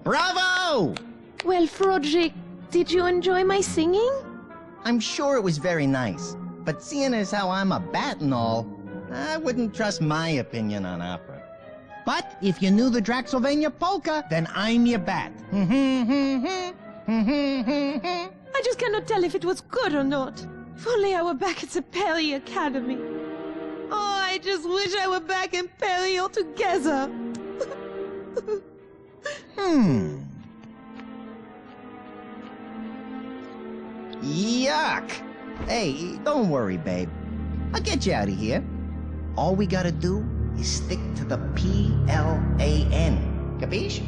Bravo! Well, Froderick, did you enjoy my singing? I'm sure it was very nice, but seeing as how I'm a bat and all, I wouldn't trust my opinion on opera. But if you knew the Draxylvania polka, then I'm your bat. I just cannot tell if it was good or not. If only I were back at the Perry Academy. Oh, I just wish I were back in Perry altogether. Yuck! Hey, don't worry, babe. I'll get you out of here. All we gotta do is stick to the P-L-A-N. Capiche?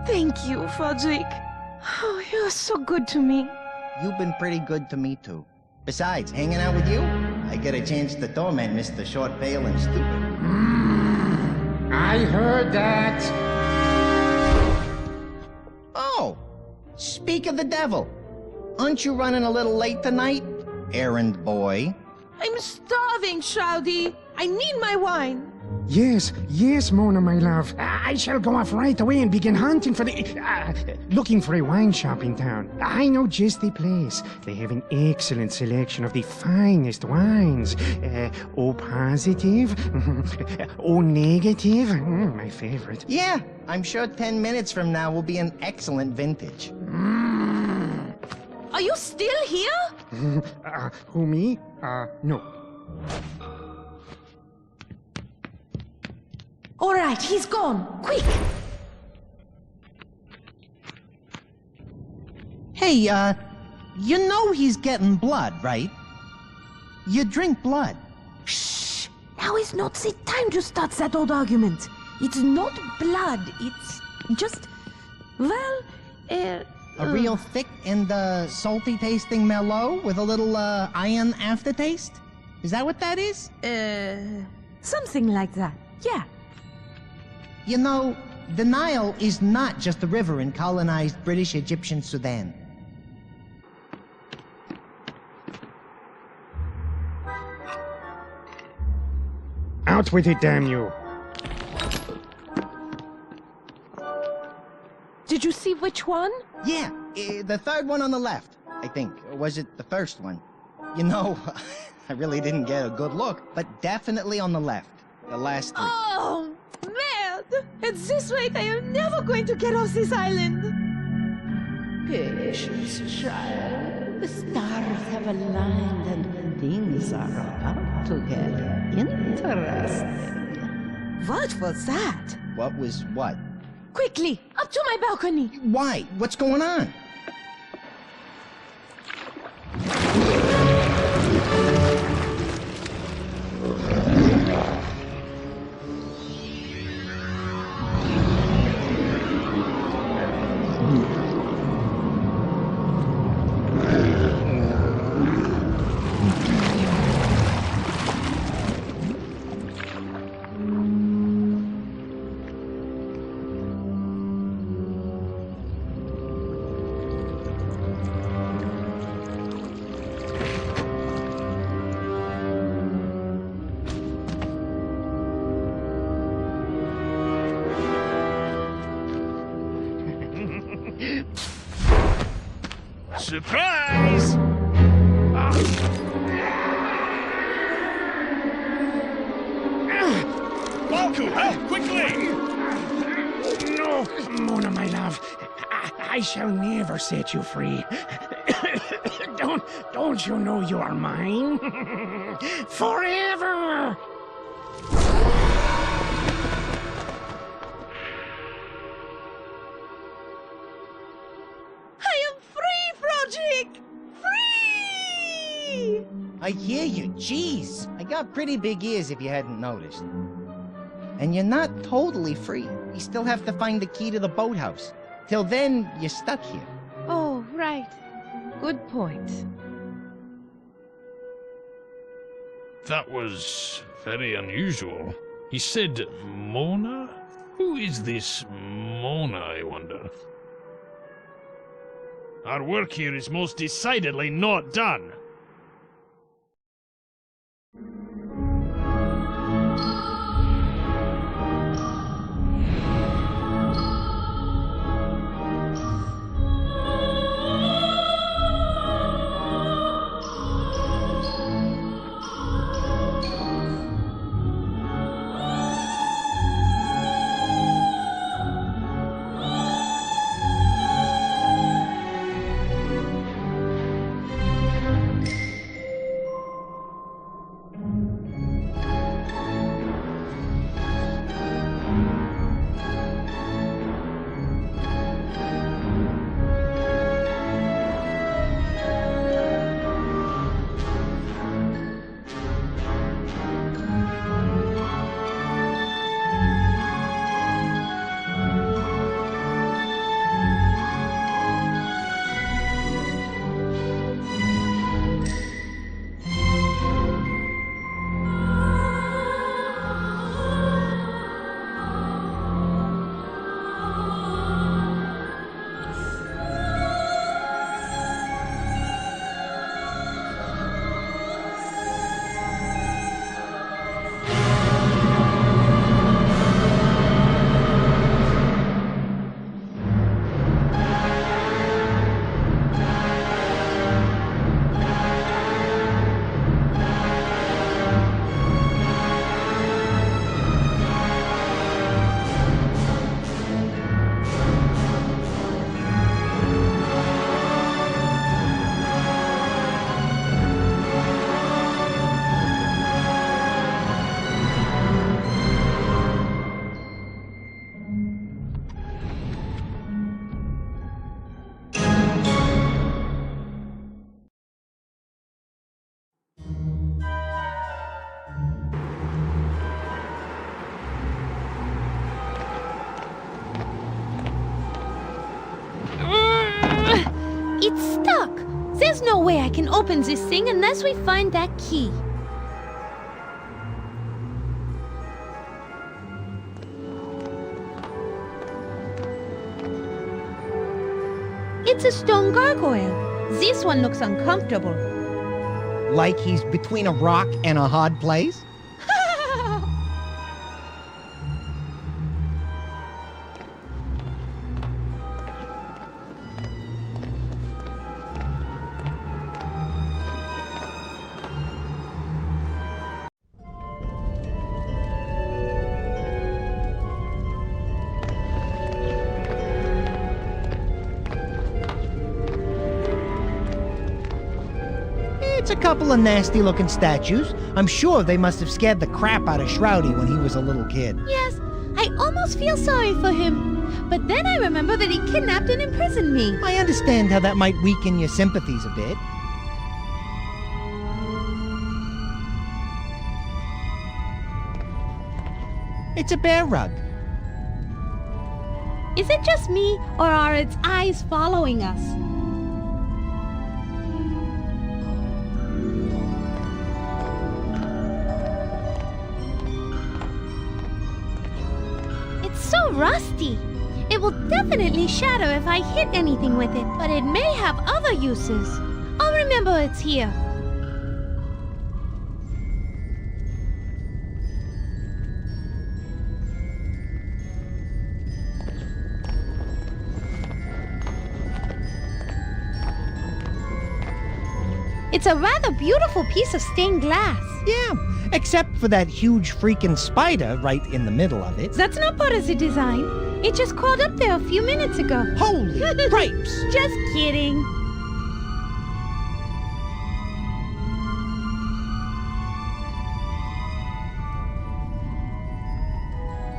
Thank you, Frederick. Oh, you're so good to me. You've been pretty good to me, too. Besides, hanging out with you, I get a chance to torment Mr. Short, Pale, and Stupid. I heard that. Oh! Speak of the devil. Aren't you running a little late tonight, errand boy? I'm starving, Shrowdy. I need my wine. Yes, Mona, my love. I shall go off right away and begin hunting for looking for a wine shop in town. I know just the place. They have an excellent selection of the finest wines. O positive, O negative, my favorite. Yeah, I'm sure 10 minutes from now will be an excellent vintage. Are you still here? Who, me? No. All right, he's gone. Quick! Hey, you know he's getting blood, right? You drink blood. Shh! Now is not the time to start that old argument. It's not blood, it's just... well, A real thick and, salty tasting Merlot with a little, iron aftertaste? Is that what that is? something like that, yeah. You know, the Nile is not just a river in colonized British Egyptian Sudan. Out with it, damn you. Did you see which one? Yeah, the third one on the left, I think. Or was it the first one? You know, I really didn't get a good look, but definitely on the left. The last three. Oh, man! At this rate, I am never going to get off this island. Patience, child. The stars have aligned and things are about to get interesting. What was that? What was what? Quickly, up to my balcony. Why? What's going on? Surprise! Balku, quickly! No, Mona, my love. I shall never set you free. Don't you know you are mine? Forever! Free! I hear you, jeez. I got pretty big ears if you hadn't noticed. And you're not totally free. You still have to find the key to the boathouse. Till then, you're stuck here. Oh, right. Good point. That was Very unusual. He said Mona? Who is this Mona, I wonder? Our work here is most decidedly not done. It's stuck. There's no way I can open this thing unless we find that key. It's a stone gargoyle. This one looks uncomfortable. Like he's between a rock and a hard place? It's a couple of nasty-looking statues. I'm sure they must have scared the crap out of Shrowdy when he was a little kid. Yes, I almost feel sorry for him. But then I remember that he kidnapped and imprisoned me. I understand how that might weaken your sympathies a bit. It's a bear rug. Is it just me, or are its eyes following us? So rusty. It will definitely shatter if I hit anything with it, but it may have other uses. I'll remember it's here. It's a rather beautiful piece of stained glass. Yeah, except for that huge freaking spider right in the middle of it. That's not part of the design. It just crawled up there a few minutes ago. Holy cripes! Just kidding.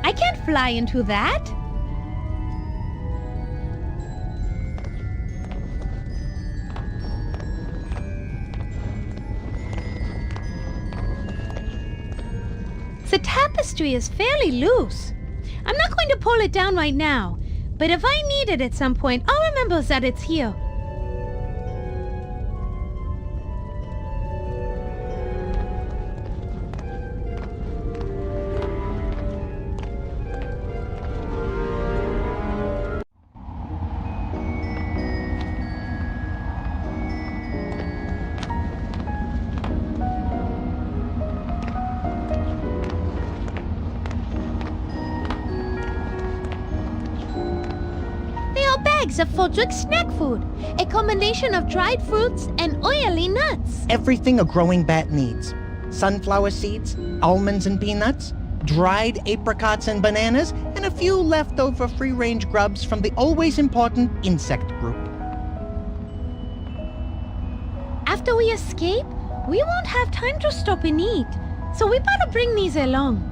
I can't fly into that. The tapestry is fairly loose. I'm not going to pull it down right now, but if I need it at some point, I'll remember that it's here. bags of Fodrick's snack food, a combination of dried fruits and oily nuts. Everything a growing bat needs. Sunflower seeds, almonds and peanuts, dried apricots and bananas, and a few leftover free-range grubs from the always important insect group. After we escape, we won't have time to stop and eat, so we better bring these along.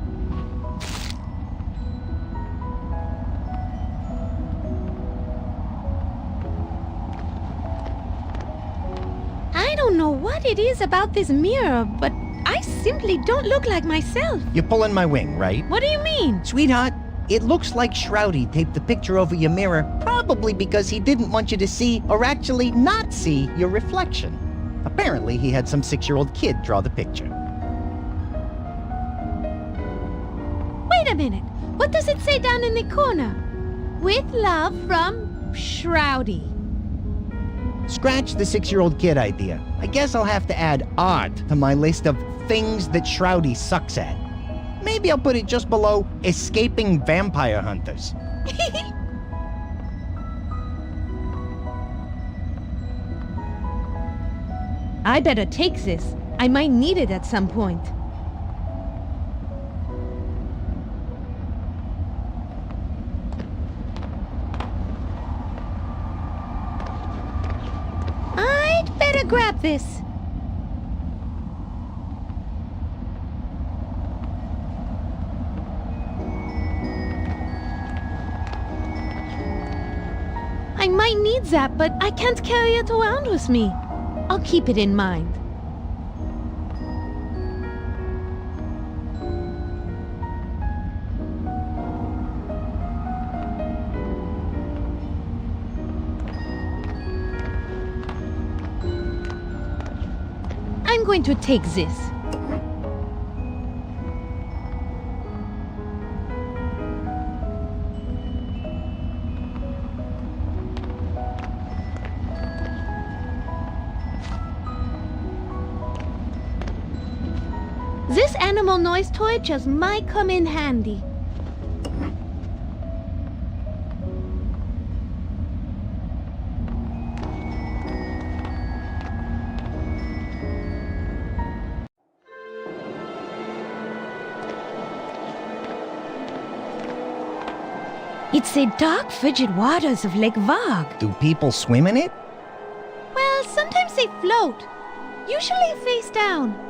I don't know what it is about this mirror, but I simply don't look like myself. You're pulling my wing, right? What do you mean? Sweetheart, it looks like Shrowdy taped the picture over your mirror, probably because he didn't want you to see, or actually not see, your reflection. Apparently, he had some 6-year-old kid draw the picture. Wait a minute. What does it say down in the corner? With love from Shrowdy. Scratch the 6-year-old kid idea. I guess I'll have to add art to my list of things that Shrowdy sucks at. Maybe I'll put it just below escaping vampire hunters. I better take this. I might need it at some point. I'd better grab this. I might need that, but I can't carry it around with me. I'll keep it in mind. I'm going to take this. This animal noise toy just might come in handy. It's the dark, frigid waters of Lake Varg. Do people swim in it? Well, sometimes they float, usually face down.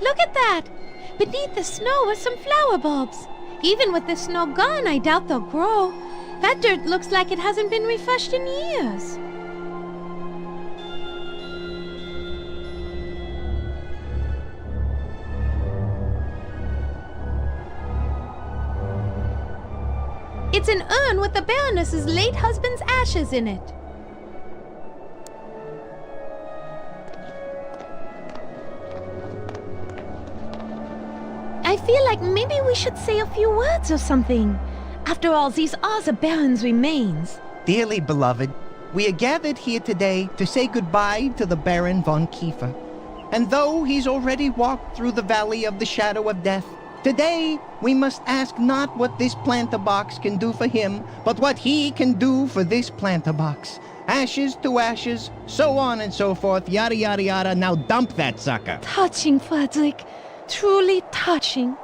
Look at that! Beneath the snow are some flower bulbs. Even with the snow gone, I doubt they'll grow. That dirt looks like it hasn't been refreshed in years. It's an urn with the Baroness's late husband's ashes in it. I feel like maybe we should say a few words or something. After all, these are the Baron's remains. Dearly beloved, we are gathered here today to say goodbye to the Baron von Kiefer. And though he's already walked through the valley of the shadow of death, today we must ask not what this planter box can do for him, but what he can do for this planter box. Ashes to ashes, so on and so forth, yada yada yada. Now dump that sucker. Touching, Frederick. Truly touching.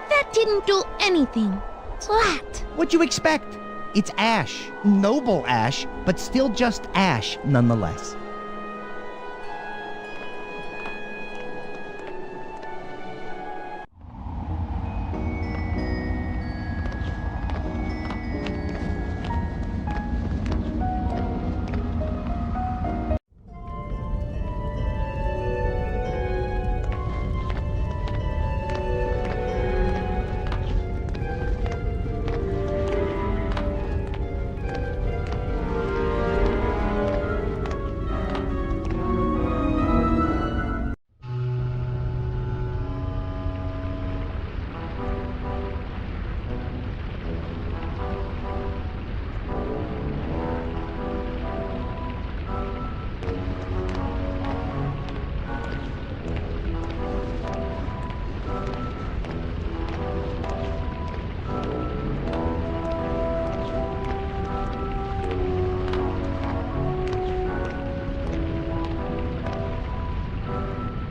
That didn't do anything. Flat. What'd you expect? It's ash. Noble ash, but still just ash nonetheless.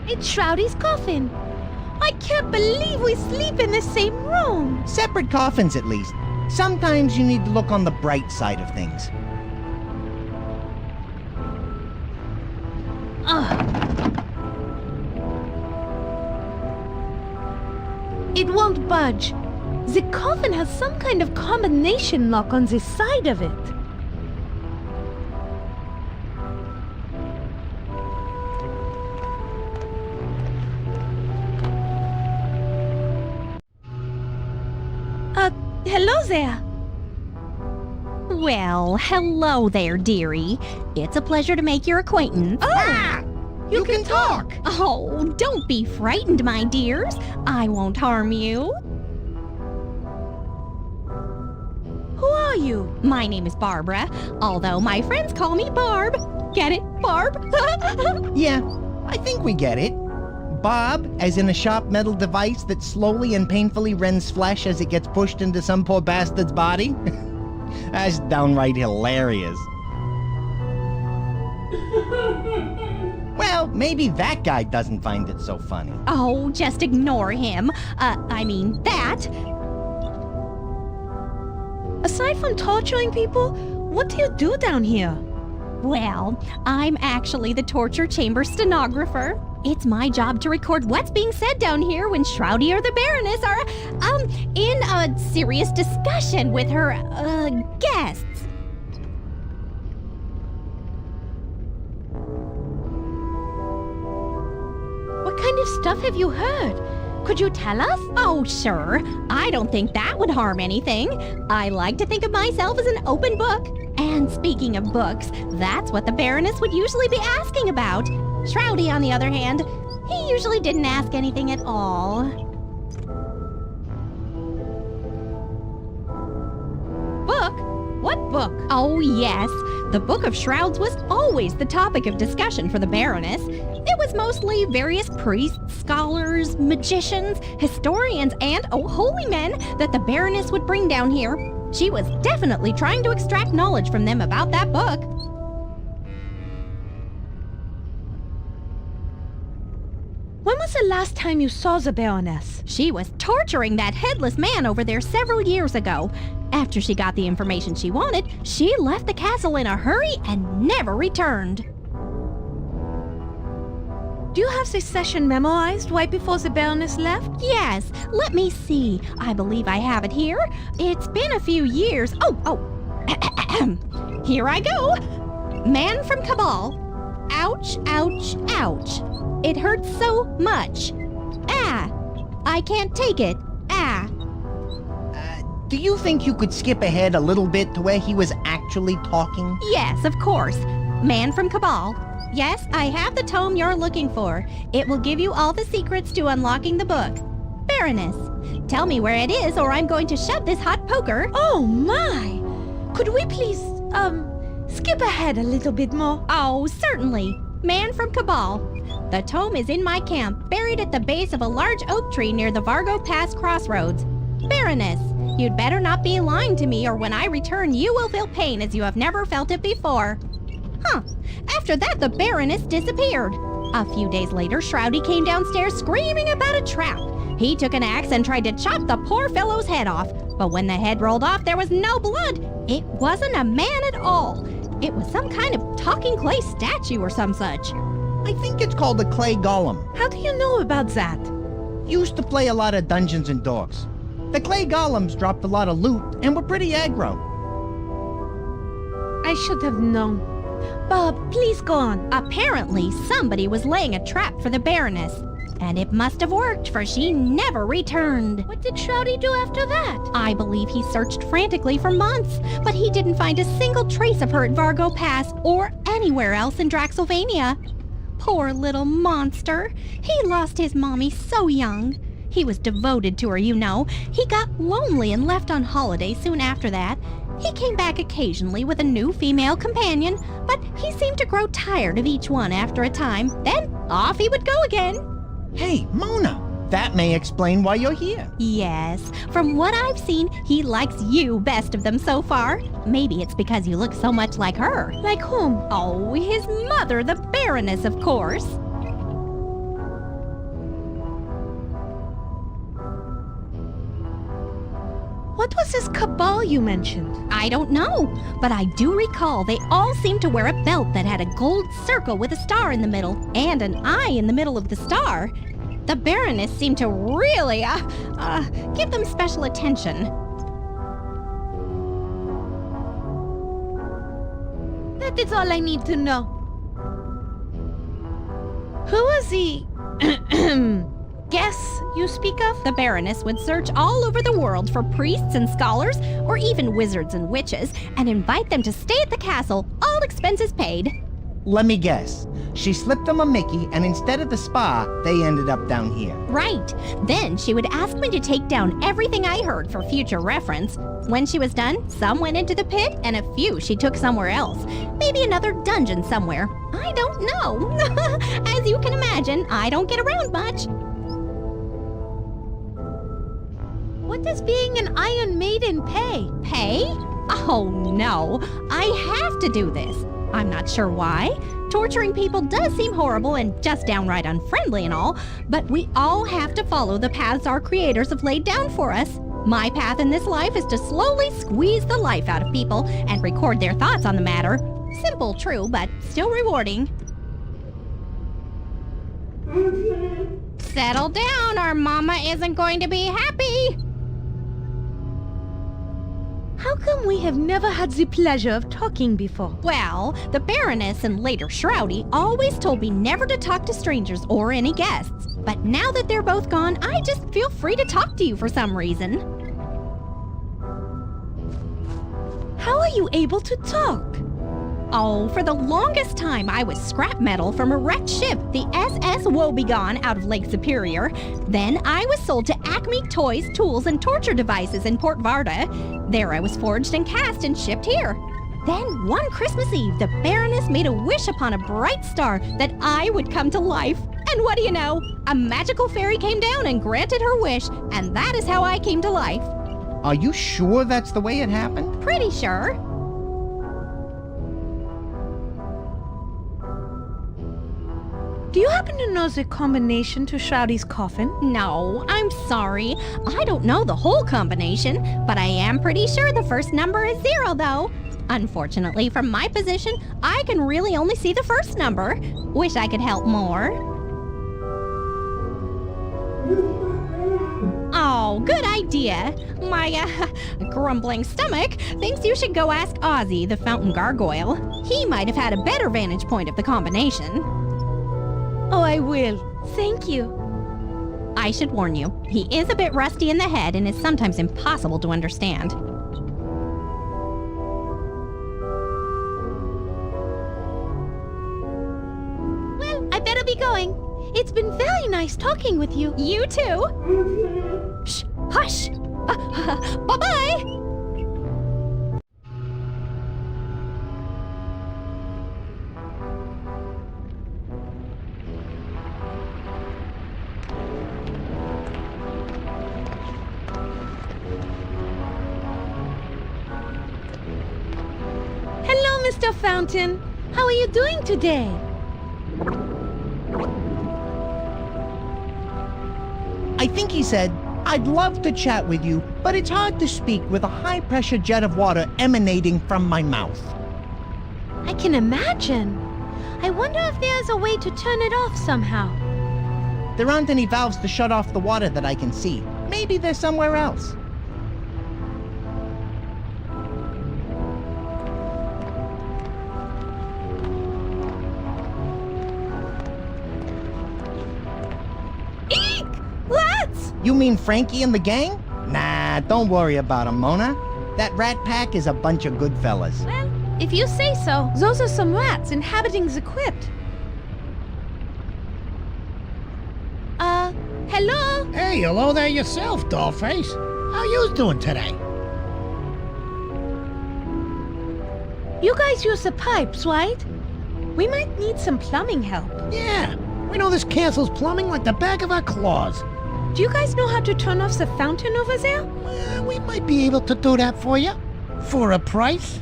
It's Shrowdy's coffin. I can't believe we sleep in the same room. Separate coffins, at least. Sometimes you need to look on the bright side of things. It won't budge. The coffin has some kind of combination lock on the side of it. Hello there. Well, hello there, dearie. It's a pleasure to make your acquaintance. Ah! You can talk! Oh, don't be frightened, my dears. I won't harm you. Who are you? My name is Barbara, although my friends call me Barb. Get it, Barb? Yeah, I think we get it. Bob, as in a sharp metal device that slowly and painfully rends flesh as it gets pushed into some poor bastard's body? That's downright hilarious. Well, maybe that guy doesn't find it so funny. Oh, just ignore him. That. Aside from torturing people, what do you do down here? Well, I'm actually the torture chamber stenographer. It's my job to record what's being said down here when Shrowdy or the Baroness are, in a serious discussion with her, guests. What kind of stuff have you heard? Could you tell us? Oh, sure. I don't think that would harm anything. I like to think of myself as an open book. And speaking of books, that's what the Baroness would usually be asking about. Shrowdy, on the other hand, he usually didn't ask anything at all. Book? What book? Oh, yes. The Book of Shrouds was always the topic of discussion for the Baroness. It was mostly various priests, scholars, magicians, historians, and, holy men that the Baroness would bring down here. She was definitely trying to extract knowledge from them about that book. When was the last time you saw the Baroness? She was torturing that headless man over there several years ago. After she got the information she wanted, she left the castle in a hurry and never returned. Do you have this session memorized right before the Baroness left? Yes, let me see. I believe I have it here. It's been a few years. Here I go. Man from Cabal. Ouch, ouch, ouch. It hurts so much. Ah, I can't take it. Ah. Do you think you could skip ahead a little bit to where he was actually talking? Yes, of course. Man from Cabal. Yes, I have the tome you're looking for. It will give you all the secrets to unlocking the book. Baroness, tell me where it is or I'm going to shove this hot poker. Oh my! Could we please, skip ahead a little bit more? Oh, certainly. Man from Cabal. The tome is in my camp, buried at the base of a large oak tree near the Vargo Pass crossroads. Baroness, you'd better not be lying to me or when I return you will feel pain as you have never felt it before. Huh. After that, the Baroness disappeared. A few days later, Shrowdy came downstairs screaming about a trap. He took an axe and tried to chop the poor fellow's head off. But when the head rolled off, there was no blood. It wasn't a man at all. It was some kind of talking clay statue or some such. I think it's called a clay golem. How do you know about that? Used to play a lot of Dungeons and Dragons. The clay golems dropped a lot of loot and were pretty aggro. I should have known. Bob, please go on. Apparently, somebody was laying a trap for the Baroness. And it must have worked, for she never returned. What did Shrowdy do after that? I believe he searched frantically for months, but he didn't find a single trace of her at Vargo Pass or anywhere else in Draxylvania. Poor little monster. He lost his mommy so young. He was devoted to her, you know. He got lonely and left on holiday soon after that. He came back occasionally with a new female companion, but he seemed to grow tired of each one after a time. Then off he would go again. Hey, Mona, that may explain why you're here. Yes, from what I've seen, he likes you best of them so far. Maybe it's because you look so much like her. Like whom? Oh, his mother, the Baroness, of course. cabal you mentioned? I don't know, but I do recall they all seemed to wear a belt that had a gold circle with a star in the middle and an eye in the middle of the star. The Baroness seemed to really, give them special attention. That is all I need to know. Who was the guess you speak of? The Baroness would search all over the world for priests and scholars, or even wizards and witches, and invite them to stay at the castle, all expenses paid. Let me guess. She slipped them a Mickey, and instead of the spa, they ended up down here. Right. Then she would ask me to take down everything I heard for future reference. When she was done, some went into the pit, and a few she took somewhere else. Maybe another dungeon somewhere. I don't know. As you can imagine, I don't get around much. What does being an Iron Maiden pay? Pay? Oh no, I have to do this. I'm not sure why. Torturing people does seem horrible and just downright unfriendly and all, but we all have to follow the paths our creators have laid down for us. My path in this life is to slowly squeeze the life out of people and record their thoughts on the matter. Simple, true, but still rewarding. Settle down, or Mama isn't going to be happy. How come we have never had the pleasure of talking before? Well, the Baroness and later Shrowdy always told me never to talk to strangers or any guests. But now that they're both gone, I just feel free to talk to you for some reason. How are you able to talk? Oh, for the longest time I was scrap metal from a wrecked ship, the SS Woebegone out of Lake Superior. Then I was sold to Acme Toys, Tools, and Torture Devices in Port Varda. There I was forged and cast and shipped here. Then one Christmas Eve, the Baroness made a wish upon a bright star that I would come to life. And what do you know? A magical fairy came down and granted her wish, and that is how I came to life. Are you sure that's the way it happened? Pretty sure. Do you happen to know the combination to Shrowdy's coffin? No, I'm sorry. I don't know the whole combination, but I am pretty sure the first number is 0, though. Unfortunately, from my position, I can really only see the first number. Wish I could help more. Oh, good idea. My, grumbling stomach thinks you should go ask Ozzy, the fountain gargoyle. He might have had a better vantage point of the combination. Oh, I will. Thank you. I should warn you, he is a bit rusty in the head and is sometimes impossible to understand. Well, I better be going. It's been very nice talking with you. You too. Shh, hush. Bye-bye. Mr. Fountain, how are you doing today? I think he said, "I'd love to chat with you, but it's hard to speak with a high-pressure jet of water emanating from my mouth." I can imagine. I wonder if there's a way to turn it off somehow. There aren't any valves to shut off the water that I can see. Maybe they're somewhere else. You mean Frankie and the gang? Nah, don't worry about them, Mona. That rat pack is a bunch of good fellas. Well, if you say so, those are some rats inhabiting the crypt. Hello? Hey, hello there yourself, dollface. How you doing today? You guys use the pipes, right? We might need some plumbing help. Yeah, we know this castle's plumbing like the back of our claws. Do you guys know how to turn off the fountain over there? We might be able to do that for you. For a price?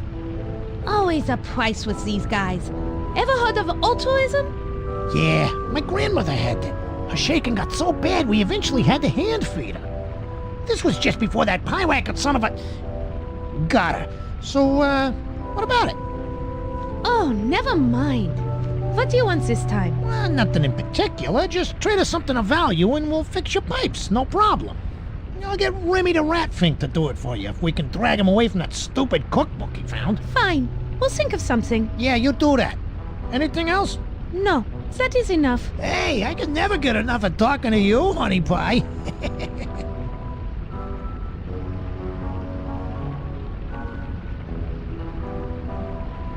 Always a price with these guys. Ever heard of altruism? Yeah, my grandmother had that. Her shaking got so bad we eventually had to hand feed her. This was just before that pie-whacker son of a... Gotta. So, what about it? Oh, never mind. What do you want this time? Well, nothing in particular. Just trade us something of value and we'll fix your pipes. No problem. I'll get Remy the Ratfink to do it for you if we can drag him away from that stupid cookbook he found. Fine. We'll think of something. Yeah, you do that. Anything else? No, that is enough. Hey, I can never get enough of talking to you, honey pie.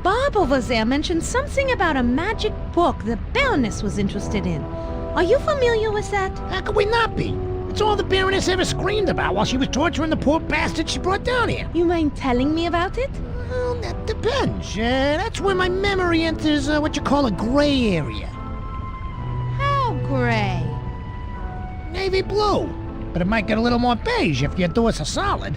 Bob over there mentioned something about a magic book the Baroness was interested in. Are you familiar with that? How could we not be? It's all the Baroness ever screamed about while she was torturing the poor bastard she brought down here. You mind telling me about it? Well, that depends. That's where my memory enters what you call a gray area. How gray? Navy blue. But it might get a little more beige if you do us a solid.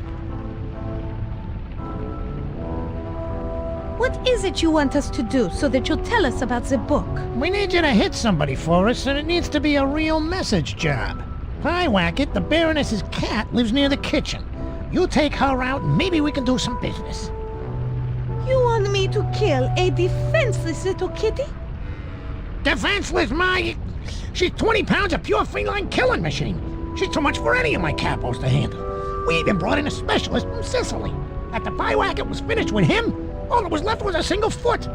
What is it you want us to do so that you'll tell us about the book? We need you to hit somebody for us, and it needs to be a real message job. Hi, Wacket, the Baroness's cat lives near the kitchen. You take her out, and maybe we can do some business. You want me to kill a defenseless little kitty? Defenseless, my... She's 20 pounds of pure feline killing machine. She's too much for any of my capos to handle. We even brought in a specialist from Sicily. After Pie Wacket was finished with him, all that was left was a single foot.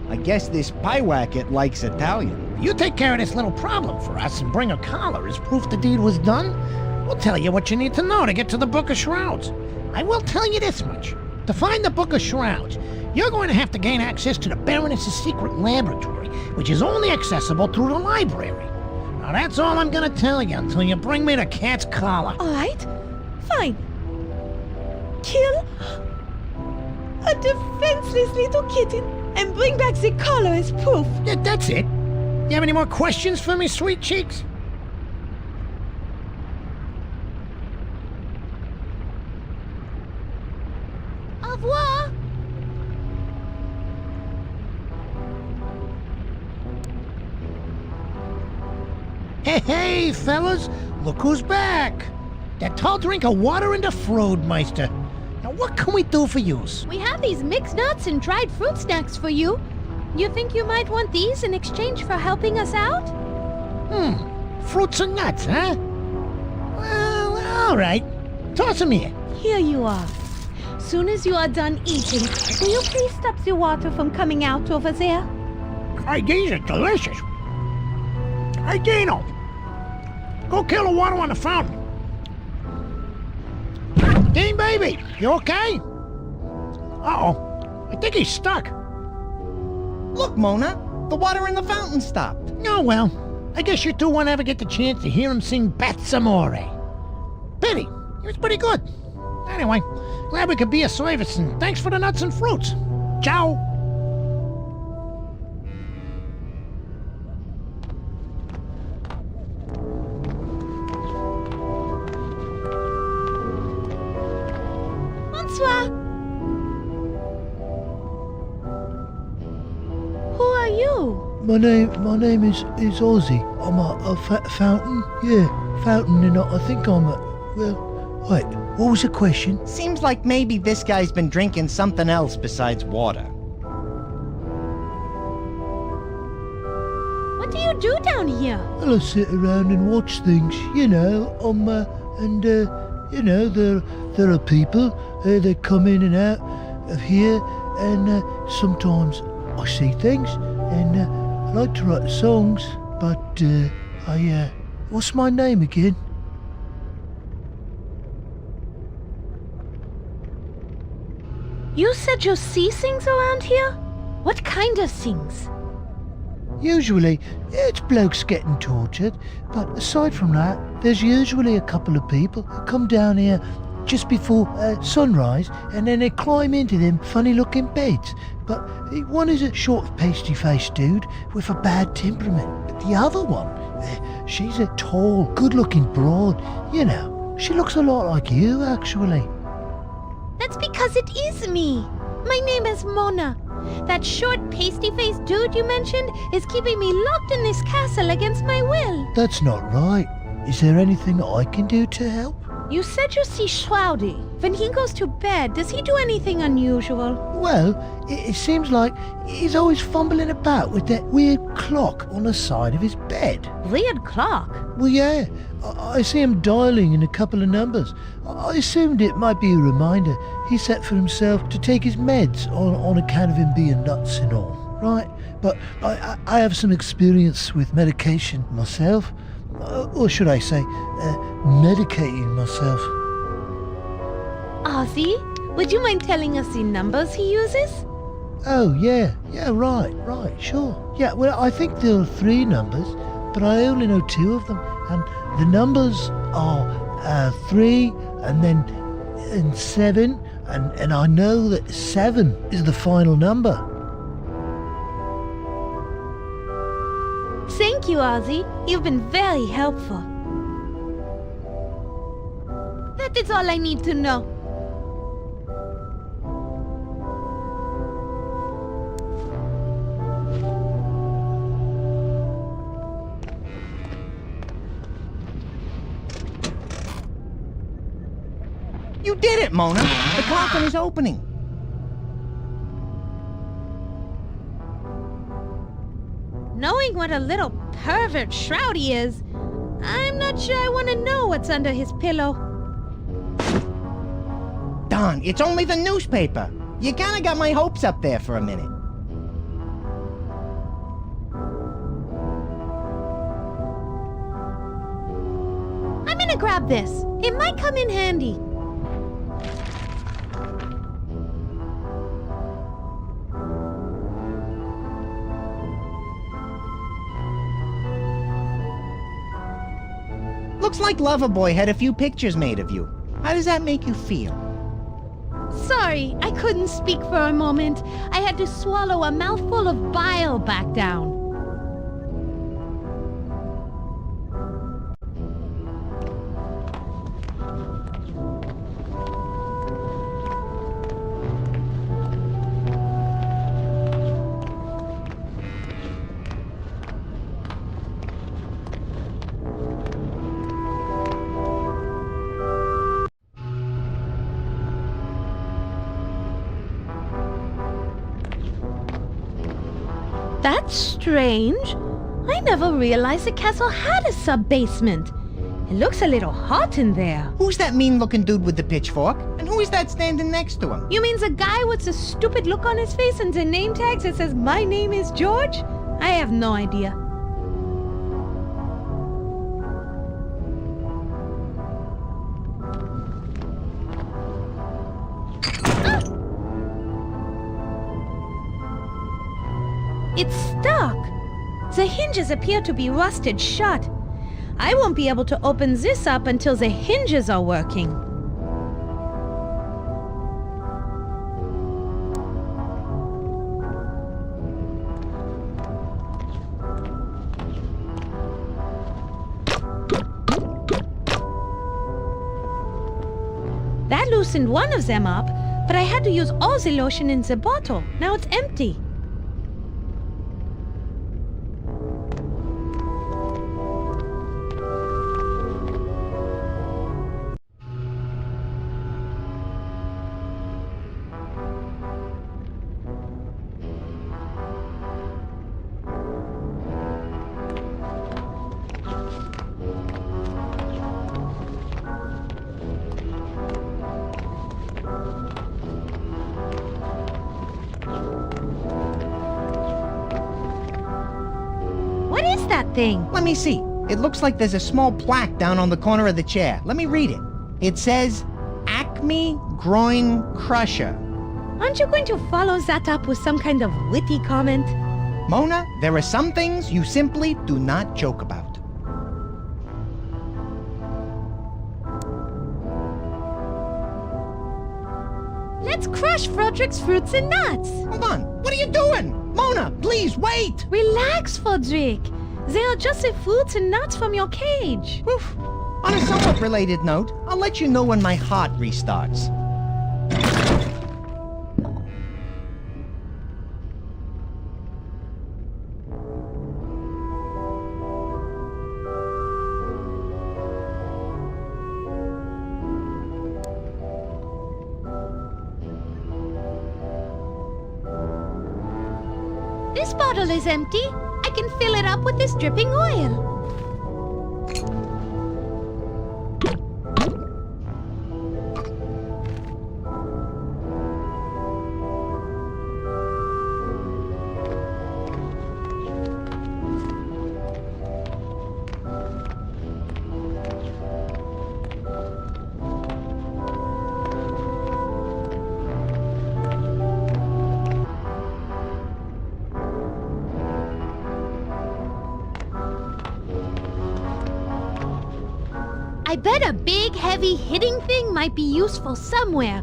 I guess this Piewacket likes Italian. You take care of this little problem for us and bring a collar as proof the deed was done. We'll tell you what you need to know to get to the Book of Shrouds. I will tell you this much. To find the Book of Shrouds, you're going to have to gain access to the Baroness's secret laboratory, which is only accessible through the library. Now that's all I'm gonna tell you until you bring me the cat's collar. All right, fine. Kill a defenseless little kitten and bring back the collar as proof. Yeah, that's it. You have any more questions for me, sweet cheeks? Au revoir. Hey, fellas, look who's back. That tall drink of water and the Froodmeister. Now, what can we do for yous? We have these mixed nuts and dried fruit snacks for you. You think you might want these in exchange for helping us out? Fruits and nuts, huh? Well, all right. Toss them here. Here you are. Soon as you are done eating, will you please stop the water from coming out over there? Hey, these are delicious. Hey, Dino. Go kill the water on the fountain. Dean, baby, you okay? Uh-oh. I think he's stuck. Look, Mona, the water in the fountain stopped. Oh, well. I guess you two won't ever get the chance to hear him sing Bats Amore. Pity. He was pretty good. Anyway, glad we could be of service, and thanks for the nuts and fruits. Ciao. Bonsoir. Who are you? My name is Ozzy. I'm a fountain. Yeah, fountain, and I think I'm a... Well, wait, what was the question? Seems like maybe this guy's been drinking something else besides water. What do you do down here? Well, I sit around and watch things, you know, you know, there are people that come in and out of here, and sometimes I see things, and I like to write songs, but what's my name again? You said you see things around here? What kind of things? Usually, it's blokes getting tortured, but aside from that, there's usually a couple of people who come down here just before sunrise, and then they climb into them funny-looking beds. But one is a short, pasty-faced dude with a bad temperament. But the other one, she's a tall, good-looking broad. You know, she looks a lot like you, actually. That's because it is me. My name is Mona. That short, pasty-faced dude you mentioned is keeping me locked in this castle against my will. That's not right. Is there anything I can do to help? You said you see Shrowdy When he goes to bed, does he do anything unusual? Well, it seems like he's always fumbling about with that weird clock on the side of his bed. Weird clock? Well, yeah. I see him dialing in a couple of numbers. I assumed it might be a reminder he set for himself to take his meds on account of him being nuts and all, right? But I have some experience with medication myself. Or should I say, medicating myself. Ozzy, would you mind telling us the numbers he uses? Oh, yeah, right, sure. Yeah, well, I think there are 3 numbers, but I only know 2 of them. And the numbers are 3 and 7, and I know that 7 is the final number. Thank you, Ozzy. You've been very helpful. That is all I need to know. You did it, Mona! The coffin is opening. Knowing what a little pervert Shrowdy is, I'm not sure I want to know what's under his pillow. Darn, it's only the newspaper. You kinda got my hopes up there for a minute. I'm gonna grab this. It might come in handy. Looks like Loverboy had a few pictures made of you. How does that make you feel? Sorry, I couldn't speak for a moment. I had to swallow a mouthful of bile back down. That's strange. I never realized the castle had a sub-basement. It looks a little hot in there. Who's that mean-looking dude with the pitchfork? And who is that standing next to him? You mean the guy with the stupid look on his face and the name tags that says, "My name is George"? I have no idea. It's stuck. The hinges appear to be rusted shut. I won't be able to open this up until the hinges are working. That loosened one of them up, but I had to use all the lotion in the bottle. Now it's empty. What is that thing? Let me see. It looks like there's a small plaque down on the corner of the chair. Let me read it. It says, Acme Groin Crusher. Aren't you going to follow that up with some kind of witty comment? Mona, there are some things you simply do not joke about. Let's crush Froderick's fruits and nuts. Hold on. What are you doing? Mona, please wait. Relax, Froderick. They are just the fruits and nuts from your cage. Oof. On a somewhat related note, I'll let you know when my heart restarts. This bottle is empty. I can fill it up with this dripping oil. I bet a big, heavy, hitting thing might be useful somewhere,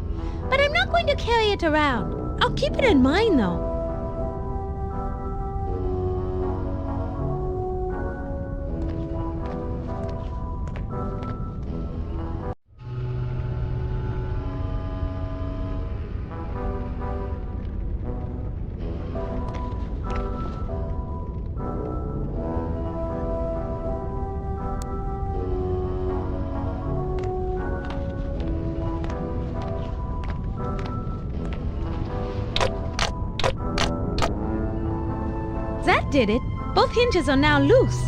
but I'm not going to carry it around. I'll keep it in mind, though. That did it. Both hinges are now loose.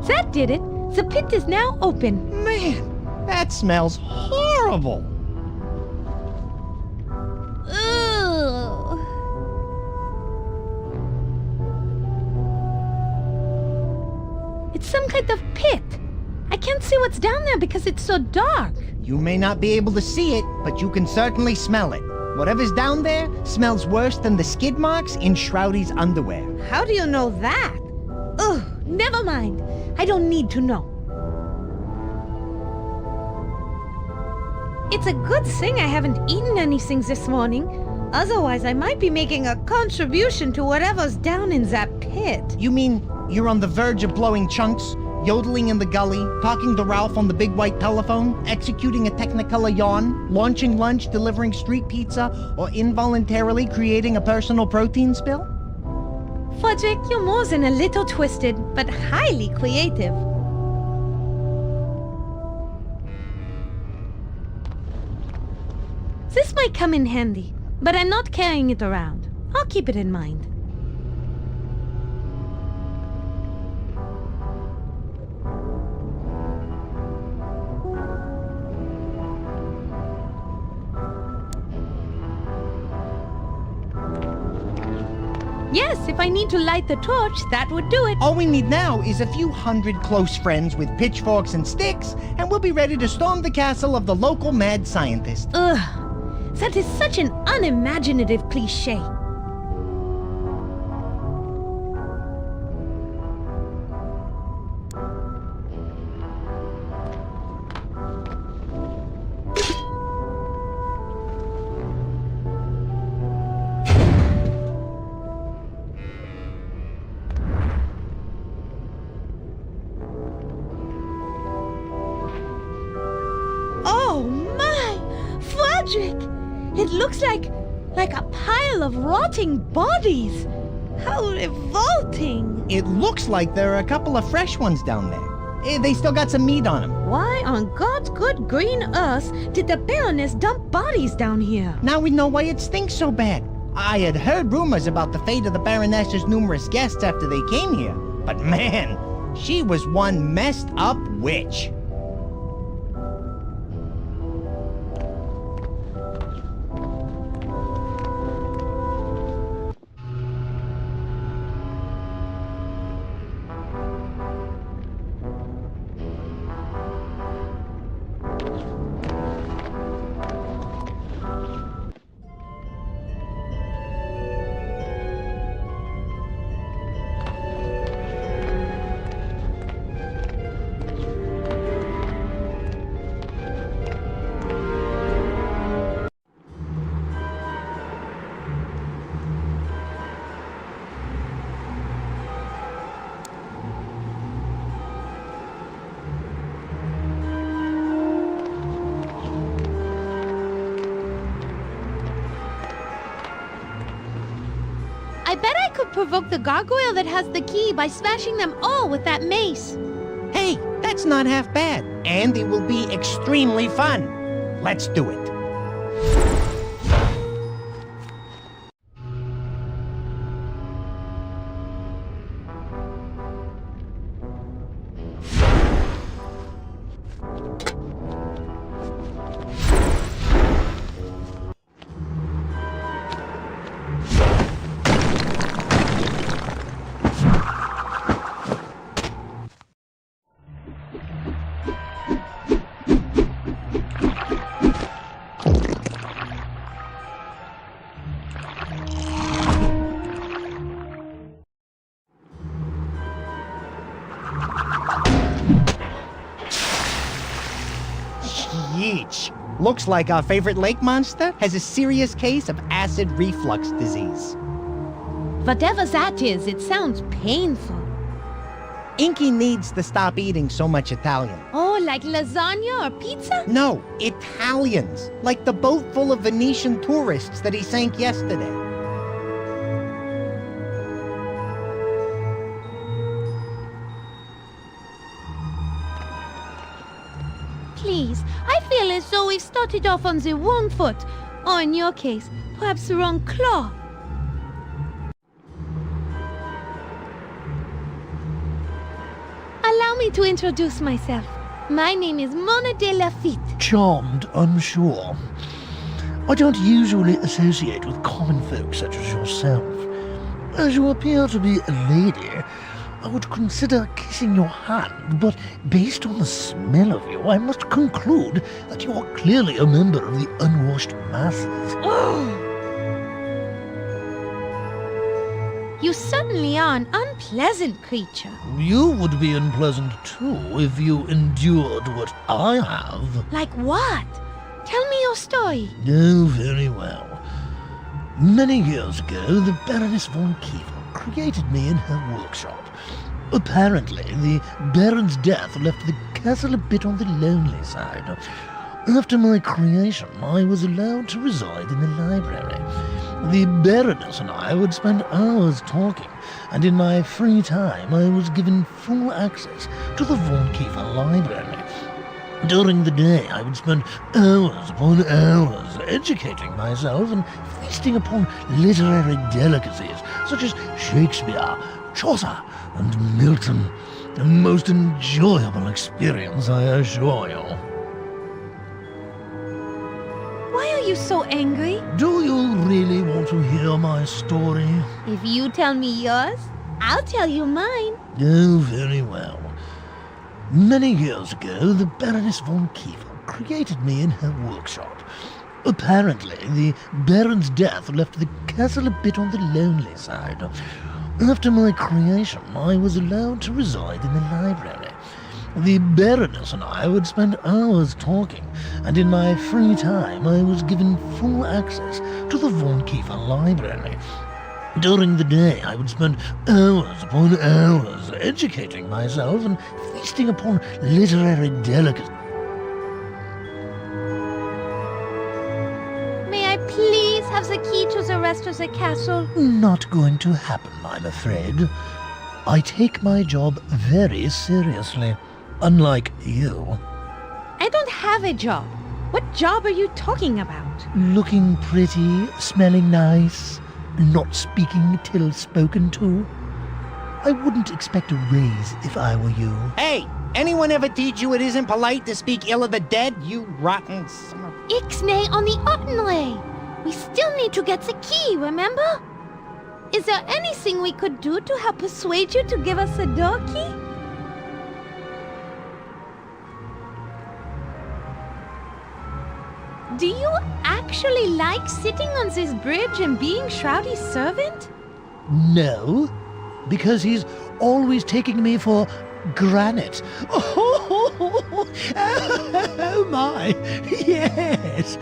That did it. The pit is now open. Man, that smells horrible. Ugh. It's some kind of pit. I can't see what's down there because it's so dark. You may not be able to see it, but you can certainly smell it. Whatever's down there smells worse than the skid marks in Shrowdy's underwear. How do you know that? Ugh, never mind. I don't need to know. It's a good thing I haven't eaten anything this morning. Otherwise, I might be making a contribution to whatever's down in that pit. You mean you're on the verge of blowing chunks, yodeling in the gully, talking to Ralph on the big white telephone, executing a Technicolor yawn, launching lunch, delivering street pizza, or involuntarily creating a personal protein spill? Frederick, you're more than a little twisted, but highly creative. This might come in handy, but I'm not carrying it around. I'll keep it in mind. Yes, if I need to light the torch, that would do it. All we need now is a few hundred close friends with pitchforks and sticks, and we'll be ready to storm the castle of the local mad scientist. Ugh, that is such an unimaginative cliché. Oh my! Frederick! It looks like a pile of rotting bodies. How revolting! It looks like there are a couple of fresh ones down there. They still got some meat on them. Why on God's good green earth did the Baroness dump bodies down here? Now we know why it stinks so bad. I had heard rumors about the fate of the Baroness's numerous guests after they came here, but man, she was one messed up witch. might provoke the gargoyle that has the key by smashing them all with that mace. Hey, that's not half bad, and it will be extremely fun. Let's do it. Yeesh. Looks like our favorite lake monster has a serious case of acid reflux disease. Whatever that is, it sounds painful. Inky needs to stop eating so much Italian. Oh, like lasagna or pizza? No, Italians. Like the boat full of Venetian tourists that he sank yesterday. Please, I feel as though we started off on the wrong foot, or in your case, perhaps the wrong claw. Allow me to introduce myself. My name is Mona De Lafitte. Charmed, I'm sure. I don't usually associate with common folk such as yourself. As you appear to be a lady, I would consider kissing your hand, but based on the smell of you, I must conclude that you are clearly a member of the unwashed masses. You certainly are an unpleasant creature. You would be unpleasant too if you endured what I have. Like what? Tell me your story. Oh, very well. Many years ago, the Baroness von Kiefer created me in her workshop. Apparently, the Baron's death left the castle a bit on the lonely side. After my creation, I was allowed to reside in the library. The Baroness and I would spend hours talking, and in my free time I was given full access to the von Kiefer library. During the day, I would spend hours upon hours educating myself and feasting upon literary delicacies such as Shakespeare, Chaucer, and Milton. A most enjoyable experience, I assure you. Why are you so angry? Do you really want to hear my story? If you tell me yours, I'll tell you mine. Oh, very well. Many years ago, the Baroness von Kiefer created me in her workshop. Apparently, the Baron's death left the castle a bit on the lonely side. After my creation, I was allowed to reside in the library. The Baroness and I would spend hours talking, and in my free time I was given full access to the von Kiefer library. During the day, I would spend hours upon hours educating myself and feasting upon literary delicacies. May I please have the key to the rest of the castle? Not going to happen, I'm afraid. I take my job very seriously, unlike you. I don't have a job. What job are you talking about? Looking pretty, smelling nice, not speaking till spoken to. I wouldn't expect a raise if I were you. Hey, anyone ever teach you it isn't polite to speak ill of the dead, you rotten son of... Ixnay on the Ottenley. We still need to get the key, remember? Is there anything we could do to help persuade you to give us the door key? Do you actually like sitting on this bridge and being Shrowdy's servant? No, because he's always taking me for granite. Oh my, yes.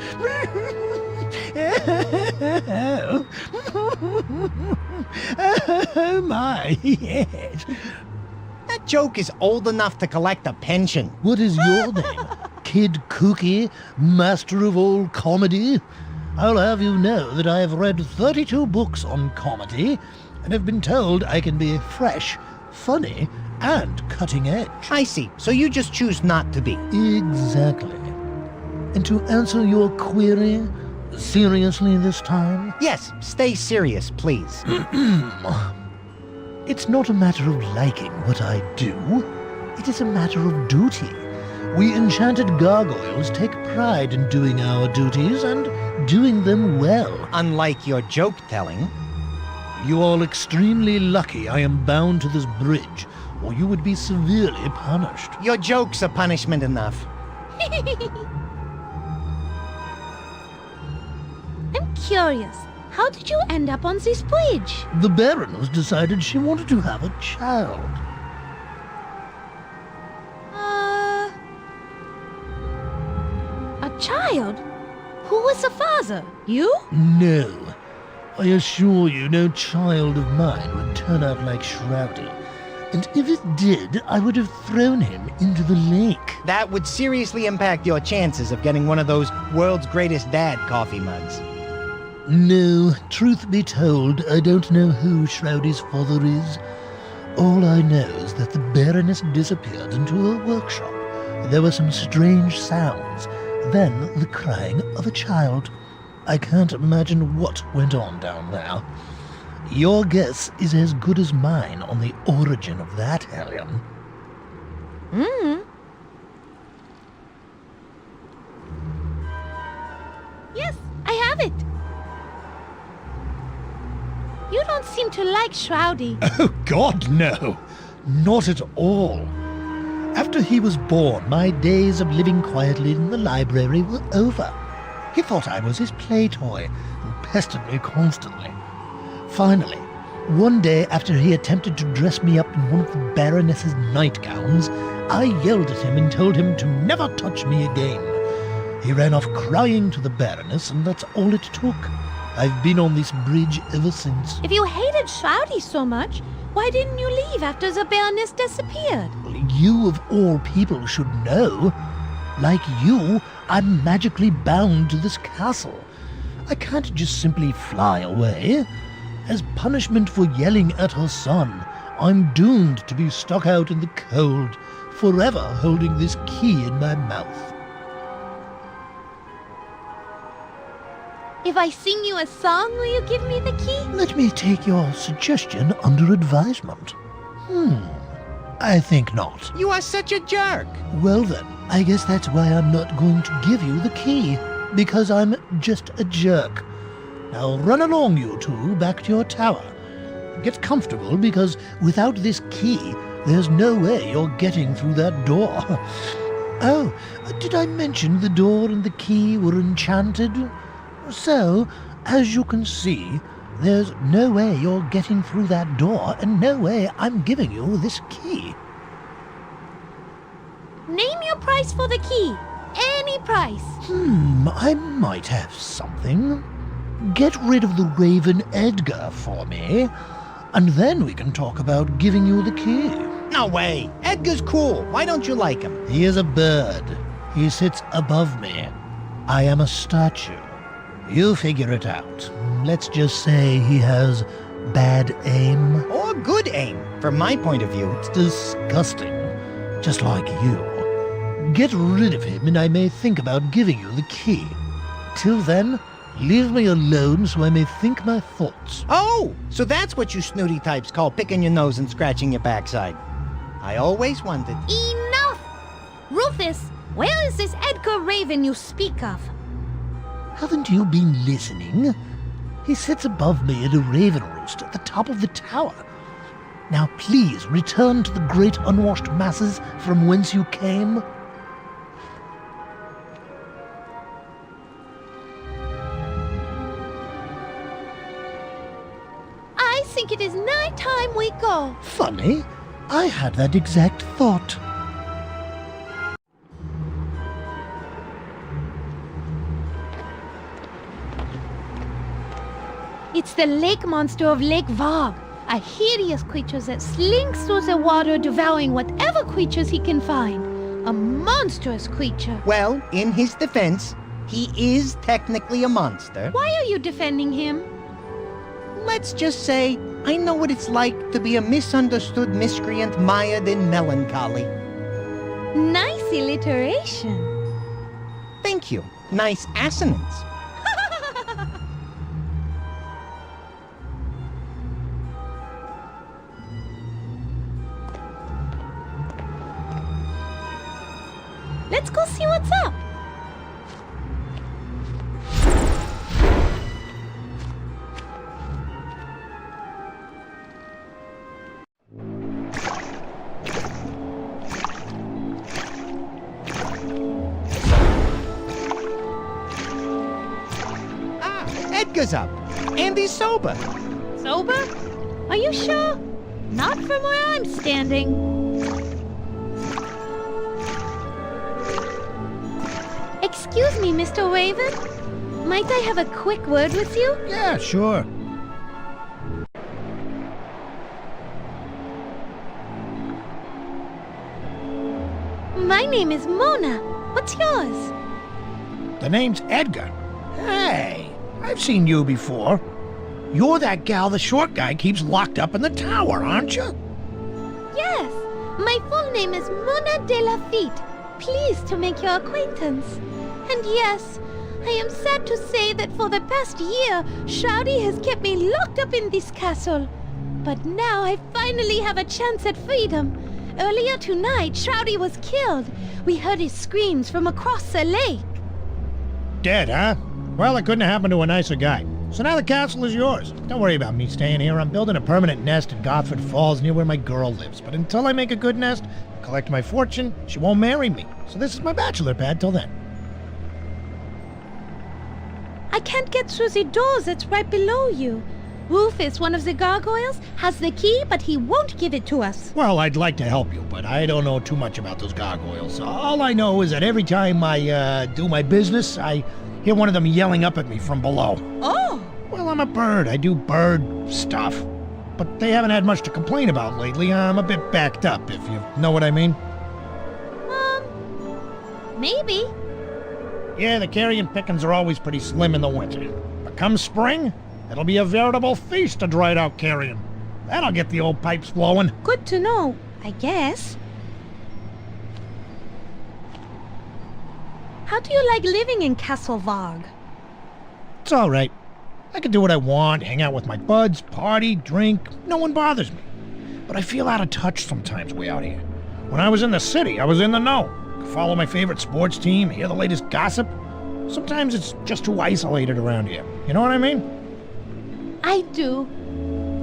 Oh my, yes. That joke is old enough to collect a pension. What is your name? Kid Cookie, master of all comedy? I'll have you know that I have read 32 books on comedy, and have been told I can be fresh, funny, and cutting edge. I see. So you just choose not to be. Exactly. And to answer your query, seriously this time? Yes, stay serious, please. It's not a matter of liking what I do. It is a matter of duty. We enchanted gargoyles take pride in doing our duties and doing them well. Unlike your joke-telling. You are extremely lucky I am bound to this bridge, or you would be severely punished. Your jokes are punishment enough. I'm curious. How did you end up on this bridge? The Baroness decided she wanted to have a child. A child? Who was the father? You? No. I assure you, no child of mine would turn out like Shrowdy. And if it did, I would have thrown him into the lake. That would seriously impact your chances of getting one of those world's greatest dad coffee mugs. No, truth be told, I don't know who Shrowdy's father is. All I know is that the Baroness disappeared into her workshop. There were some strange sounds, then the crying of a child. I can't imagine what went on down there. Your guess is as good as mine on the origin of that hellion. Yes, I have it. You don't seem to like Shrowdy. Oh, God, no. Not at all. After he was born, my days of living quietly in the library were over. He thought I was his play toy and pestered me constantly. Finally, one day after he attempted to dress me up in one of the Baroness's nightgowns, I yelled at him and told him to never touch me again. He ran off crying to the Baroness, and that's all it took. I've been on this bridge ever since. If you hated Shrowdy so much, why didn't you leave after the Baroness disappeared? You of all people should know. Like you, I'm magically bound to this castle. I can't just simply fly away. As punishment for yelling at her son, I'm doomed to be stuck out in the cold, forever holding this key in my mouth. If I sing you a song, will you give me the key? Let me take your suggestion under advisement. I think not. You are such a jerk. Well then, I guess that's why I'm not going to give you the key, because I'm just a jerk. Now run along, you two, back to your tower. Get comfortable, because without this key, there's no way you're getting through that door. Oh, did I mention the door and the key were enchanted? So, as you can see, there's no way you're getting through that door, and no way I'm giving you this key. Name your price for the key. Any price. I might have something. Get rid of the Raven Edgar for me, and then we can talk about giving you the key. No way. Edgar's cool. Why don't you like him? He is a bird. He sits above me. I am a statue. You figure it out. Let's just say he has bad aim. Or good aim, from my point of view. It's disgusting. Just like you. Get rid of him and I may think about giving you the key. Till then, leave me alone so I may think my thoughts. Oh, so that's what you snooty types call picking your nose and scratching your backside. I always wondered. Enough! Rufus, where is this Edgar Raven you speak of? Haven't you been listening? He sits above me in a raven roost at the top of the tower. Now please return to the great unwashed masses from whence you came. I think it is night time we go. Funny, I had that exact thought. It's the lake monster of Lake Varg, a hideous creature that slinks through the water devouring whatever creatures he can find. A monstrous creature. Well, in his defense, he is technically a monster. Why are you defending him? Let's just say I know what it's like to be a misunderstood miscreant mired in melancholy. Nice alliteration. Thank you. Nice assonance. Let's go see what's up. Edgar's up. And he's sober. Sober? Are you sure? Not from where I'm standing. Excuse me, Mr. Raven. Might I have a quick word with you? Yeah, sure. My name is Mona. What's yours? The name's Edgar. Hey, I've seen you before. You're that gal the short guy keeps locked up in the tower, aren't you? Yes. My full name is Mona De Lafitte. Pleased to make your acquaintance. And yes, I am sad to say that for the past year, Shrowdy has kept me locked up in this castle. But now I finally have a chance at freedom. Earlier tonight, Shrowdy was killed. We heard his screams from across the lake. Dead, huh? Well, it couldn't have happened to a nicer guy. So now the castle is yours. Don't worry about me staying here. I'm building a permanent nest in Gosford Falls near where my girl lives. But until I make a good nest, collect my fortune, she won't marry me. So this is my bachelor pad till then. I can't get through the door that's right below you. Rufus, one of the gargoyles, has the key, but he won't give it to us. Well, I'd like to help you, but I don't know too much about those gargoyles. All I know is that every time I do my business, I hear one of them yelling up at me from below. Oh! Well, I'm a bird. I do bird stuff. But they haven't had much to complain about lately. I'm a bit backed up, if you know what I mean. Maybe. Yeah, the carrion pickings are always pretty slim in the winter. But come spring, it'll be a veritable feast of dried out carrion. That'll get the old pipes flowing. Good to know, I guess. How do you like living in Castle Varg? It's all right. I can do what I want, hang out with my buds, party, drink. No one bothers me. But I feel out of touch sometimes way out here. When I was in the city, I was in the know. Could follow my favorite sports team, hear the latest gossip. Sometimes it's just too isolated around here. You know what I mean? I do.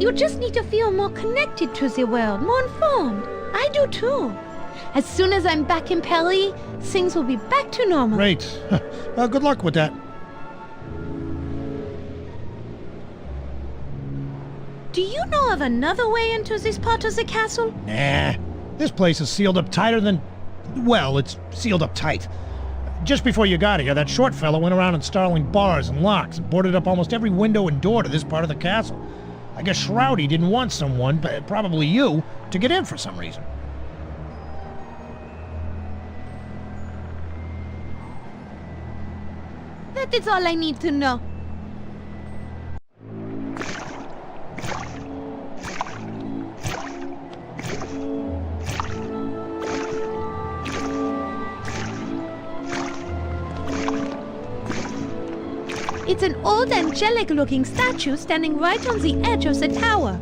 You just need to feel more connected to the world, more informed. I do too. As soon as I'm back in Paris, things will be back to normal. Great. Well, good luck with that. Do you know of another way into this part of the castle? Nah. This place is sealed up tighter than... Well, it's sealed up tight. Just before you got here, that short fellow went around installing bars and locks and boarded up almost every window and door to this part of the castle. I guess Shrowdy didn't want someone, probably you, to get in for some reason. That is all I need to know. It's an old angelic-looking statue standing right on the edge of the tower.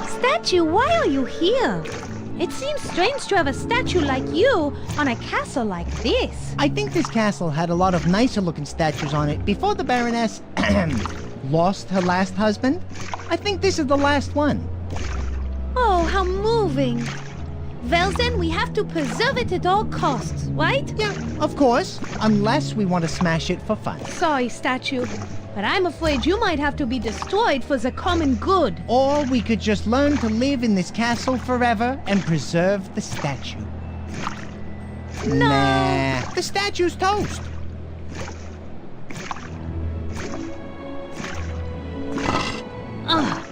Statue, why are you here? It seems strange to have a statue like you on a castle like this. I think this castle had a lot of nicer-looking statues on it before the Baroness lost her last husband. I think this is the last one. Oh, how moving. Well then, we have to preserve it at all costs, right? Yeah, of course. Unless we want to smash it for fun. Sorry, statue, but I'm afraid you might have to be destroyed for the common good. Or we could just learn to live in this castle forever and preserve the statue. No. Nah, the statue's toast. Ugh.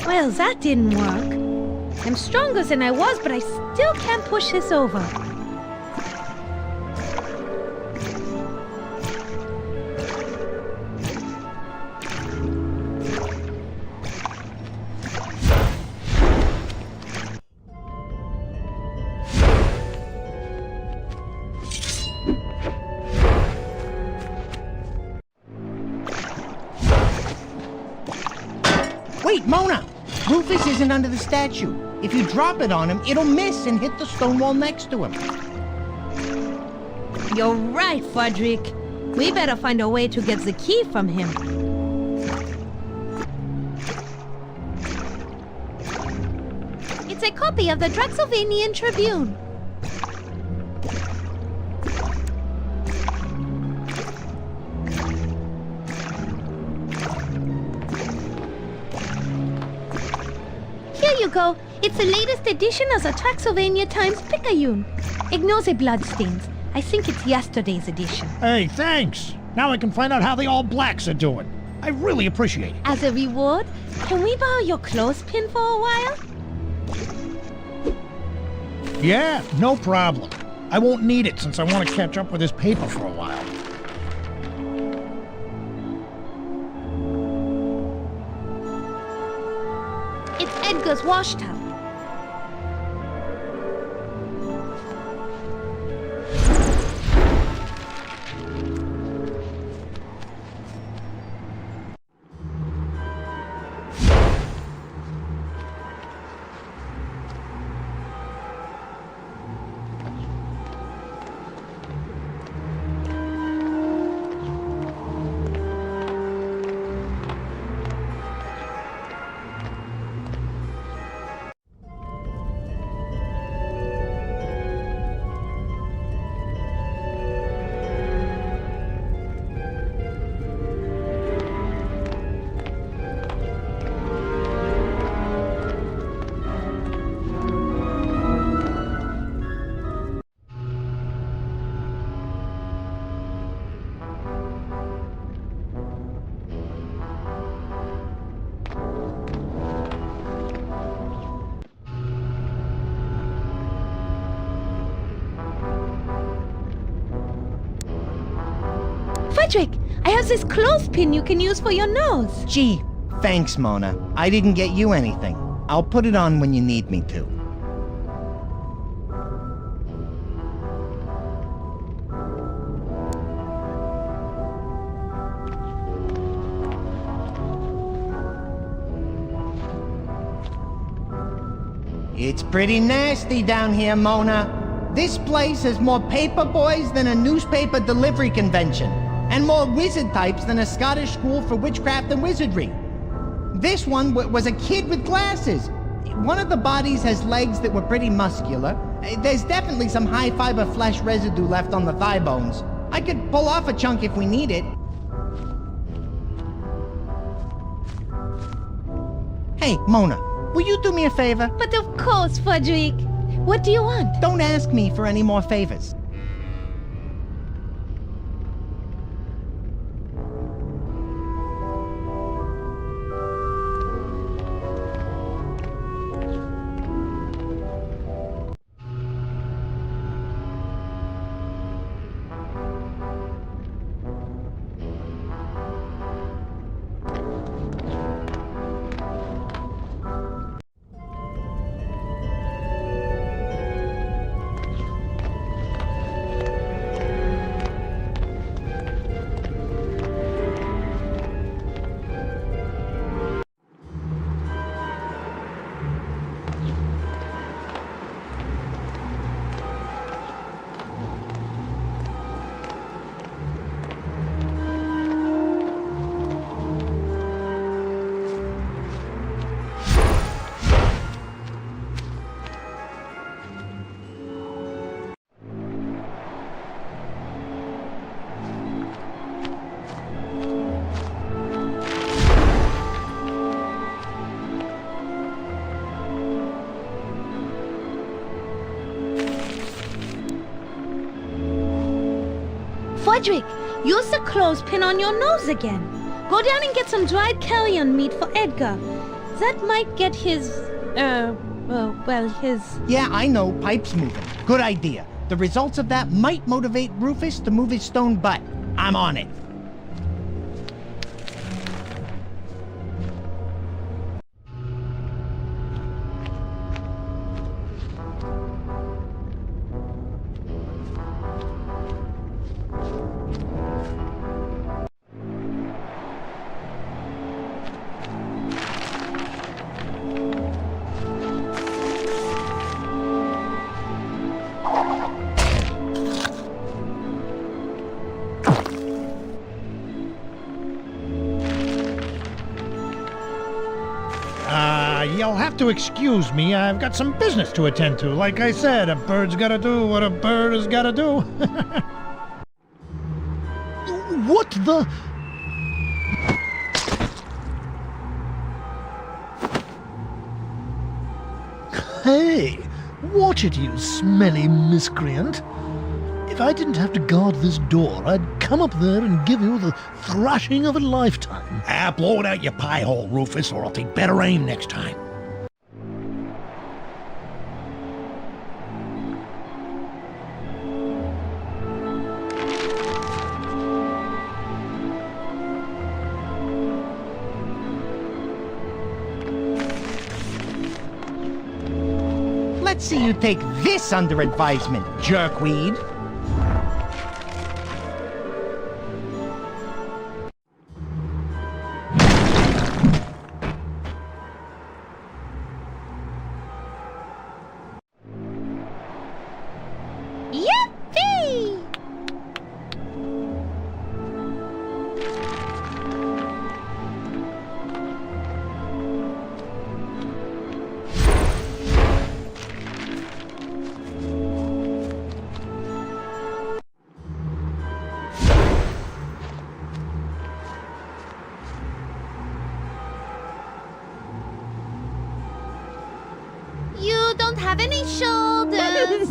Well, that didn't work. I'm stronger than I was, but I still can't push this over. Wait, Mona! Rufus isn't under the statue. If you drop it on him, it'll miss and hit the stone wall next to him. You're right, Frederick. We better find a way to get the key from him. It's a copy of the Draxylvanian Tribune. Here you go. It's the latest edition of the Draxylvania Times-Picayune. Ignore the bloodstains. I think it's yesterday's edition. Hey, thanks. Now I can find out how the All Blacks are doing. I really appreciate it. As a reward, can we borrow your clothespin for a while? Yeah, no problem. I won't need it since I want to catch up with this paper for a while. It's Edgar's wash tub. Frederick, I have this clothespin you can use for your nose. Gee, thanks, Mona. I didn't get you anything. I'll put it on when you need me to. It's pretty nasty down here, Mona. This place has more paper boys than a newspaper delivery convention, and more wizard types than a Scottish school for witchcraft and wizardry. This one was a kid with glasses. One of the bodies has legs that were pretty muscular. There's definitely some high-fiber flesh residue left on the thigh bones. I could pull off a chunk if we need it. Hey, Mona, will you do me a favor? But of course, Frederick. What do you want? Don't ask me for any more favors. Frederick, use the clothespin on your nose again. Go down and get some dried carrion meat for Edgar. That might get his, Well, his... Yeah, I know, pipe's moving. Good idea. The results of that might motivate Rufus to move his stone butt. I'm on it. You'll have to excuse me. I've got some business to attend to. Like I said, a bird's gotta do what a bird has gotta do. What the... Hey, watch it, you smelly miscreant. If I didn't have to guard this door, I'd come up there and give you the thrashing of a lifetime. Blow it out your pie hole, Rufus, or I'll take better aim next time. Let's see you take this under advisement, jerkweed. Yippee! You don't have any shoulders.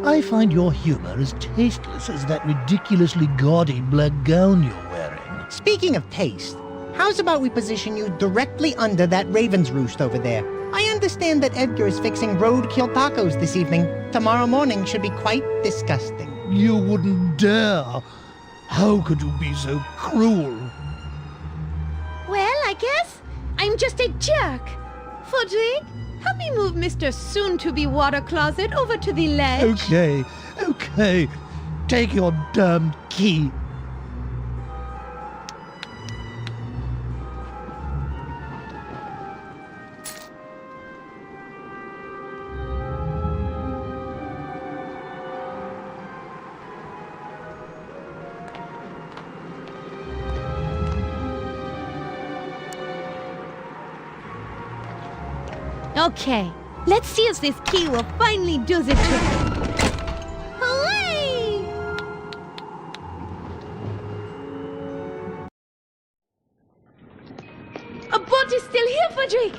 I find your humor as tasteless as that ridiculously gaudy black gown you're wearing. Speaking of taste, how's about we position you directly under that raven's roost over there? I understand that Edgar is fixing roadkill tacos this evening. Tomorrow morning should be quite disgusting. You wouldn't dare. How could you be so cruel? Well, I guess I'm just a jerk. Fodrick, help me move Mr. Soon-to-be water closet over to the ledge. Okay. Take your damn key. Okay, let's see if this key will finally do the trick. Hooray! A boat is still here, Fodrick!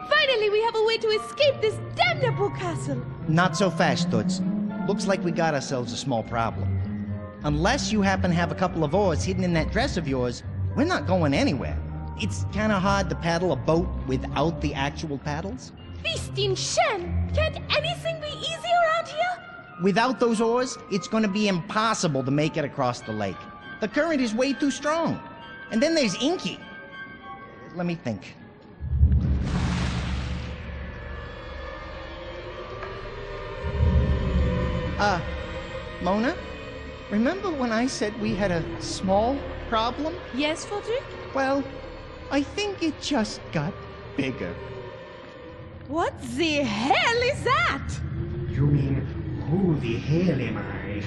Finally, we have a way to escape this damnable castle! Not so fast, Toots. Looks like we got ourselves a small problem. Unless you happen to have a couple of oars hidden in that dress of yours, we're not going anywhere. It's kind of hard to paddle a boat without the actual paddles. Feasting Shen! Can't anything be easy around here? Without those oars, it's going to be impossible to make it across the lake. The current is way too strong. And then there's Inky. Let me think. Mona? Remember when I said we had a small problem? Yes, Fodrick? Well, I think it just got bigger. What the hell is that? You mean, who the hell am I?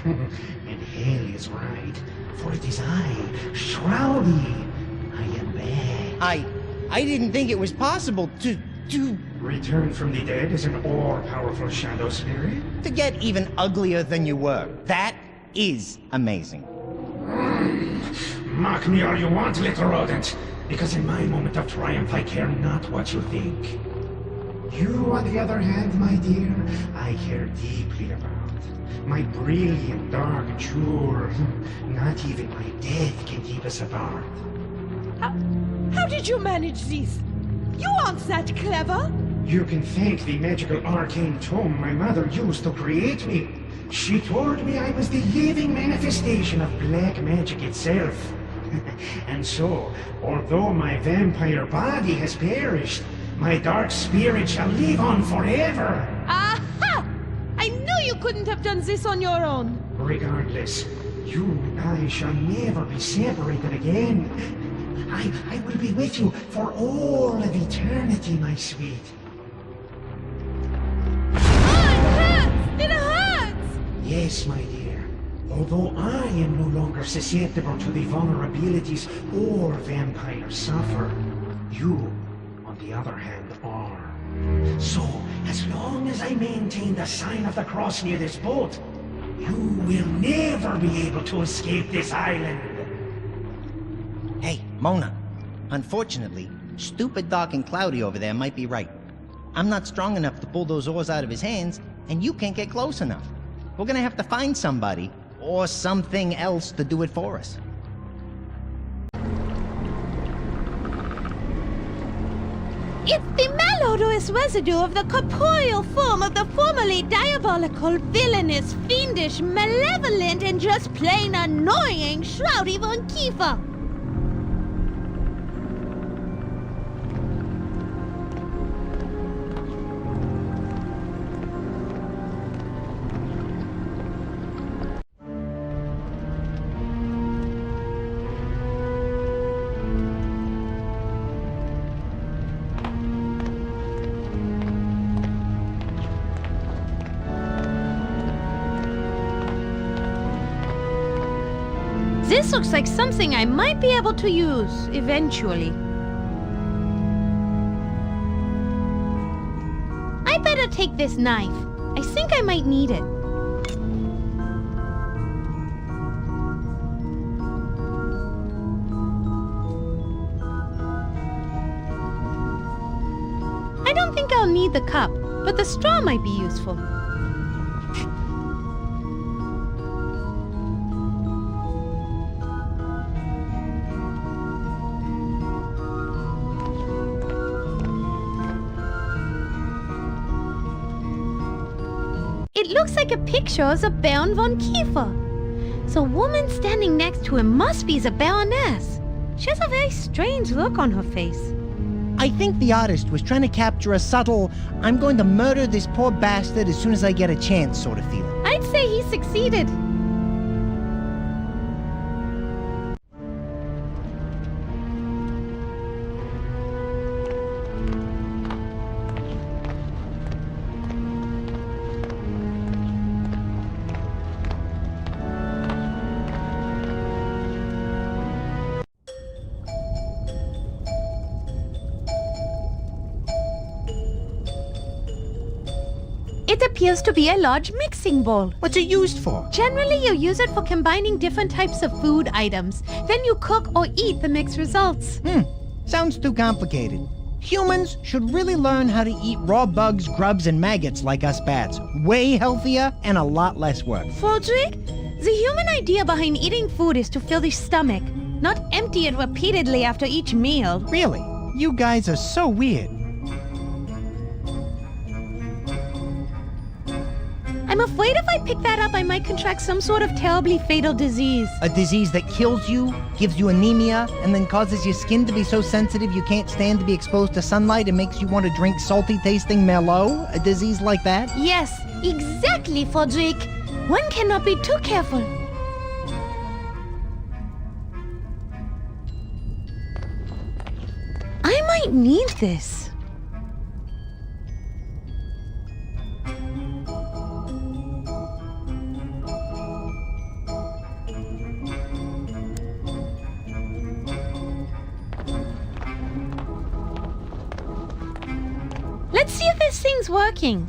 And hell is right, for it is I, Shrowdy. I am back. I didn't think it was possible to Return from the dead as an all-powerful shadow spirit? to get even uglier than you were. That is amazing. Mock me all you want, little rodent, because in my moment of triumph I care not what you think. You, on the other hand, my dear, I care deeply about. My brilliant dark jewel. Not even my death can keep us apart. How did you manage this? You aren't that clever. You can thank the magical arcane tome my mother used to create me. She told me I was the living manifestation of black magic itself. And so, although my vampire body has perished, my dark spirit shall live on forever. Aha! I knew you couldn't have done this on your own. Regardless, you and I shall never be separated again. I will be with you for all of eternity, my sweet. It hurts! Yes, my dear. Although I am no longer susceptible to the vulnerabilities all vampires suffer, you, on the other hand, are. So, as long as I maintain the sign of the cross near this boat, you will never be able to escape this island. Hey, Mona. Unfortunately, stupid Dark and Cloudy over there might be right. I'm not strong enough to pull those oars out of his hands, and you can't get close enough. We're gonna have to find somebody, or something else to do it for us. It's the malodorous residue of the corporeal form of the formerly diabolical, villainous, fiendish, malevolent, and just plain annoying Shrowdy von Kiefer. This looks like something I might be able to use, eventually. I better take this knife. I think I might need it. I don't think I'll need the cup, but the straw might be useful. It looks like a picture of the Baron von Kiefer. The woman standing next to him must be the Baroness. She has a very strange look on her face. I think the artist was trying to capture a subtle, I'm going to murder this poor bastard as soon as I get a chance sort of feeling. I'd say he succeeded. It appears to be a large mixing bowl. What's it used for? Generally, you use it for combining different types of food items. Then you cook or eat the mixed results. Sounds too complicated. Humans should really learn how to eat raw bugs, grubs, and maggots like us bats. Way healthier and a lot less work. Frederick, the human idea behind eating food is to fill the stomach, not empty it repeatedly after each meal. Really? You guys are so weird. I'm afraid if I pick that up, I might contract some sort of terribly fatal disease. A disease that kills you, gives you anemia, and then causes your skin to be so sensitive you can't stand to be exposed to sunlight and makes you want to drink salty-tasting Merlot? A disease like that? Yes, exactly, Frederick. One cannot be too careful. I might need this. Let's see if this thing's working.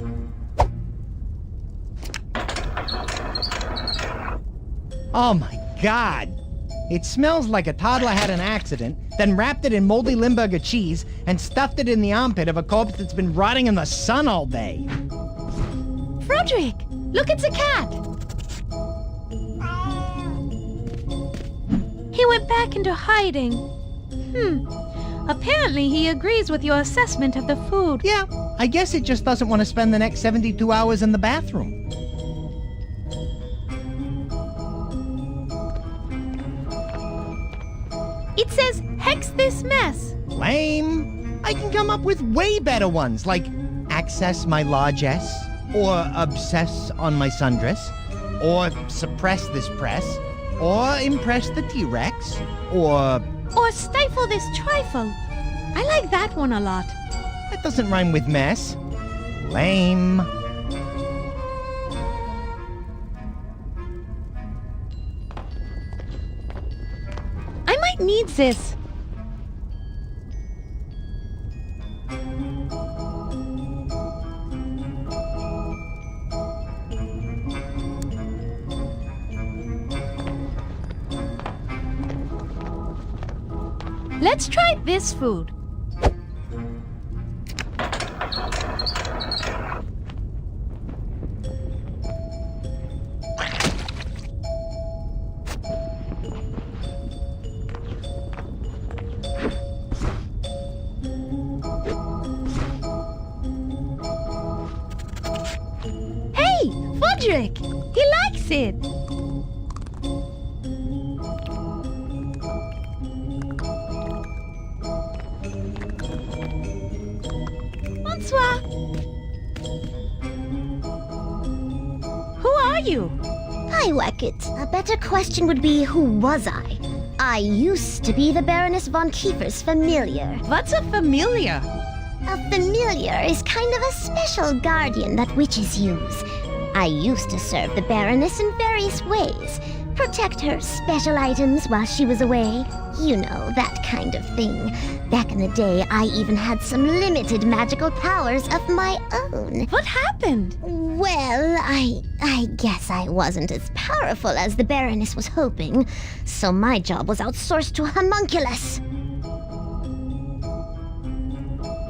Oh my God! It smells like a toddler had an accident, then wrapped it in moldy Limburger cheese and stuffed it in the armpit of a corpse that's been rotting in the sun all day. Frederick, look, it's a cat. He went back into hiding. Apparently he agrees with your assessment of the food. Yeah, I guess it just doesn't want to spend the next 72 hours in the bathroom. It says, hex this mess. Lame. I can come up with way better ones, like access my largesse, or obsess on my sundress, or suppress this press, or impress the T-Rex, or stifle this trifle. I like that one a lot. That doesn't rhyme with mess. Lame. I might need this. Let's try this food. Hey, Fudrick! He likes it! Bonsoir! Who are you? Hi, Wackett. A better question would be, who was I? I used to be the Baroness von Kiefer's familiar. What's a familiar? A familiar is kind of a special guardian that witches use. I used to serve the Baroness in various ways. Protect her special items while she was away. You know, that kind of thing. Back in the day, I even had some limited magical powers of my own. What happened? Well, I guess I wasn't as powerful as the Baroness was hoping, so my job was outsourced to a homunculus.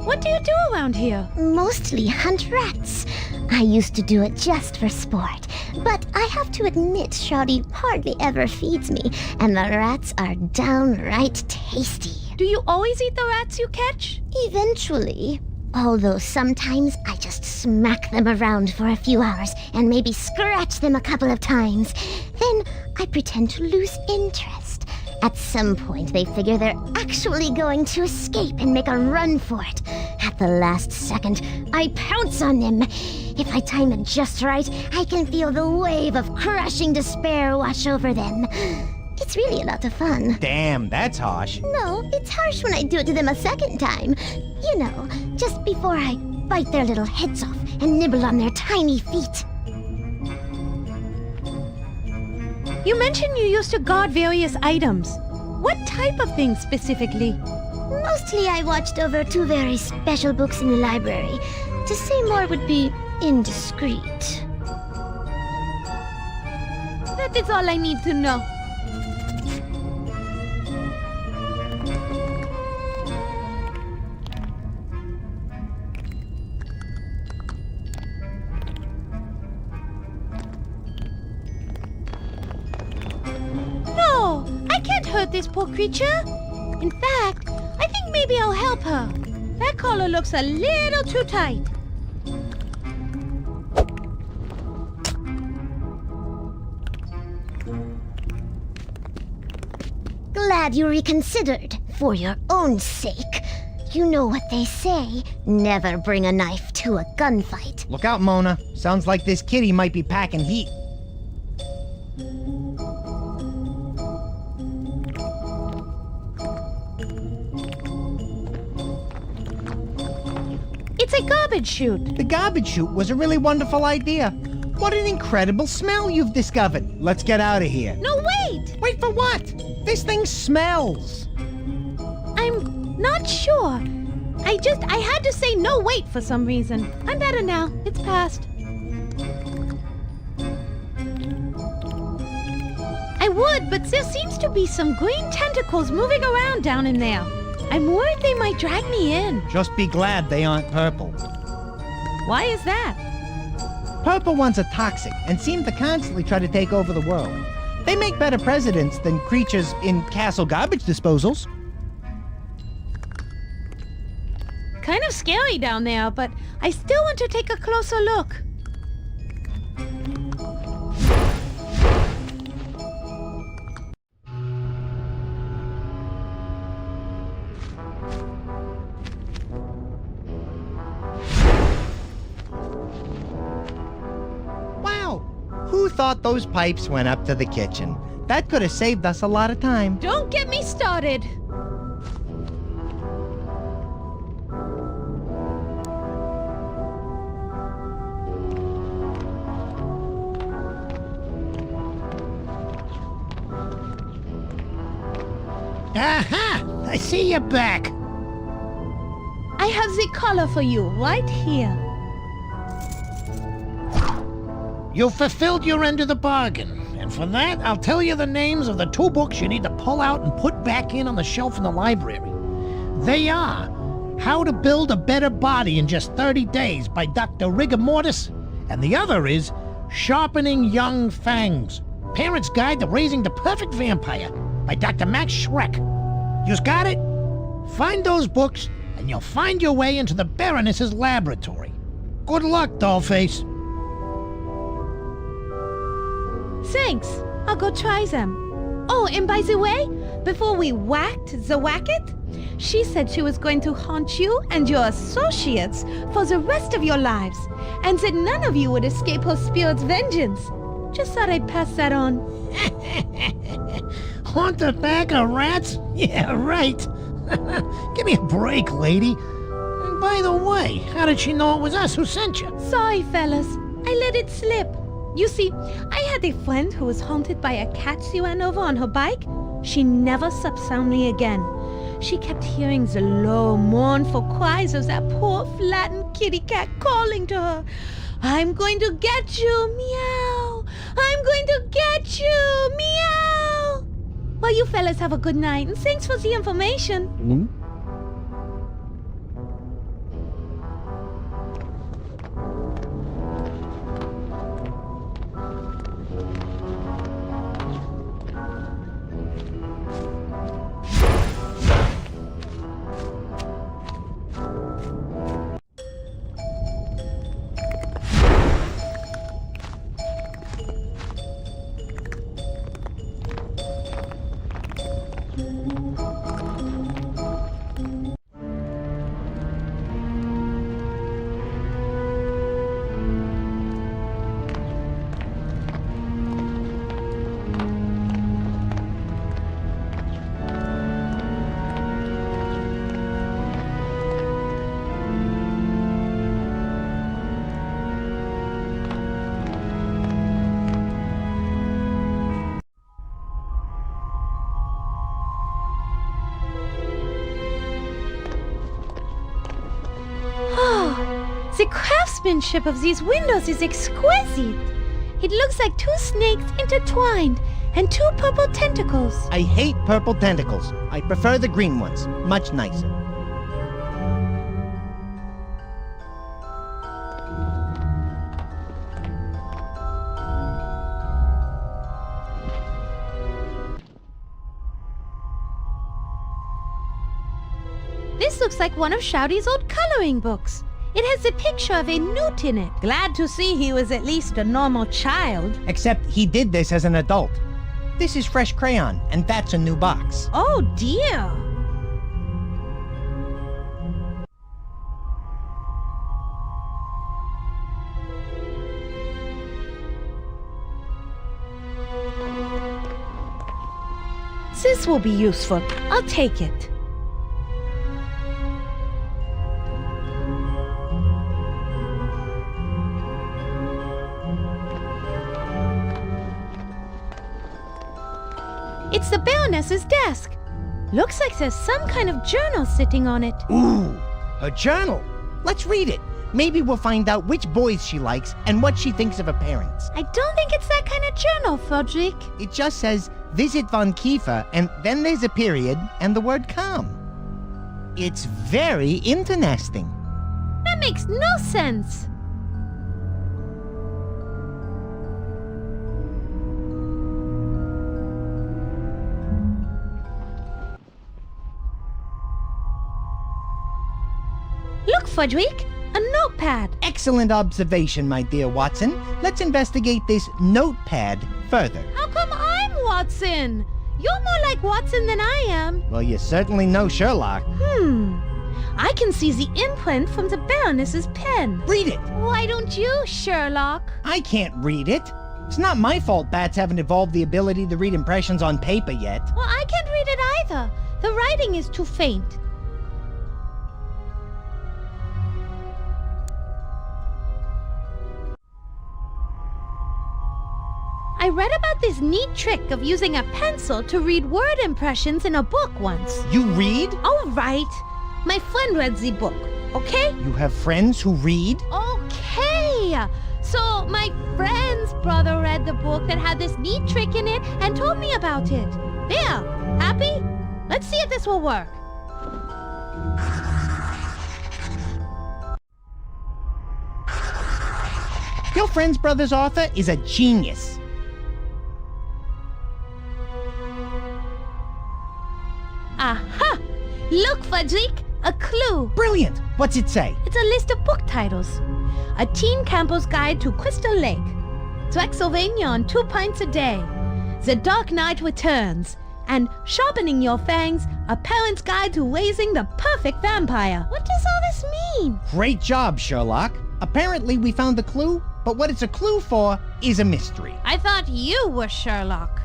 What do you do around here? Mostly hunt rats. I used to do it just for sport, but I have to admit Shrowdy hardly ever feeds me, and the rats are downright tasty. Do you always eat the rats you catch? Eventually. Although sometimes I just smack them around for a few hours and maybe scratch them a couple of times. Then I pretend to lose interest. At some point, they figure they're actually going to escape and make a run for it. At the last second, I pounce on them. If I time it just right, I can feel the wave of crushing despair wash over them. It's really a lot of fun. Damn, that's harsh. No, it's harsh when I do it to them a second time. You know, just before I bite their little heads off and nibble on their tiny feet. You mentioned you used to guard various items. What type of things specifically? Mostly I watched over 2 very special books in the library. To say more would be indiscreet. That is all I need to know. No, I can't hurt this poor creature. In fact, I think maybe I'll help her. That collar looks a little too tight. Glad you reconsidered, for your own sake. You know what they say, never bring a knife to a gunfight. Look out, Mona. Sounds like this kitty might be packing heat. It's a garbage chute. The garbage chute was a really wonderful idea. What an incredible smell you've discovered. Let's get out of here. No, wait! Wait for what? This thing smells. I'm not sure. I had to say no wait for some reason. I'm better now. It's past. I would, but there seems to be some green tentacles moving around down in there. I'm worried they might drag me in. Just be glad they aren't purple. Why is that? Purple ones are toxic and seem to constantly try to take over the world. They make better presidents than creatures in castle garbage disposals. Kind of scary down there, but I still want to take a closer look. Wow! Who thought those pipes went up to the kitchen? That could have saved us a lot of time. Don't get me started. Aha! I see you're back. I have the collar for you right here. You fulfilled your end of the bargain. And for that, I'll tell you the names of the 2 books you need to pull out and put back in on the shelf in the library. They are How to Build a Better Body in Just 30 Days by Dr. Rigor Mortis, and the other is Sharpening Young Fangs, Parent's Guide to Raising the Perfect Vampire by Dr. Max Schreck. You got it? Find those books, and you'll find your way into the Baroness's laboratory. Good luck, Dollface. Thanks. I'll go try them. Oh, and by the way, before we whacked the whacket, she said she was going to haunt you and your associates for the rest of your lives, and that none of you would escape her spirit's vengeance. Just thought I'd pass that on. Haunt a bag of rats? Yeah, right. Give me a break, lady. And by the way, how did she know it was us who sent you? Sorry, fellas. I let it slip. You see, I had a friend who was haunted by a cat she ran over on her bike. She never slept soundly again. She kept hearing the low, mournful cries of that poor, flattened kitty cat calling to her. I'm going to get you, meow. I'm going to get you, meow. Well, you fellas have a good night, and thanks for the information. The craftsmanship of these windows is exquisite. It looks like 2 snakes intertwined and 2 purple tentacles. I hate purple tentacles. I prefer the green ones. Much nicer. This looks like one of Shrowdy's old coloring books. It has a picture of a newt in it. Glad to see he was at least a normal child. Except he did this as an adult. This is fresh crayon, and that's a new box. Oh dear. This will be useful. I'll take it. It's the Baroness's desk. Looks like there's some kind of journal sitting on it. Ooh, a journal. Let's read it. Maybe we'll find out which boys she likes and what she thinks of her parents. I don't think it's that kind of journal, Frederick. It just says, visit von Kiefer, and then there's a period and the word come. It's very interesting. That makes no sense. Frederick, a notepad. Excellent observation, my dear Watson. Let's investigate this notepad further. How come I'm Watson? You're more like Watson than I am. Well, you certainly know Sherlock. I can see the imprint from the Baroness's pen. Read it. Why don't you, Sherlock? I can't read it. It's not my fault bats haven't evolved the ability to read impressions on paper yet. Well, I can't read it either. The writing is too faint. I read about this neat trick of using a pencil to read word impressions in a book once. You read? All right. My friend read the book, okay? You have friends who read? Okay. So my friend's brother read the book that had this neat trick in it and told me about it. There. Happy? Let's see if this will work. Your friend's brother's author is a genius. Aha! Look, Frederick, a clue. Brilliant. What's it say? It's a list of book titles. A Teen Camper's Guide to Crystal Lake. Draxylvania on 2 pints a day. The Dark Knight Returns. And Sharpening Your Fangs, a parent's guide to raising the perfect vampire. What does all this mean? Great job, Sherlock. Apparently we found the clue, but what it's a clue for is a mystery. I thought you were Sherlock.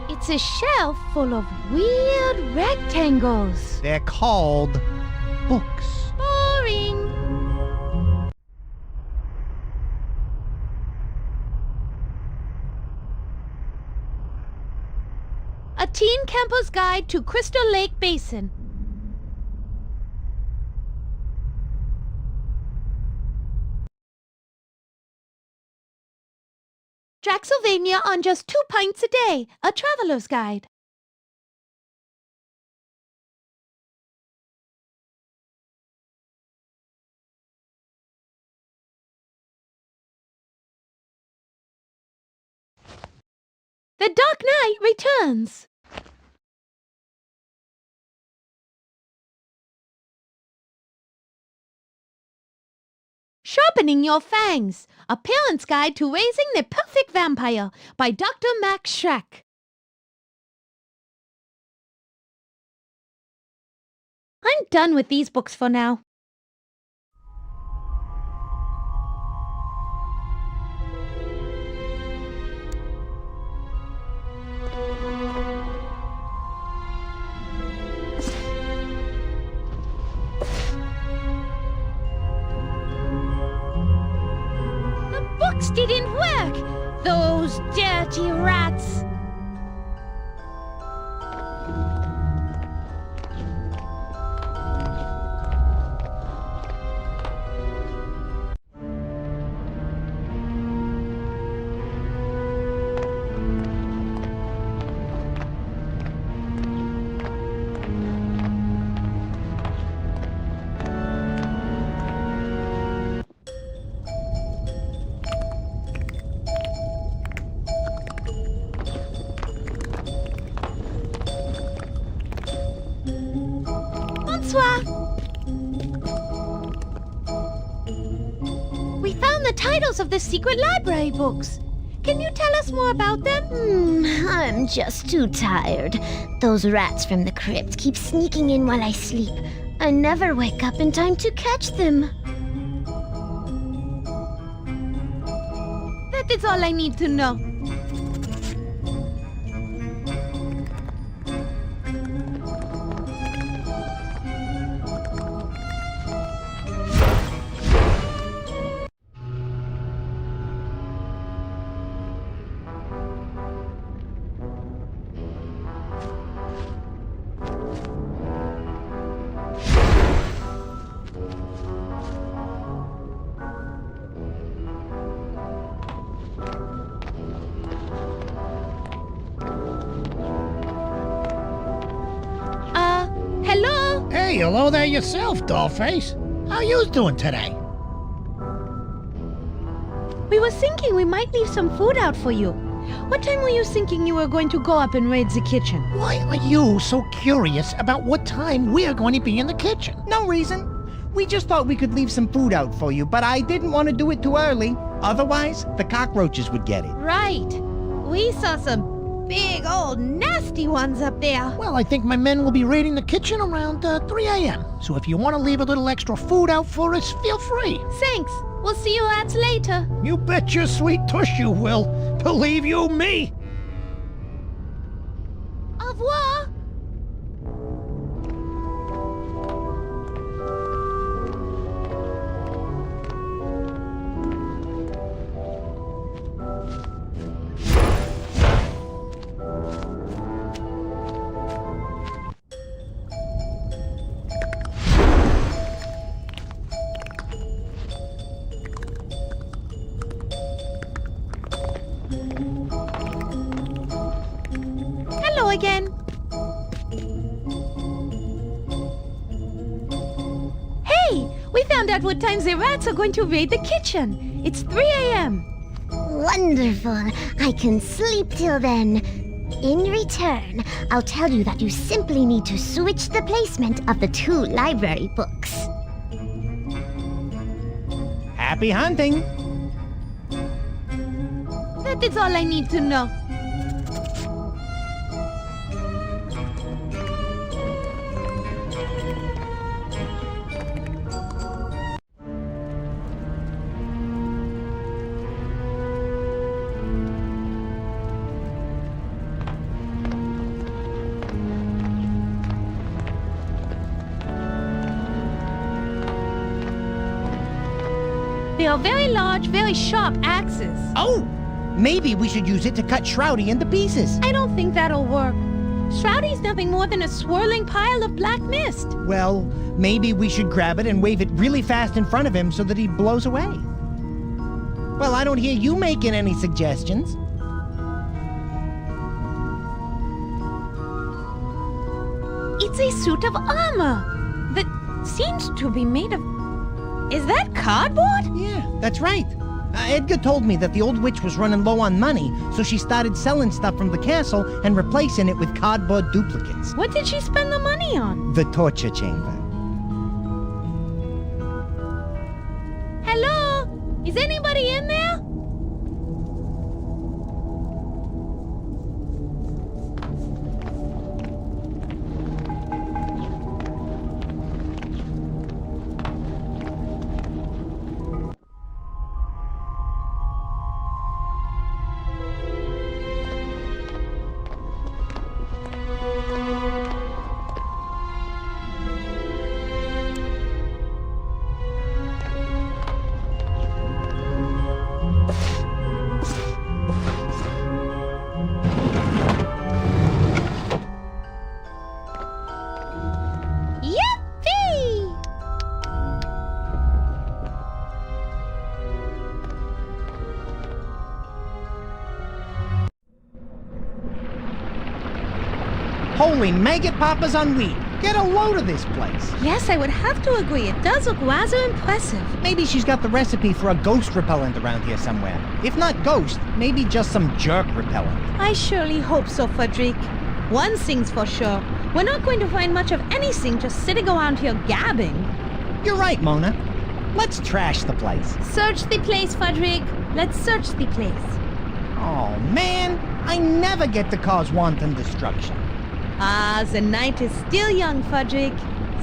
It's a shelf full of weird rectangles. They're called books. Boring. A Teen Camper's Guide to Crystal Lake Basin. Draxylvania on just 2 pints a day, a traveler's guide. The Dark Knight returns. Sharpening Your Fangs, a parent's guide to raising the perfect vampire by Dr. Max Schreck. I'm done with these books for now. Books didn't work! Those dirty rats! We found the titles of the secret library books. Can you tell us more about them? I'm just too tired. Those rats from the crypt keep sneaking in while I sleep. I never wake up in time to catch them. That is all I need to know. Hello? Hey, hello there yourself, Dollface. How you doing today? We were thinking we might leave some food out for you. What time were you thinking you were going to go up and raid the kitchen? Why are you so curious about what time we're going to be in the kitchen? No reason. We just thought we could leave some food out for you, but I didn't want to do it too early. Otherwise, the cockroaches would get it. Right. We saw some big old nasty ones up there. Well, I think my men will be raiding the kitchen around 3 a.m. So if you want to leave a little extra food out for us, feel free. Thanks. We'll see you lads later. You bet your sweet tush you will. Believe you me. Au revoir. Again. Hey, we found out what times the rats are going to raid the kitchen. It's 3 a.m. Wonderful. I can sleep till then. In return, I'll tell you that you simply need to switch the placement of the 2 library books. Happy hunting! That is all I need to know. They are very large, very sharp axes. Oh! Maybe we should use it to cut Shrowdy into pieces. I don't think that'll work. Shrowdy's nothing more than a swirling pile of black mist. Well, maybe we should grab it and wave it really fast in front of him so that he blows away. Well, I don't hear you making any suggestions. It's a suit of armor that seems to be made of... Is that cardboard? Yeah, that's right. Edgar told me that the old witch was running low on money, so she started selling stuff from the castle and replacing it with cardboard duplicates. What did she spend the money on? The torture chamber. Hello? Is anybody in there? Holy maggot poppers on weed. Get a load of this place. Yes, I would have to agree. It does look rather impressive. Maybe she's got the recipe for a ghost repellent around here somewhere. If not ghost, maybe just some jerk repellent. I surely hope so, Frederick. One thing's for sure. We're not going to find much of anything just sitting around here gabbing. You're right, Mona. Let's trash the place. Search the place, Frederick. Let's search the place. Oh, man. I never get to cause wanton destruction. Ah, the night is still young, Frederick.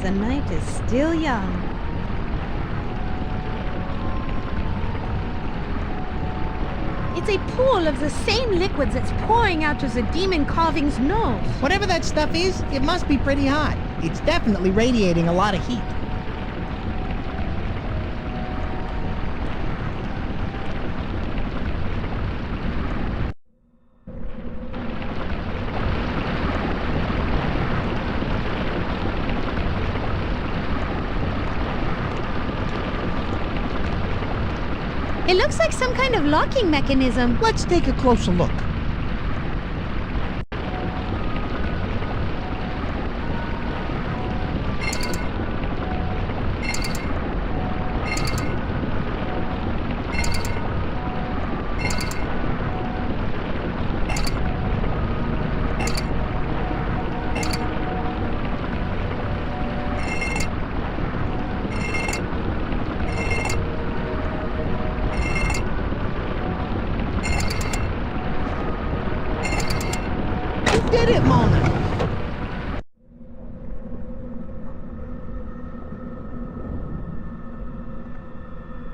The night is still young. It's a pool of the same liquid that's pouring out of the demon carving's nose. Whatever that stuff is, it must be pretty hot. It's definitely radiating a lot of heat. It looks like some kind of locking mechanism. Let's take a closer look.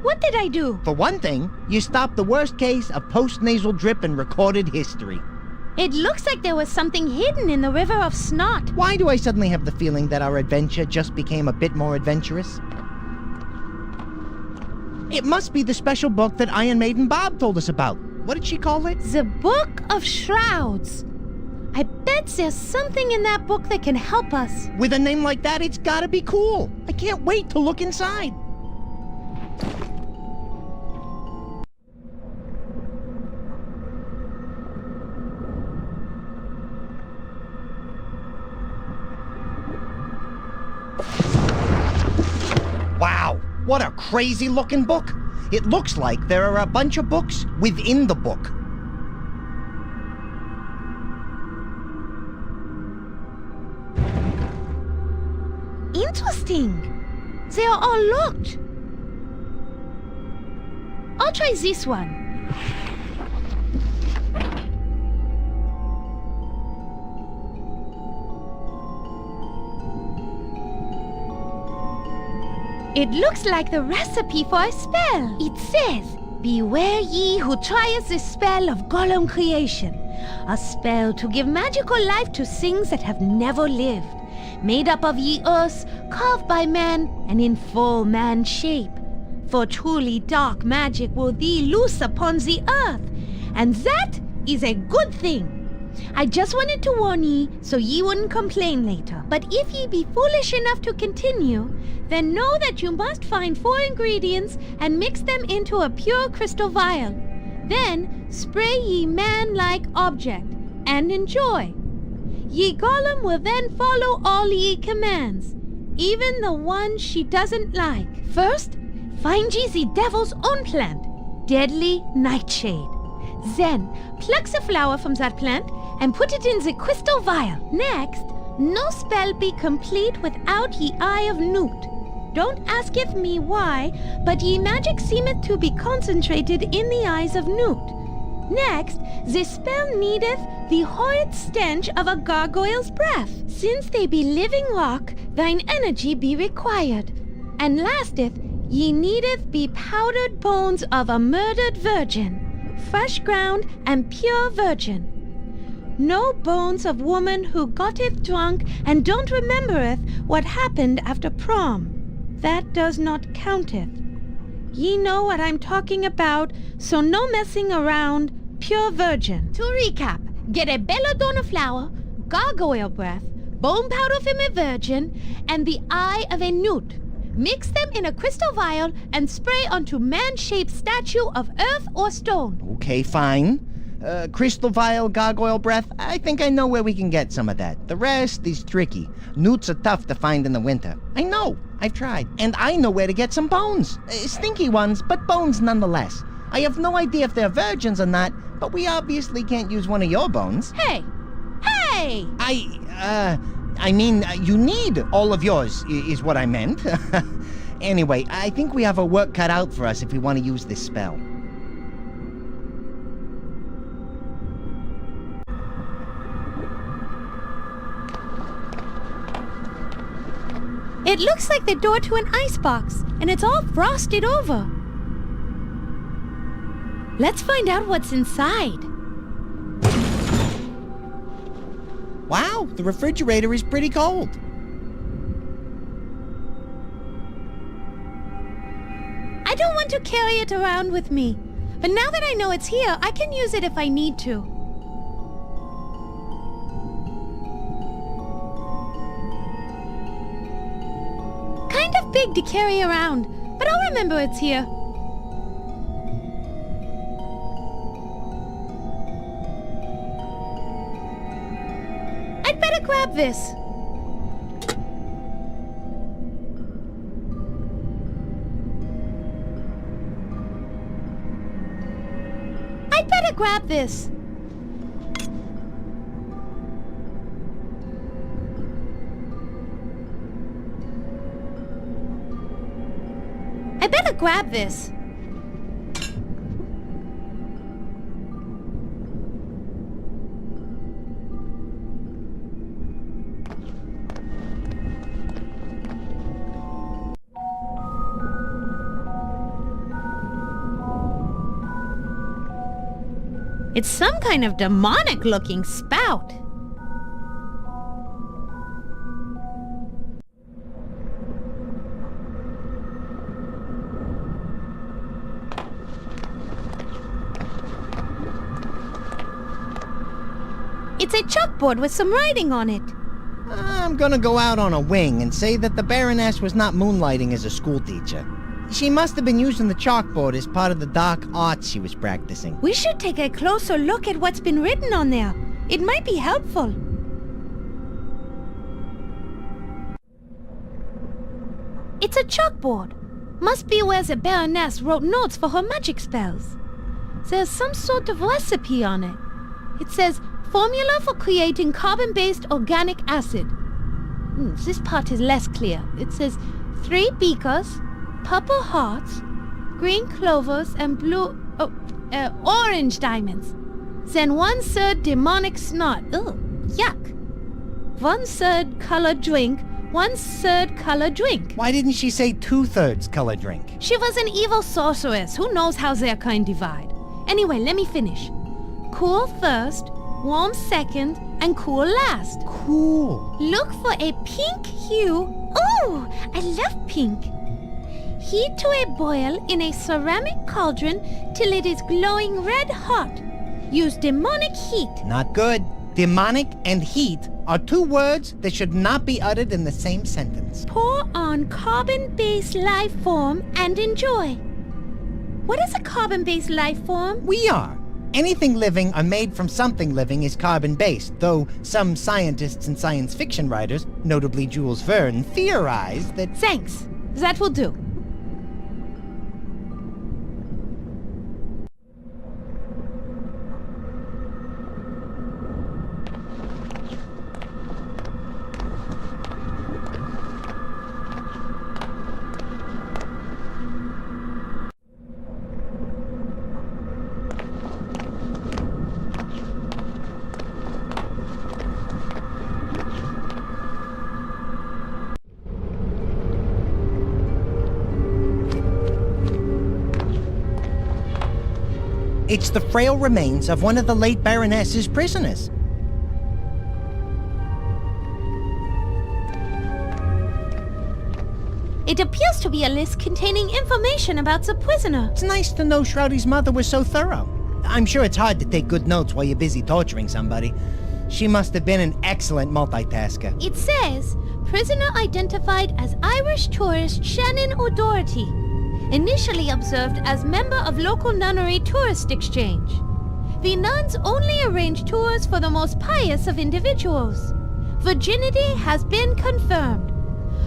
What did I do? For one thing, you stopped the worst case of post-nasal drip in recorded history. It looks like there was something hidden in the river of snot. Why do I suddenly have the feeling that our adventure just became a bit more adventurous? It must be the special book that Iron Maiden Bob told us about. What did she call it? The Book of Shrouds. I bet there's something in that book that can help us. With a name like that, it's gotta be cool. I can't wait to look inside. Wow, what a crazy looking book. It looks like there are a bunch of books within the book. Interesting. They are all locked. I'll try this one. It looks like the recipe for a spell. It says, "Beware ye who trieth the spell of Gollum creation, a spell to give magical life to things that have never lived, made up of ye earths, carved by man, and in full man shape. For truly dark magic will thee loose upon the earth, and that is a good thing. I just wanted to warn ye, so ye wouldn't complain later. But if ye be foolish enough to continue, then know that you must find 4 ingredients and mix them into a pure crystal vial. Then spray ye man-like object, and enjoy. Ye Gollum will then follow all ye commands, even the ones she doesn't like. First, find ye the devil's own plant, deadly nightshade. Then, pluck the flower from that plant and put it in the crystal vial. Next, no spell be complete without ye eye of newt. Don't asketh me why, but ye magic seemeth to be concentrated in the eyes of newt. Next, the spell needeth the horrid stench of a gargoyle's breath. Since they be living rock, thine energy be required. And lasteth, ye needeth be powdered bones of a murdered virgin, fresh ground and pure virgin. No bones of woman who gotteth drunk and don't remembereth what happened after prom. That does not counteth. Ye know what I'm talking about, so no messing around, pure virgin. To recap, get a belladonna flower, gargoyle breath, bone powder from a virgin, and the eye of a newt. Mix them in a crystal vial and spray onto man-shaped statue of earth or stone. Okay, fine. Crystal vial, gargoyle breath, I think I know where we can get some of that. The rest is tricky. Newts are tough to find in the winter. I know, I've tried. And I know where to get some bones. Stinky ones, but bones nonetheless. I have no idea if they're virgins or not, but we obviously can't use one of your bones. Hey! Hey! I mean, you need all of yours, is what I meant. Anyway, I think we have our work cut out for us if we want to use this spell. It looks like the door to an icebox, and it's all frosted over. Let's find out what's inside. Wow, the refrigerator is pretty cold. I don't want to carry it around with me, but now that I know it's here, I can use it if I need to. Kind of big to carry around, but I'll remember it's here. I'd better grab this. I'd better grab this. I better grab this. It's some kind of demonic-looking spout. It's a chalkboard with some writing on it. I'm gonna go out on a wing and say that the Baroness was not moonlighting as a schoolteacher. She must have been using the chalkboard as part of the dark arts she was practicing. We should take a closer look at what's been written on there. It might be helpful. It's a chalkboard. Must be where the Baroness wrote notes for her magic spells. There's some sort of recipe on it. It says, formula for creating carbon-based organic acid. This part is less clear. It says 3 beakers, purple hearts, green clovers, and orange diamonds. Then 1/3 demonic snot. Ugh, yuck. 1/3 color drink, 1/3 color drink. Why didn't she say 2/3 color drink? She was an evil sorceress. Who knows how their kind divide? Anyway, let me finish. Cool first, warm second, and cool last. Cool. Look for a pink hue. Ooh, I love pink. Heat to a boil in a ceramic cauldron till it is glowing red hot. Use demonic heat. Not good. Demonic and heat are 2 words that should not be uttered in the same sentence. Pour on carbon-based life form and enjoy. What is a carbon-based life form? We are. Anything living or made from something living is carbon-based, though some scientists and science fiction writers, notably Jules Verne, theorize that... Thanks. That will do. It's the frail remains of one of the late Baroness's prisoners. It appears to be a list containing information about the prisoner. It's nice to know Shrowdy's mother was so thorough. I'm sure it's hard to take good notes while you're busy torturing somebody. She must have been an excellent multitasker. It says, prisoner identified as Irish tourist Shannon O'Doherty. Initially observed as member of local nunnery tourist exchange. The nuns only arrange tours for the most pious of individuals. Virginity has been confirmed.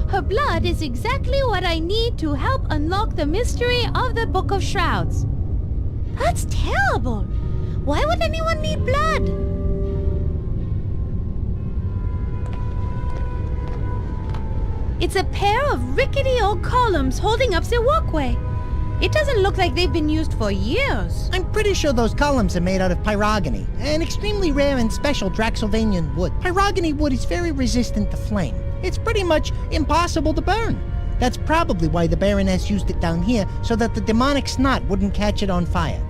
Her blood is exactly what I need to help unlock the mystery of the Book of Shrouds. That's terrible. Why would anyone need blood? It's a pair of rickety old columns holding up the walkway. It doesn't look like they've been used for years. I'm pretty sure those columns are made out of pyrogony, an extremely rare and special Draxylvanian wood. Pyrogony wood is very resistant to flame. It's pretty much impossible to burn. That's probably why the Baroness used it down here, so that the demonic snot wouldn't catch it on fire.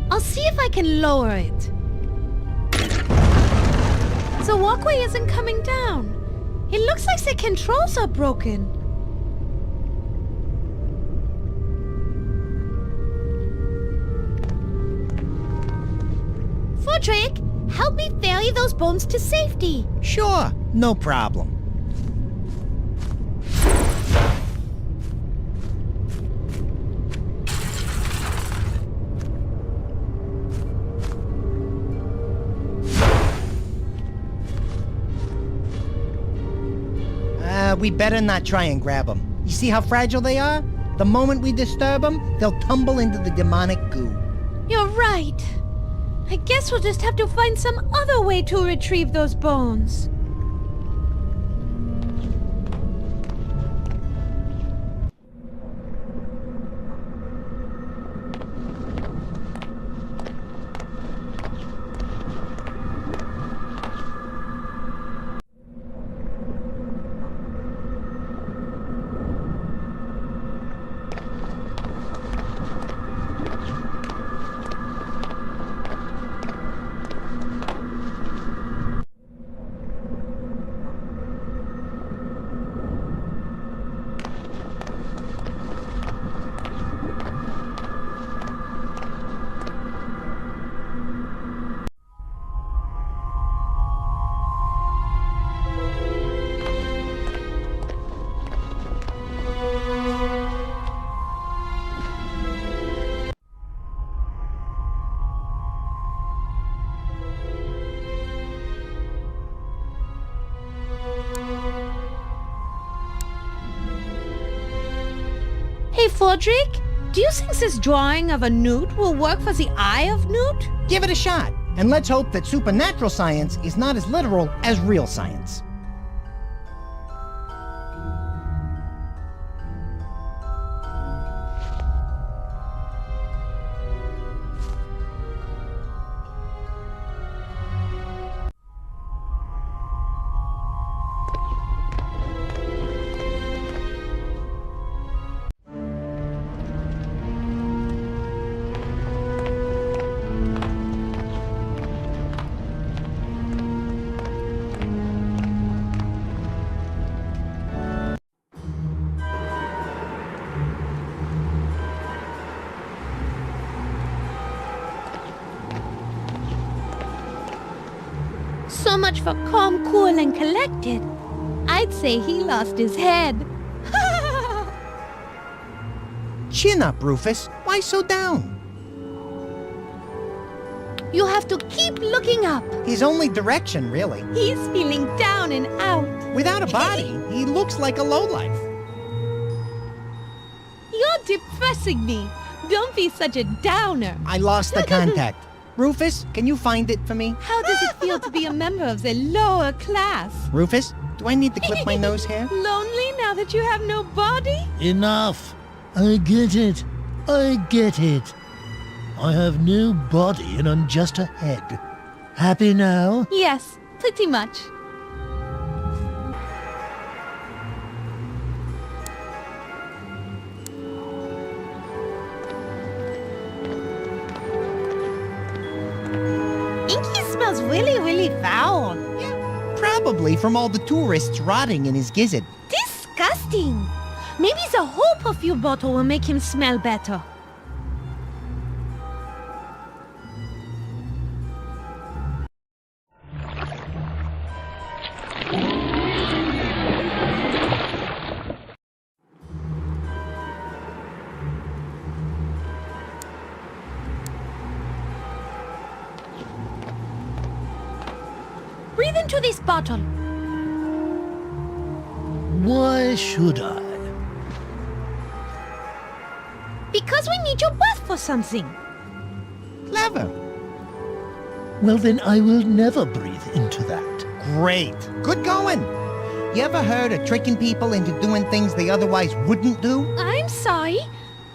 I'll see if I can lower it. The walkway isn't coming down. It looks like the controls are broken. Frederick, help me ferry those bones to safety. Sure, no problem. We better not try and grab them. You see how fragile they are? The moment we disturb them, they'll tumble into the demonic goo. You're right. I guess we'll just have to find some other way to retrieve those bones. Hey, Fodrick, do you think this drawing of a newt will work for the eye of newt? Give it a shot, and let's hope that supernatural science is not as literal as real science. So much for calm, cool, and collected. I'd say he lost his head. Chin up, Rufus. Why so down? You have to keep looking up. His only direction, really. He's feeling down and out. Without a body, he looks like a lowlife. You're depressing me. Don't be such a downer. I lost the contact. Rufus, can you find it for me? How does it feel to be a member of the lower class? Rufus, do I need to clip my nose hair? Lonely now that you have no body? Enough. I get it. I get it. I have no body and I'm just a head. Happy now? Yes, pretty much. Inky smells really, really foul. Probably from all the tourists rotting in his gizzard. Disgusting. Maybe the whole perfume bottle will make him smell better. Breathe into this bottle. Why should I? Because we need your breath for something. Clever. Well, then I will never breathe into that. Great. Good going. You ever heard of tricking people into doing things they otherwise wouldn't do? I'm sorry.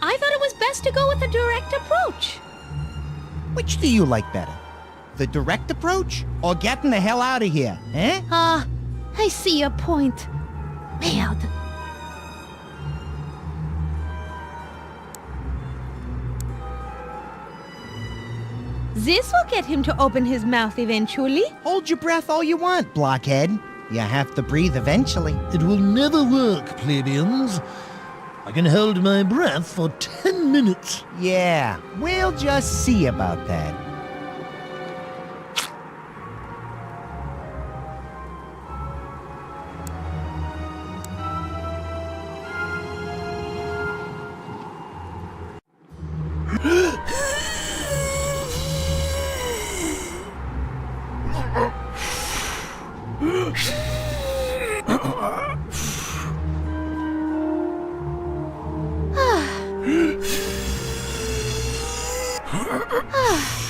I thought it was best to go with a direct approach. Which do you like better? The direct approach or getting the hell out of here, eh? I see your point. Merde. This will get him to open his mouth eventually. Hold your breath all you want, blockhead. You have to breathe eventually. It will never work, plebeians. I can hold my breath for 10 minutes. Yeah, we'll just see about that.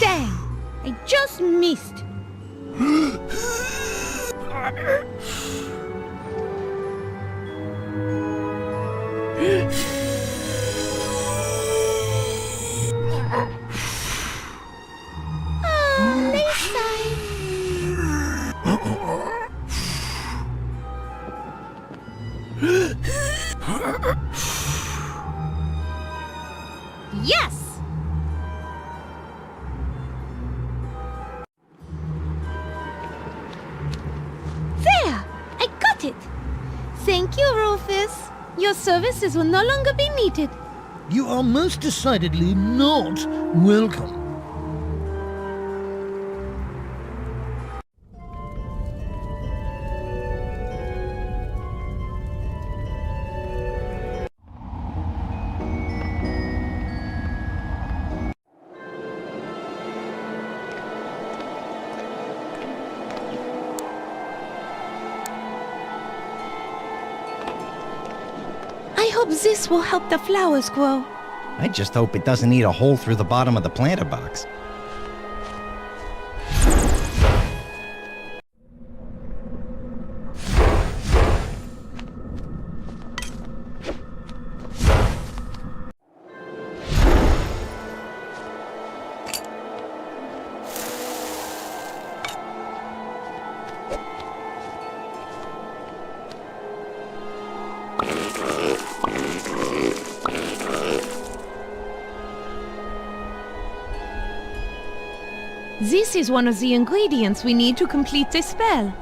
Dang! I just missed. Yes! There! I got it! Thank you, Rufus. Your services will no longer be needed. You are most decidedly not welcome. I hope this will help the flowers grow. I just hope it doesn't eat a hole through the bottom of the planter box. This is one of the ingredients we need to complete the spell.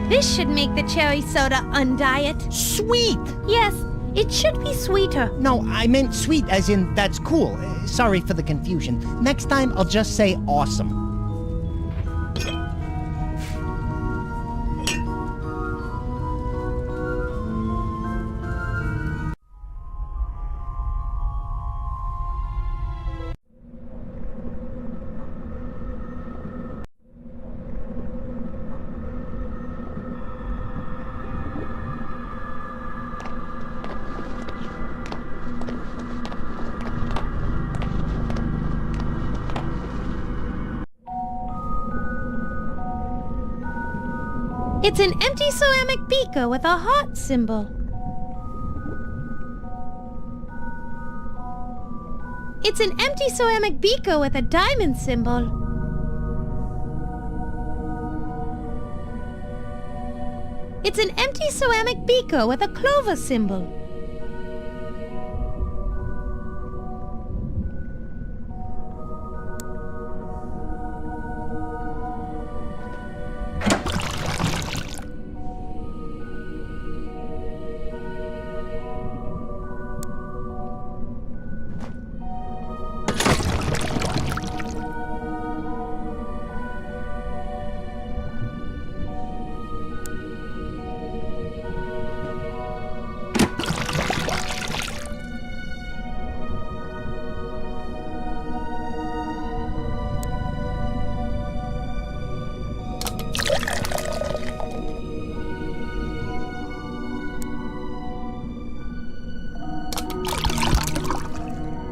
This should make the cherry soda undiet. Sweet! Yes, it should be sweeter. No, I meant sweet as in that's cool. Sorry for the confusion. Next time I'll just say awesome. It's an empty ceramic beaker with a heart symbol. It's an empty ceramic beaker with a diamond symbol. It's an empty ceramic beaker with a clover symbol.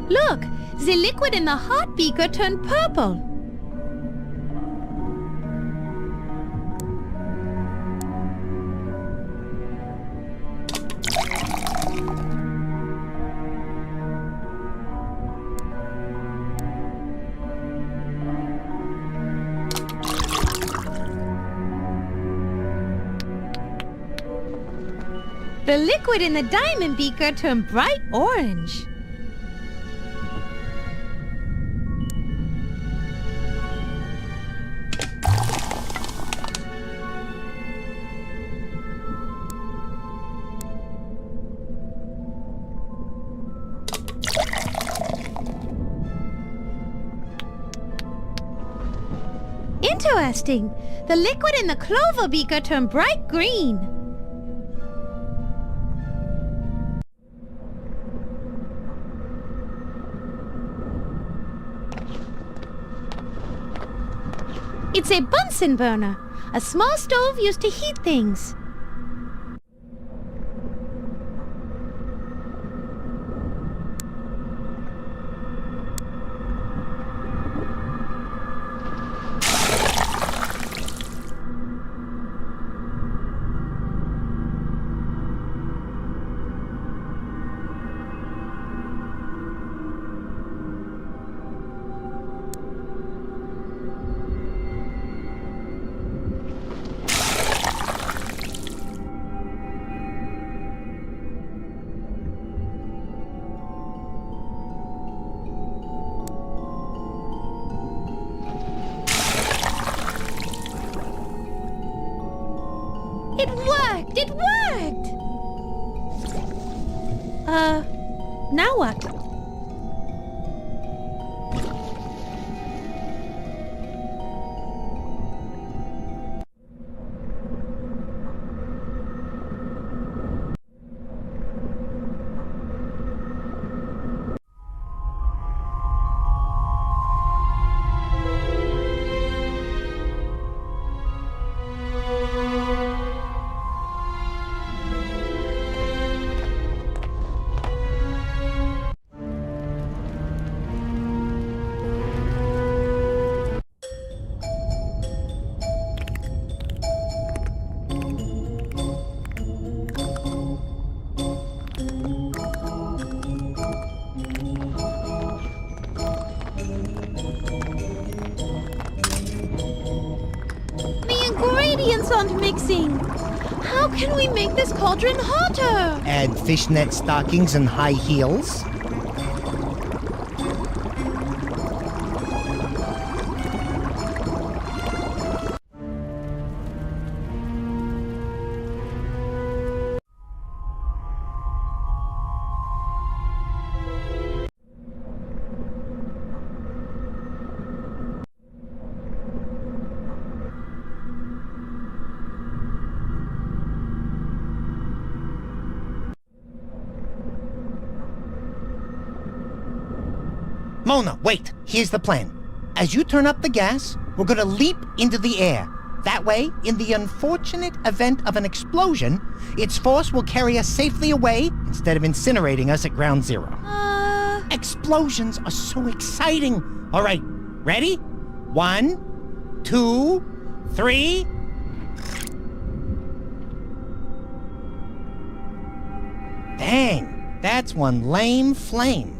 Look, the liquid in the heart beaker turned purple. The liquid in the diamond beaker turned bright orange. Interesting. The liquid in the clover beaker turned bright green. It's a Bunsen burner, a small stove used to heat things. Now what? Aren't mixing. How can we make this cauldron hotter? Add fishnet stockings and high heels. Mona, wait. Here's the plan. As you turn up the gas, we're gonna leap into the air. That way, in the unfortunate event of an explosion, its force will carry us safely away instead of incinerating us at ground zero. Explosions are so exciting. All right, ready? 1, 2, 3... Dang, that's one lame flame.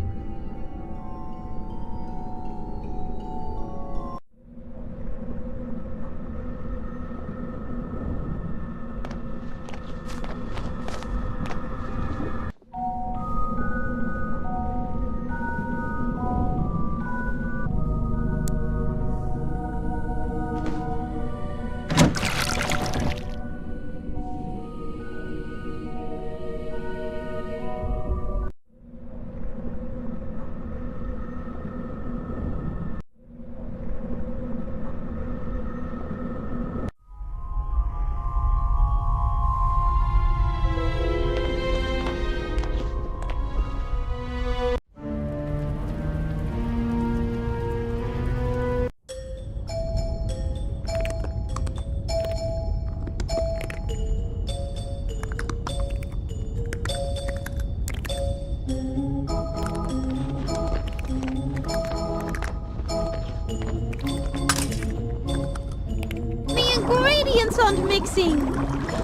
Aren't mixing.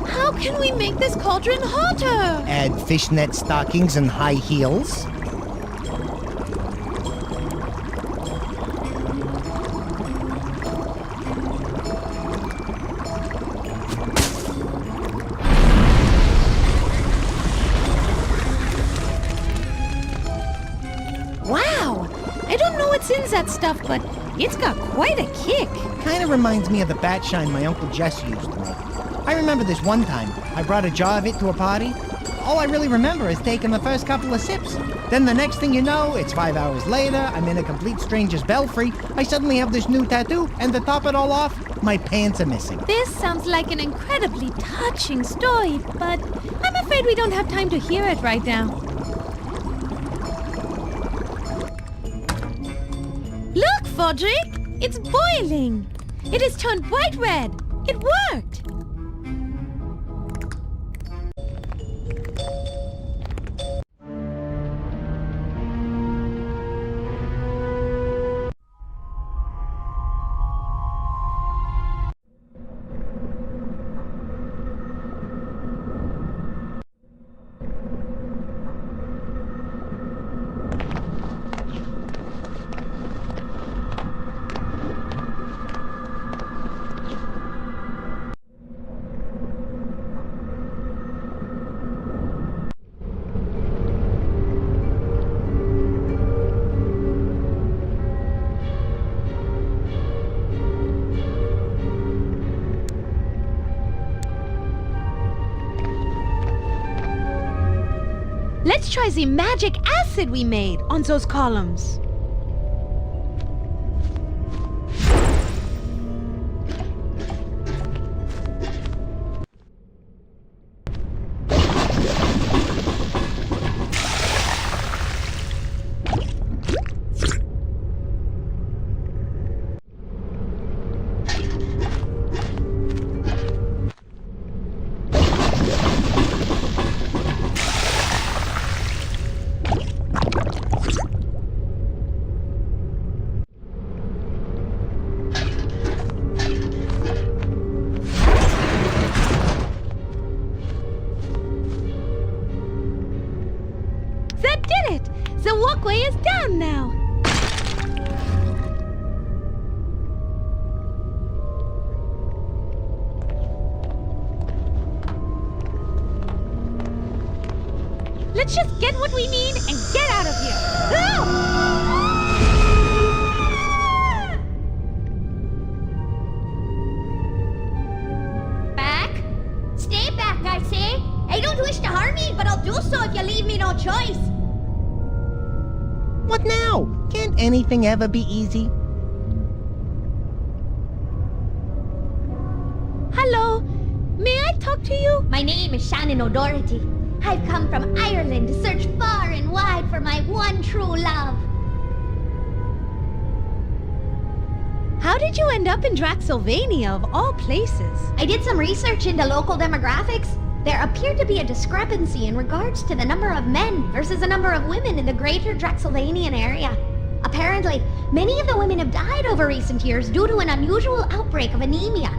How can we make this cauldron hotter? Add fishnet stockings and high heels. Wow! I don't know what's in that stuff, but it's got quite a kick. Kind of reminds me of the bat shine my Uncle Jess used to make. I remember this one time, I brought a jar of it to a party. All I really remember is taking the first couple of sips. Then the next thing you know, it's 5 hours later, I'm in a complete stranger's belfry, I suddenly have this new tattoo, and to top it all off, my pants are missing. This sounds like an incredibly touching story, but I'm afraid we don't have time to hear it right now. Look, Fodrick! It's boiling! It has turned bright red! It worked! Let's try the magic acid we made on those columns. That did it! The walkway is down now! Let's just get what we need and get out of here! Back? Stay back, I say. I don't wish to harm you, but I'll do so if you leave me no choice. What now? Can't anything ever be easy? Hello, may I talk to you? My name is Shannon O'Doherty. I've come from Ireland to search far and wide for my one true love. How did you end up in Draxylvania of all places? I did some research into local demographics. There appeared to be a discrepancy in regards to the number of men versus the number of women in the greater Draxylvanian area. Apparently, many of the women have died over recent years due to an unusual outbreak of anemia.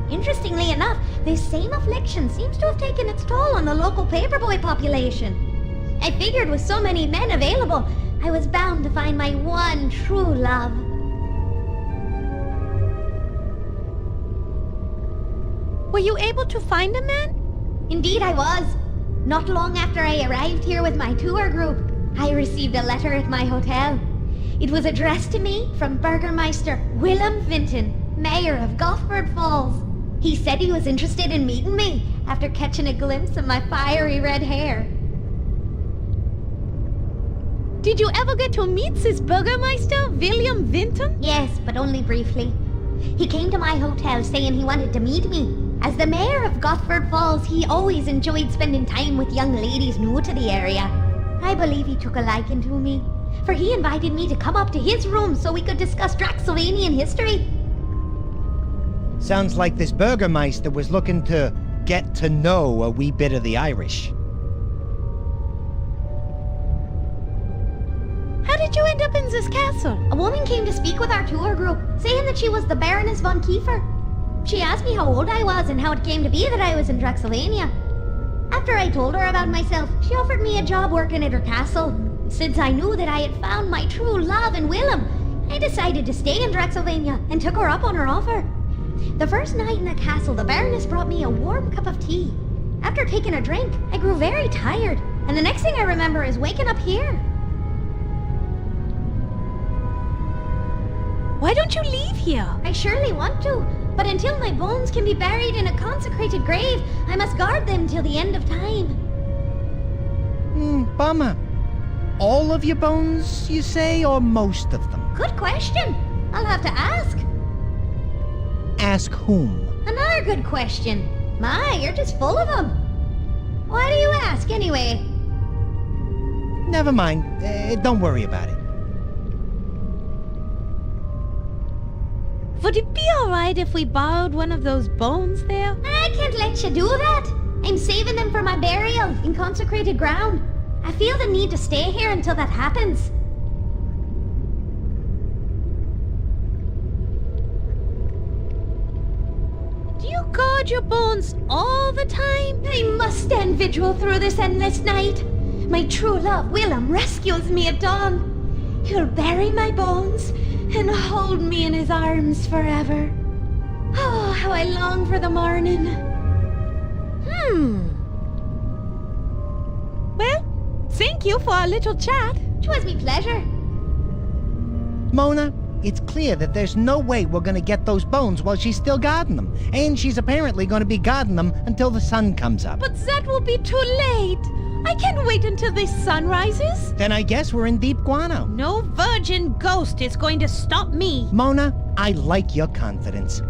Interestingly enough, this same affliction seems to have taken its toll on the local paperboy population. I figured with so many men available, I was bound to find my one true love. Were you able to find a man? Indeed I was. Not long after I arrived here with my tour group, I received a letter at my hotel. It was addressed to me from Burgermeister Willem Vinton, Mayor of Gosford Falls. He said he was interested in meeting me after catching a glimpse of my fiery red hair. Did you ever get to meet this Burgermeister, William Vinton? Yes, but only briefly. He came to my hotel saying he wanted to meet me. As the mayor of Gosford Falls, he always enjoyed spending time with young ladies new to the area. I believe he took a liking to me, for he invited me to come up to his room so we could discuss Draxylvanian history. Sounds like this Burgermeister was looking to get to know a wee bit of the Irish. How did you end up in this castle? A woman came to speak with our tour group, saying that she was the Baroness von Kiefer. She asked me how old I was and how it came to be that I was in Draxylvania. After I told her about myself, she offered me a job working at her castle. Since I knew that I had found my true love in Willem, I decided to stay in Draxylvania and took her up on her offer. The first night in the castle, the Baroness brought me a warm cup of tea. After taking a drink, I grew very tired, and the next thing I remember is waking up here. Why don't you leave here? I surely want to, but until my bones can be buried in a consecrated grave, I must guard them till the end of time. Bummer. All of your bones, you say, or most of them? Good question. I'll have to ask. Ask whom? Another good question. My, you're just full of them. Why do you ask, anyway? Never mind. Don't worry about it. Would it be alright if we borrowed one of those bones there? I can't let you do that. I'm saving them for my burial in consecrated ground. I feel the need to stay here until that happens. Do you guard your bones all the time? I must stand vigil through this endless night. My true love, Willem, rescues me at dawn. He'll bury my bones and hold me in his arms forever. Oh, how I long for the morning. Well, thank you for our little chat. 'Twas me pleasure. Mona, it's clear that there's no way we're gonna get those bones while she's still guarding them. And she's apparently gonna be guarding them until the sun comes up. But that will be too late. I can't wait until the sun rises. Then I guess we're in deep guano. No virgin ghost is going to stop me. Mona, I like your confidence.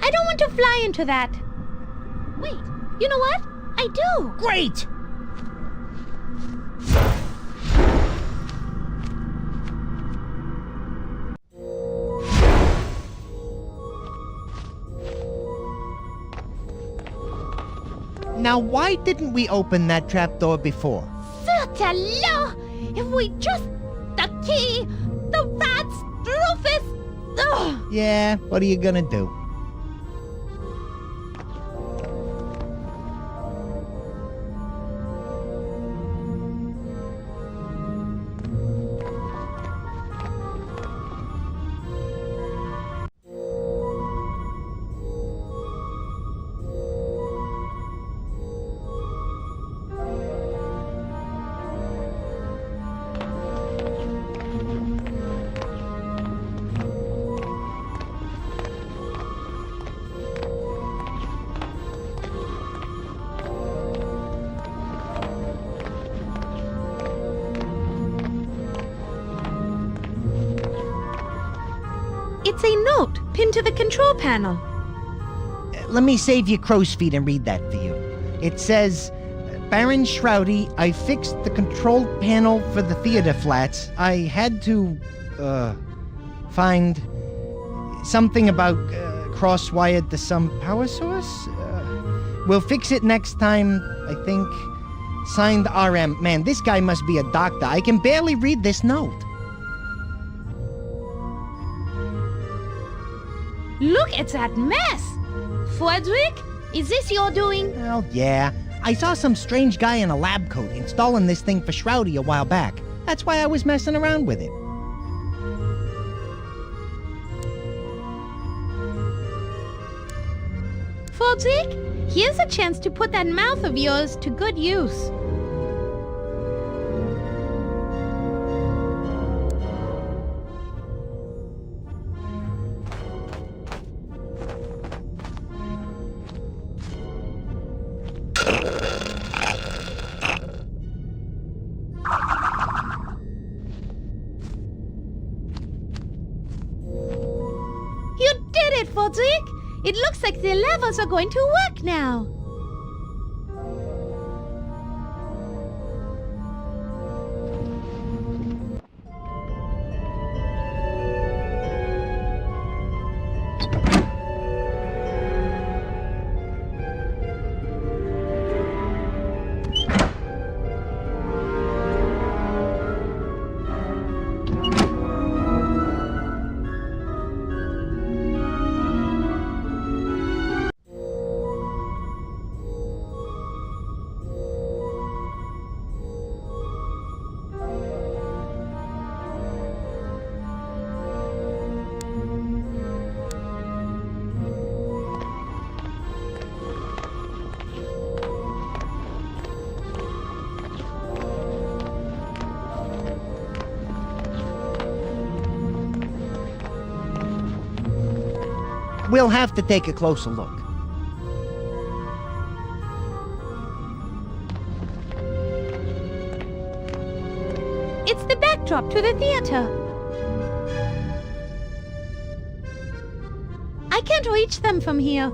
I don't want to fly into that. Wait, you know what? I do. Great! Now, why didn't we open that trapdoor before? Certainly! If we just... the key! The rats! Rufus! Ugh. Yeah, what are you gonna do? It's a note pinned to the control panel. Let me save you crow's feet and read that for you. It says, Baron Shrowdy, I fixed the control panel for the theater flats. I had to, find something about cross-wired to some power source. We'll fix it next time, I think. Signed RM. Man, this guy must be a doctor. I can barely read this note. Look at that mess! Frederick, is this your doing? Well, yeah. I saw some strange guy in a lab coat installing this thing for Shrowdy a while back. That's why I was messing around with it. Frederick, here's a chance to put that mouth of yours to good use. You did it, Frederick! It looks like the levels are going to work now. We'll have to take a closer look. It's the backdrop to the theater. I can't reach them from here.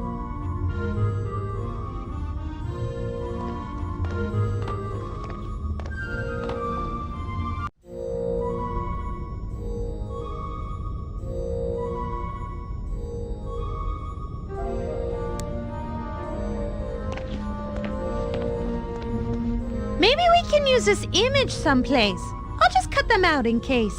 Maybe we can use this image someplace. I'll just cut them out in case.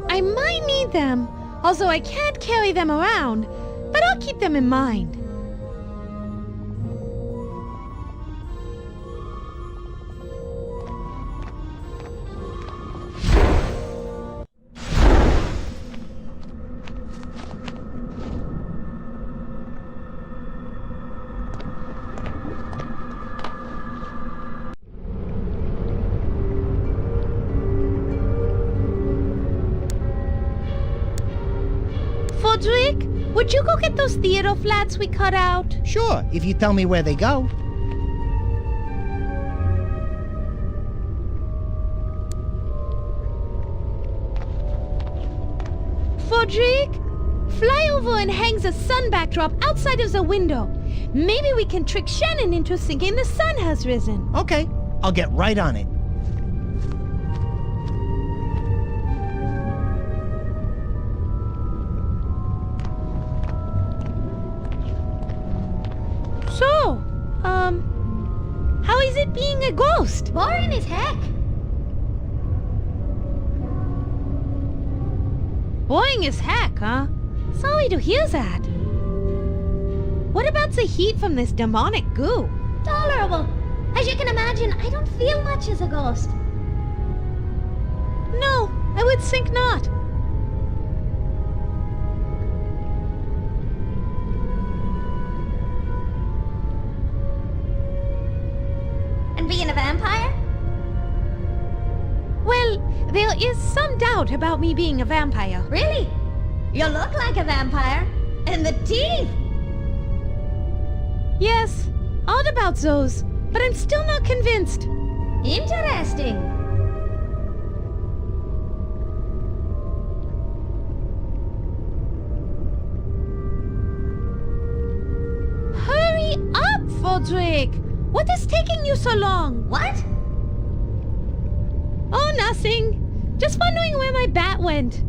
I might need them, although I can't carry them around, but I'll keep them in mind. Fodrick, would you go get those theater flats we cut out? Sure, if you tell me where they go. Fodrick, fly over and hangs a sun backdrop outside of the window. Maybe we can trick Shannon into thinking the sun has risen. Okay, I'll get right on it. So, how is it being a ghost? Boring as heck. Boring as heck, huh? Sorry to hear that. What about the heat from this demonic goo? Tolerable. As you can imagine, I don't feel much as a ghost. No, I would think not. And being a vampire? Well, there is some doubt about me being a vampire. Really? You look like a vampire. And the teeth! Yes, odd about those, but I'm still not convinced. Interesting. Hurry up, Fodrick! What is taking you so long? What? Oh, nothing. Just wondering where my bat went.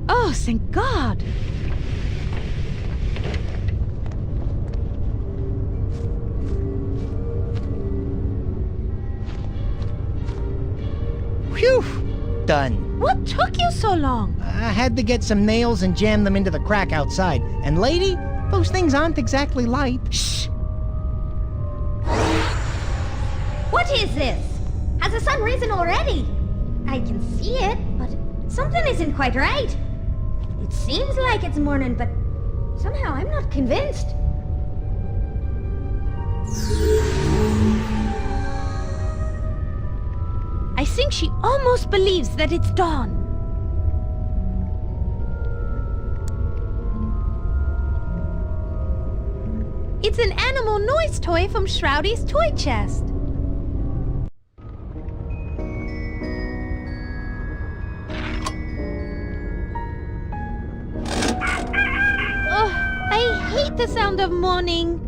Oh, thank God. Phew! Done. What took you so long? I had to get some nails and jam them into the crack outside. And lady, those things aren't exactly light. Shh! What is this? Has the sun risen already? I can see it, but something isn't quite right. It seems like it's morning, but somehow I'm not convinced. I think she almost believes that it's dawn. It's an animal noise toy from Shrowdy's toy chest. Ugh, I hate the sound of morning.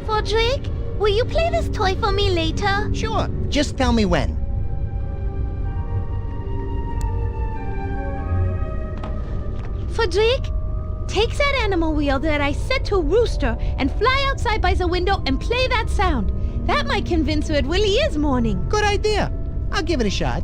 Fodrick, will you play this toy for me later? Sure, just tell me when. Fodrick, take that animal wheel that I set to rooster and fly outside by the window and play that sound. That might convince her it really is morning. Good idea. I'll give it a shot.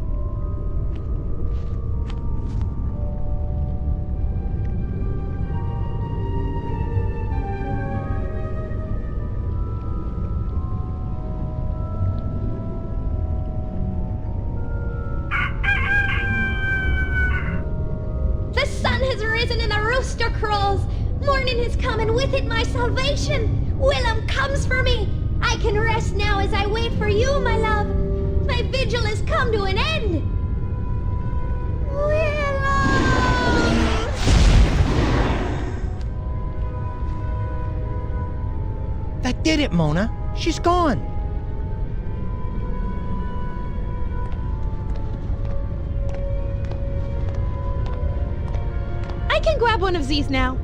The sun has risen and the rooster crows. Morning has come and with it my salvation. Willem comes for me. I can rest now as I wait for you, my love. My vigil has come to an end. Willem! That did it, Mona. She's gone. I can grab one of these now.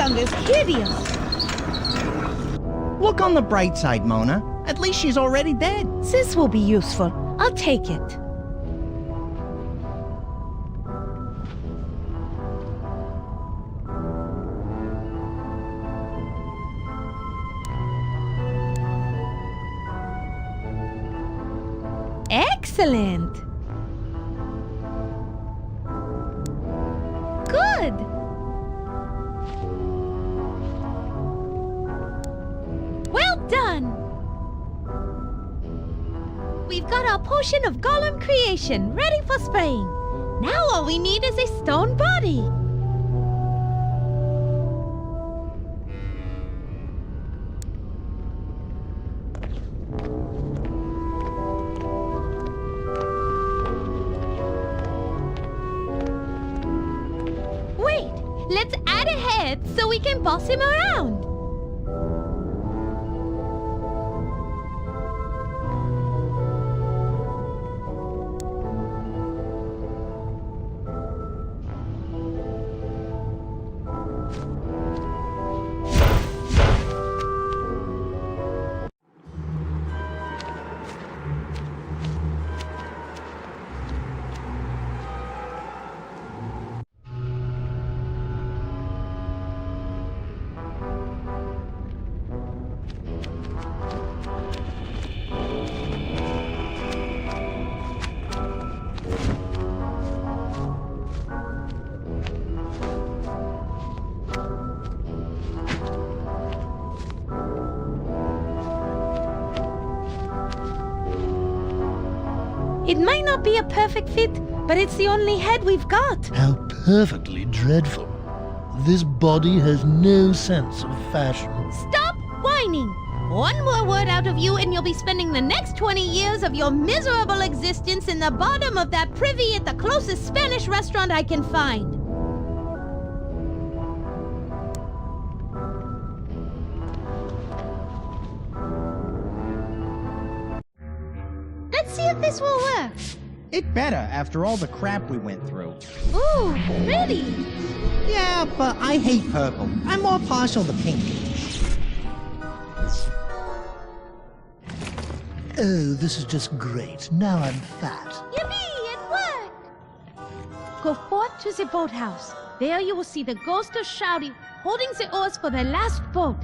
tongue is hideous. Look on the bright side, Mona. At least she's already dead. This will be useful. I'll take it. Excellent. Good. Well done. We've got our potion of golem creation ready for spraying. Now all we need is a stone body. Let's add a head so we can boss him around. It might not be a perfect fit, but it's the only head we've got. How perfectly dreadful. This body has no sense of fashion. Stop whining! One more word out of you and you'll be spending the next 20 years of your miserable existence in the bottom of that privy at the closest Spanish restaurant I can find. Let's see if this will work. It better after all the crap we went through. Ooh, pretty. Yeah, but I hate purple. I'm more partial to pink. Oh, this is just great. Now I'm fat. Yippee, it worked. Go forth to the boathouse. There you will see the ghost of Shrowdy holding the oars for the last boat.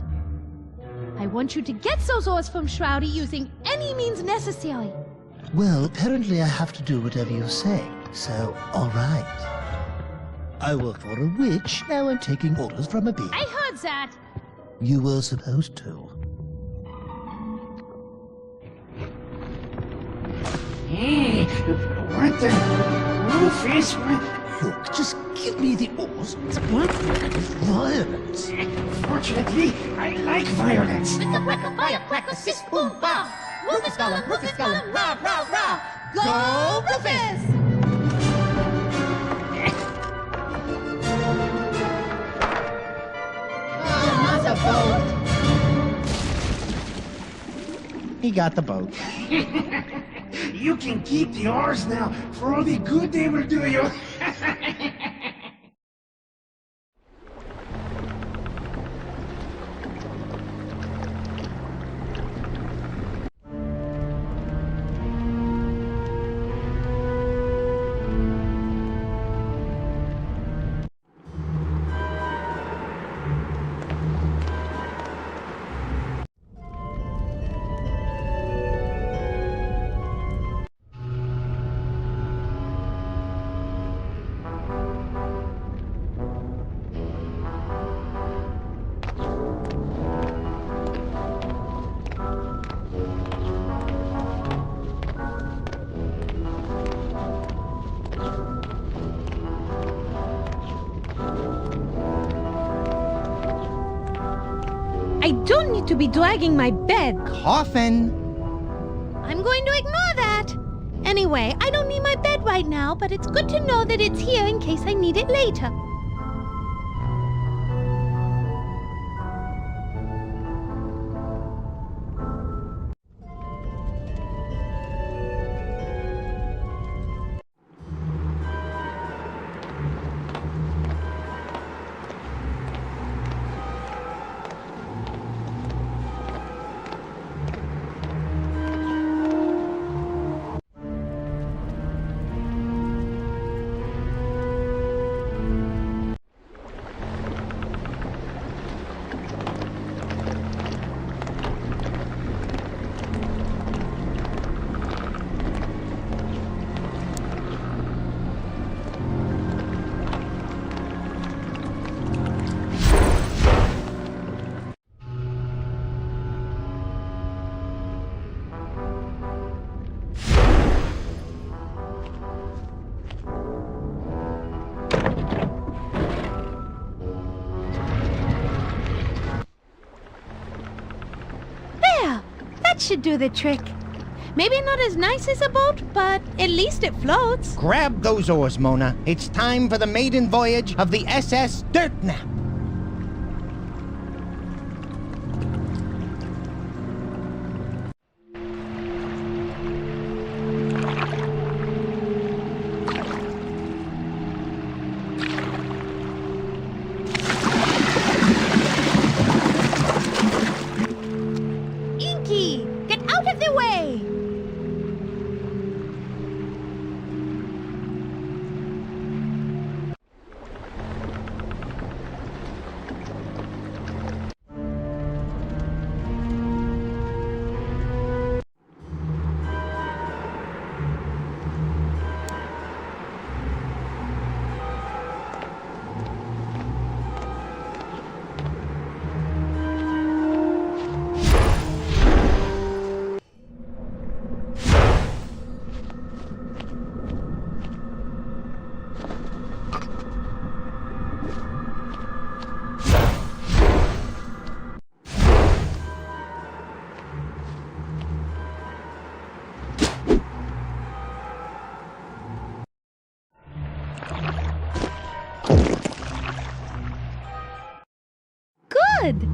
I want you to get those oars from Shrowdy using any means necessary. Well, apparently I have to do whatever you say. So, all right. I work for a witch. Now I'm taking orders from a bee. I heard that. You were supposed to. Hey, what the? Rufus, what? Look, just give me the oars. What? Violence. Fortunately, I like violence. Firecracker, sis, boom, bam. Rufus Golem, rah, rah, rah. Go, Rufus! Another boat. He got the boat. You can keep the oars now for all the good they will do you. I don't need to be dragging my bed. Coffin. I'm going to ignore that. Anyway, I don't need my bed right now, but it's good to know that it's here in case I need it later. should do the trick. Maybe not as nice as a boat, but at least it floats. Grab those oars, Mona. It's time for the maiden voyage of the SS Dirtnap. Inky, get out of the way! Good!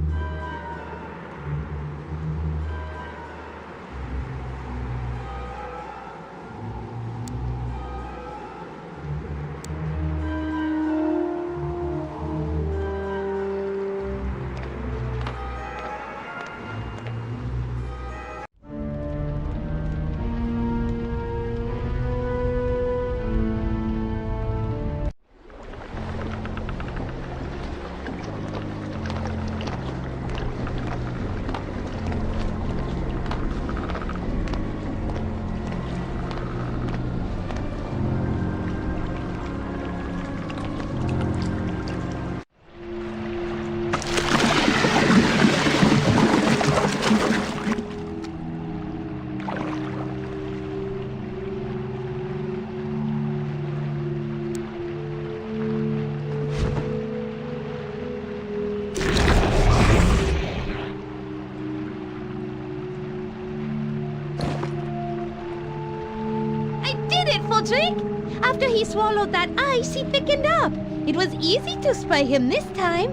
After he swallowed that ice, he thickened up. It was easy to spy him this time.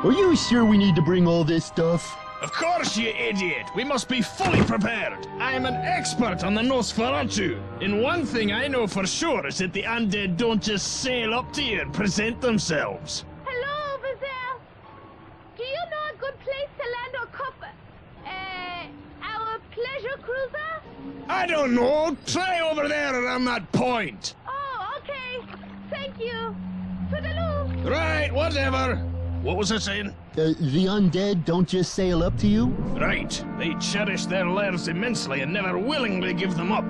Are you sure we need to bring all this stuff? Of course, you idiot! We must be fully prepared! I am an expert on the Nosferatu, and one thing I know for sure is that the undead don't just sail up to you and present themselves. Hello over there. Do you know a good place to land our our pleasure cruiser? I don't know! Try over there around that point! Oh, okay. Thank you. Toodaloo! Right, whatever. What was I saying? The undead don't just sail up to you? Right. They cherish their lairs immensely and never willingly give them up.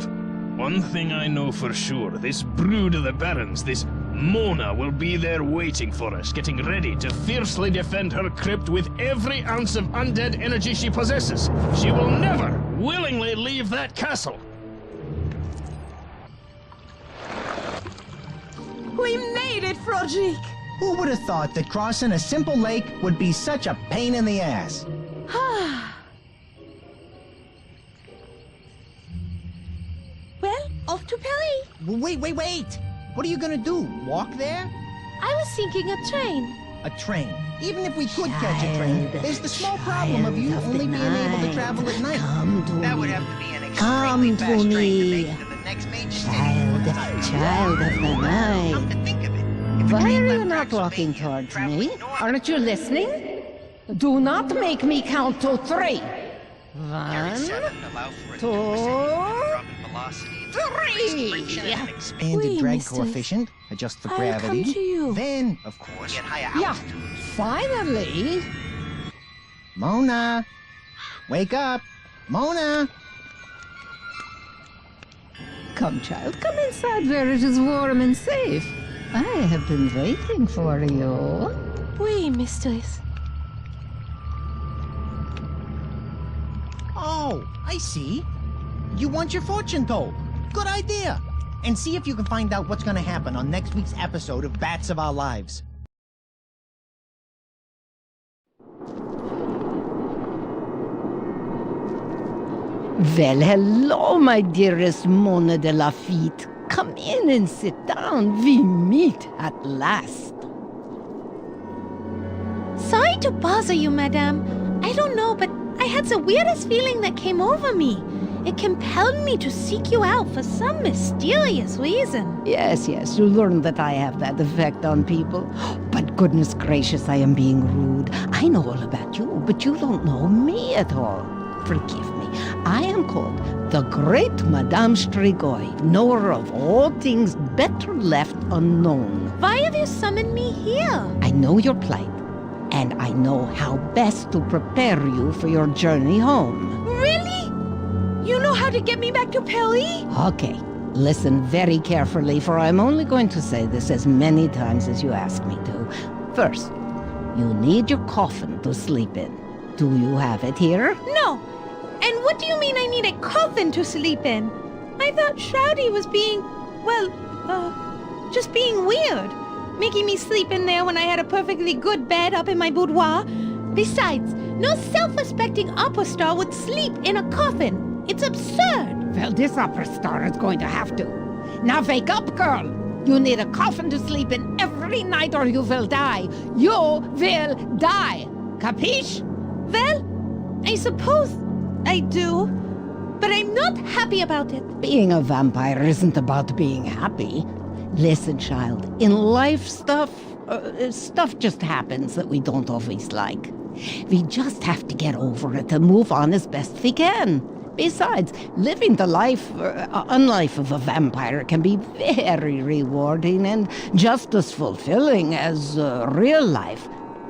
One thing I know for sure, this brood of the Barons, this Mona, will be there waiting for us, getting ready to fiercely defend her crypt with every ounce of undead energy she possesses. She will never willingly leave that castle. We made it, Frodrik! Who would have thought that crossing a simple lake would be such a pain in the ass? Well, off to Paris. Wait! What are you gonna do? Walk there? I was thinking a train. A train. Even if we could catch a train, there's the small problem of you only being able to travel at night. That would have to be an extremely fast train to make it to the next major city. Child of the night. Come to think of it, Why are you not walking towards me? Aren't you listening? Do not make me count to 3. 1, 2, 3. Expanded drag coefficient, adjust for gravity. Come to you. Then, of course, at higher Yeah, altitude. finally. Mona! Wake up! Mona! Come, child, come inside where it is warm and safe. I have been waiting for you. Oui, mistress. Oh, I see. You want your fortune told. Good idea. and see if you can find out what's gonna happen on next week's episode of Bats of Our Lives. Well, hello, my dearest Mona De Lafitte. Come in and sit down. We meet at last. Sorry to bother you, madame. I don't know, but I had the weirdest feeling that came over me. It compelled me to seek you out for some mysterious reason. Yes, you learned that I have that effect on people. But goodness gracious, I am being rude. I know all about you, but you don't know me at all. Forgive me. I am called the Great Madame Strigoi, knower of all things better left unknown. Why have you summoned me here? I know your plight, and I know how best to prepare you for your journey home. Really? You know how to get me back to Paris? Okay, listen very carefully, for I'm only going to say this as many times as you ask me to. First, you need your coffin to sleep in. Do you have it here? No. And what do you mean I need a coffin to sleep in? I thought Shrowdy was being, just being weird. Making me sleep in there when I had a perfectly good bed up in my boudoir. Besides, no self-respecting opera star would sleep in a coffin. It's absurd. Well, this opera star is going to have to. Now wake up, girl. You need a coffin to sleep in every night or you will die. You will die. Capiche? Well, I suppose I do, but I'm not happy about it. Being a vampire isn't about being happy. Listen, child, in life stuff just happens that we don't always like. We just have to get over it and move on as best we can. Besides, living the unlife of a vampire can be very rewarding and just as fulfilling as real life.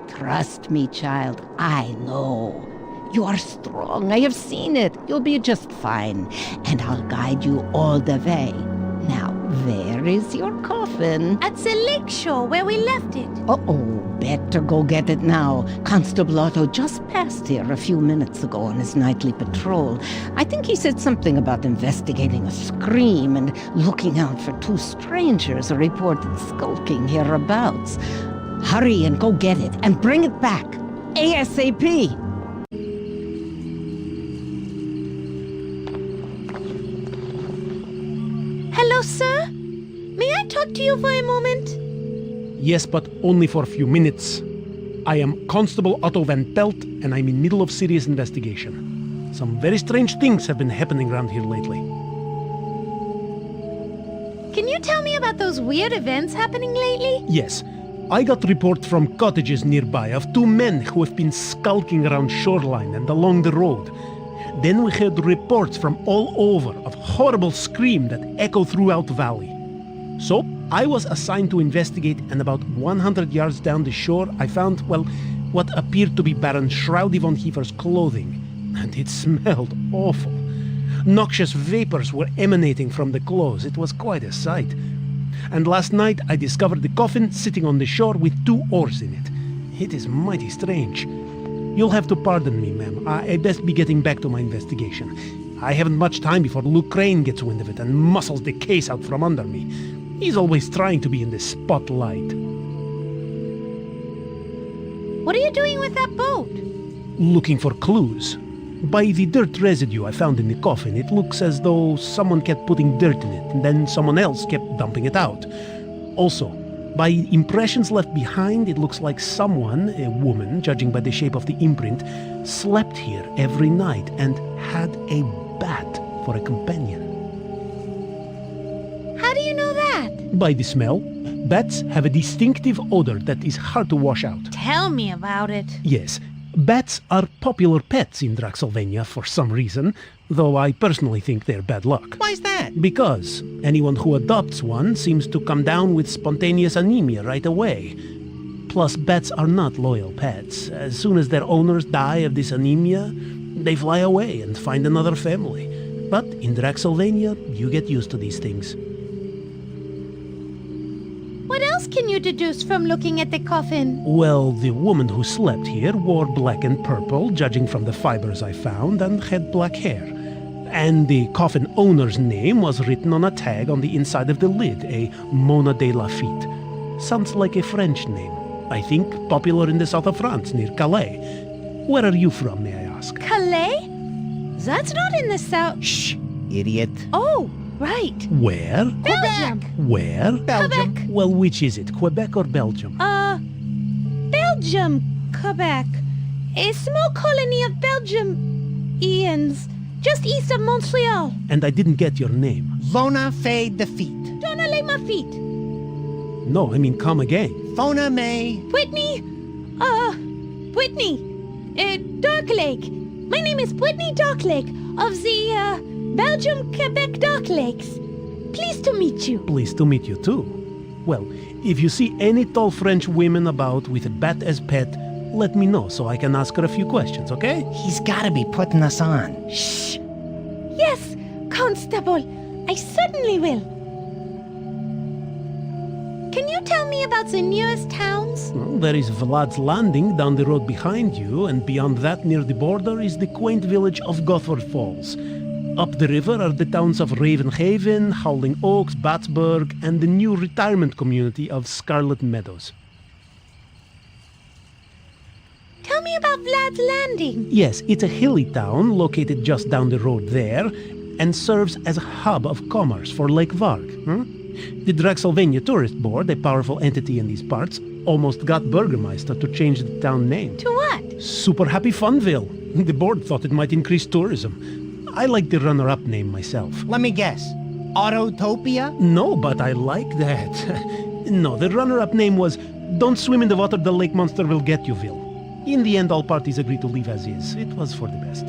Trust me, child, I know. You are strong, I have seen it. You'll be just fine, and I'll guide you all the way. Now, where is your coffin? At the lakeshore where we left it. Uh-oh, better go get it now. Constable Otto just passed here a few minutes ago on his nightly patrol. I think he said something about investigating a scream and looking out for two strangers reported skulking hereabouts. Hurry and go get it, and bring it back. ASAP! Hello, sir? May I talk to you for a moment? Yes, but only for a few minutes. I am Constable Otto Van Pelt, and I'm in middle of serious investigation. Some very strange things have been happening around here lately. Can you tell me about those weird events happening lately? Yes. I got report from cottages nearby of two men who have been skulking around shoreline and along the road. Then we heard reports from all over of horrible screams that echo throughout the valley. So I was assigned to investigate, and about 100 yards down the shore I found, what appeared to be Baron Shrowdy von Kiefer's clothing. And it smelled awful. Noxious vapors were emanating from the clothes. It was quite a sight. And last night I discovered the coffin sitting on the shore with two oars in it. It is mighty strange. You'll have to pardon me, ma'am. I best be getting back to my investigation. I haven't much time before Luke Crane gets wind of it and muscles the case out from under me. He's always trying to be in the spotlight. What are you doing with that boat? Looking for clues. By the dirt residue I found in the coffin, it looks as though someone kept putting dirt in it, and then someone else kept dumping it out. Also, by impressions left behind, it looks like someone, a woman, judging by the shape of the imprint, slept here every night and had a bat for a companion. How do you know that? By the smell. Bats have a distinctive odor that is hard to wash out. Tell me about it. Yes. Bats are popular pets in Draxylvania for some reason, though I personally think they're bad luck. Why's that? Because anyone who adopts one seems to come down with spontaneous anemia right away. Plus, bats are not loyal pets. As soon as their owners die of this anemia, they fly away and find another family. But in Draxylvania, you get used to these things. What else can you deduce from looking at the coffin? Well, the woman who slept here wore black and purple, judging from the fibers I found, and had black hair. And the coffin owner's name was written on a tag on the inside of the lid, a Mona De Lafitte. Sounds like a French name. I think popular in the south of France, near Calais. Where are you from, may I ask? Calais? That's not in the south. Shh, idiot. Oh, right. Where? Belgium. Where? Belgium. Quebec. Well, which is it, Quebec or Belgium? Belgium, Quebec. A small colony of Belgians, just east of Montreal. And I didn't get your name. Bona De Lafitte. Donna Le Lafitte. No, I mean come again. Fona May. Whitney. Whitney. Dark Lake. My name is Whitney Dark Lake of the, Belgium, Quebec Dark Lakes. Pleased to meet you. Pleased to meet you too. Well, if you see any tall French women about with a bat as pet, let me know so I can ask her a few questions, okay? He's gotta be putting us on. Shh. Yes, Constable. I certainly will. Can you tell me about the nearest towns? Well, there is Vlad's Landing down the road behind you, and beyond that near the border is the quaint village of Gothard Falls. Up the river are the towns of Ravenhaven, Howling Oaks, Battsburg, and the new retirement community of Scarlet Meadows. Tell me about Vlad's Landing. Yes, it's a hilly town located just down the road there, and serves as a hub of commerce for Lake Varg. The Draxylvania Tourist Board, a powerful entity in these parts, almost got Burgermeister to change the town name. To what? Super Happy Funville. The board thought it might increase tourism. I like the runner-up name myself. Let me guess. Autotopia? No, but I like that. No, the runner-up name was Don't Swim in the Water, the Lake Monster Will Get Youville. In the end, all parties agreed to leave as is. It was for the best.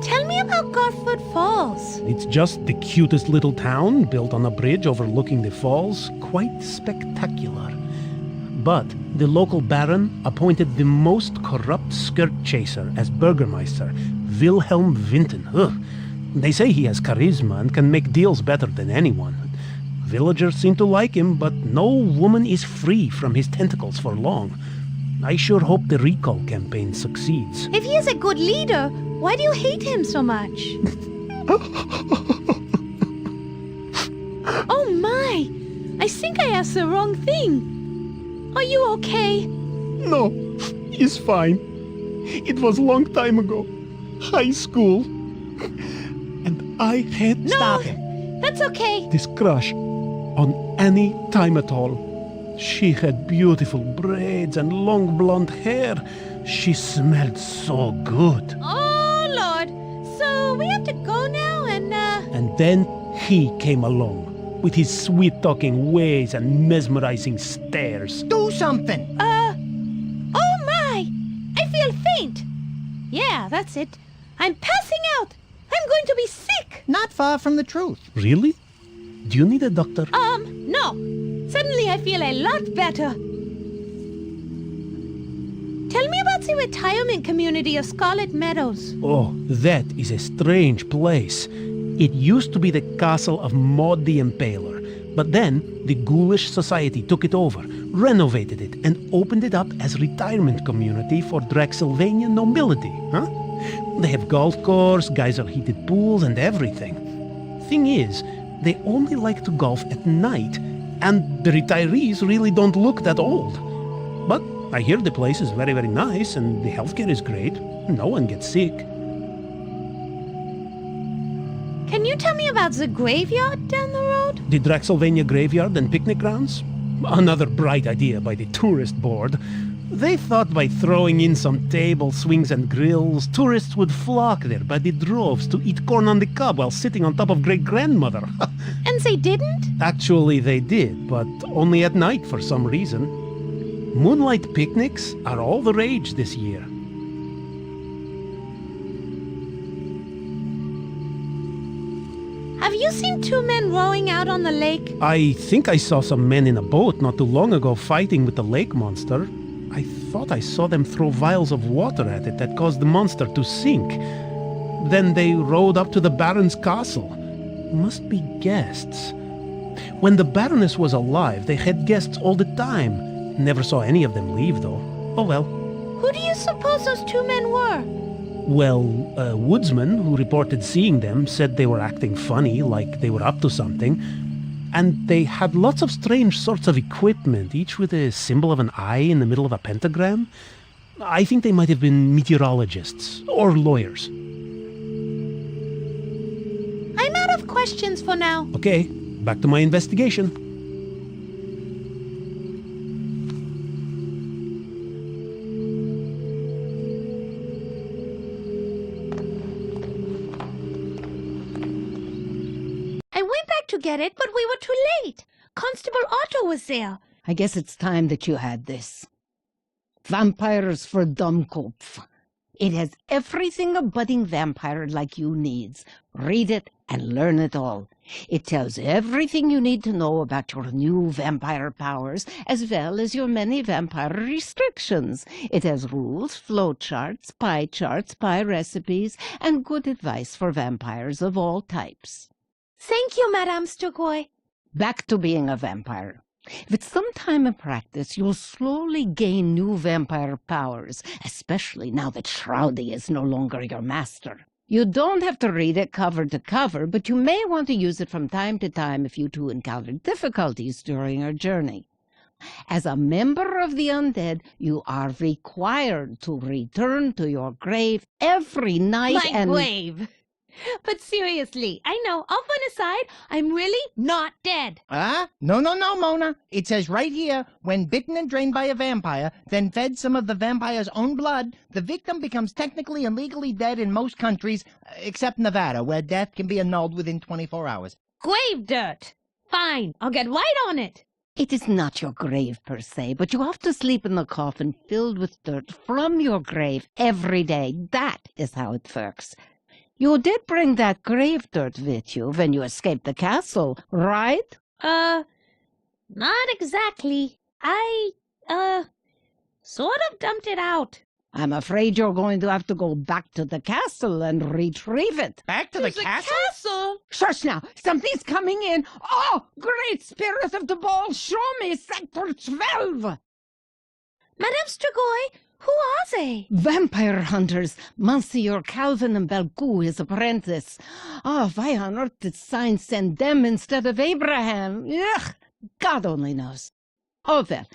Tell me about Gothard Falls. It's just the cutest little town, built on a bridge overlooking the falls. Quite spectacular. But the local baron appointed the most corrupt skirt chaser as Burgermeister, Wilhelm Vinten. Ugh. They say he has charisma and can make deals better than anyone. Villagers seem to like him, but no woman is free from his tentacles for long. I sure hope the recall campaign succeeds. If he is a good leader, why do you hate him so much? Oh my! I think I asked the wrong thing. Are you okay? No, he's fine. It was a long time ago. High school. And I had... Stop it. That's okay. This crush on any time at all. She had beautiful braids and long blonde hair. She smelled so good. Oh, Lord. So we have to go now and, And then he came along with his sweet-talking ways and mesmerizing stares. Do something! Oh my! I feel faint. Yeah, that's it. I'm passing out. I'm going to be sick. Not far from the truth. Really? Do you need a doctor? No. Suddenly I feel a lot better. Tell me about the retirement community of Scarlet Meadows. Oh, that is a strange place. It used to be the castle of Maud the Impaler, but then the Ghoulish Society took it over, renovated it, and opened it up as retirement community for Draxylvania nobility, huh? They have golf course, geyser-heated pools, and everything. Thing is, they only like to golf at night, and the retirees really don't look that old. But I hear the place is very, very nice, and the healthcare is great. No one gets sick. Can you tell me about the graveyard down the road? The Draxylvania graveyard and picnic grounds? Another bright idea by the tourist board. They thought by throwing in some tables, swings, and grills, tourists would flock there by the droves to eat corn on the cob while sitting on top of great-grandmother. And they didn't? Actually, they did, but only at night for some reason. Moonlight picnics are all the rage this year. Have you seen two men rowing out on the lake? I think I saw some men in a boat not too long ago fighting with the lake monster. I thought I saw them throw vials of water at it that caused the monster to sink. Then they rowed up to the Baron's castle. Must be guests. When the Baroness was alive, they had guests all the time. Never saw any of them leave, though. Oh well. Who do you suppose those two men were? Well, a woodsman who reported seeing them said they were acting funny, like they were up to something. And they had lots of strange sorts of equipment, each with a symbol of an eye in the middle of a pentagram. I think they might have been meteorologists or lawyers. I'm out of questions for now. Okay, back to my investigation. I went back to get it, but we were too late. Constable Otto was there. I guess it's time that you had this. Vampires for Dummkopf. It has everything a budding vampire like you needs. Read it and learn it all. It tells everything you need to know about your new vampire powers, as well as your many vampire restrictions. It has rules, flowcharts, pie recipes, and good advice for vampires of all types. Thank you, Madame Sturgoy. Back to being a vampire. With some time in practice, you'll slowly gain new vampire powers, especially now that Shrowdy is no longer your master. You don't have to read it cover to cover, but you may want to use it from time to time if you two encounter difficulties during your journey. As a member of the undead, you are required to return to your grave every night My grave. But seriously, I know, off on a side, I'm really not dead. No, Mona. It says right here, when bitten and drained by a vampire, then fed some of the vampire's own blood, the victim becomes technically and legally dead in most countries, except Nevada, where death can be annulled within 24 hours. Grave dirt. Fine, I'll get right on it. It is not your grave per se, but you have to sleep in the coffin filled with dirt from your grave every day. That is how it works. You did bring that grave dirt with you when you escaped the castle, right? Not exactly. I, sort of dumped it out. I'm afraid you're going to have to go back to the castle and retrieve it. Back to the castle? Shush now! Something's coming in! Oh, great spirit of the ball, show me Sector 12! Madame Sturgoy, who are they? Vampire hunters, Monsieur Calvin and Belcou, his apprentice. Oh, why on earth did signs send them instead of Abraham? Ugh, God only knows. Oh, well,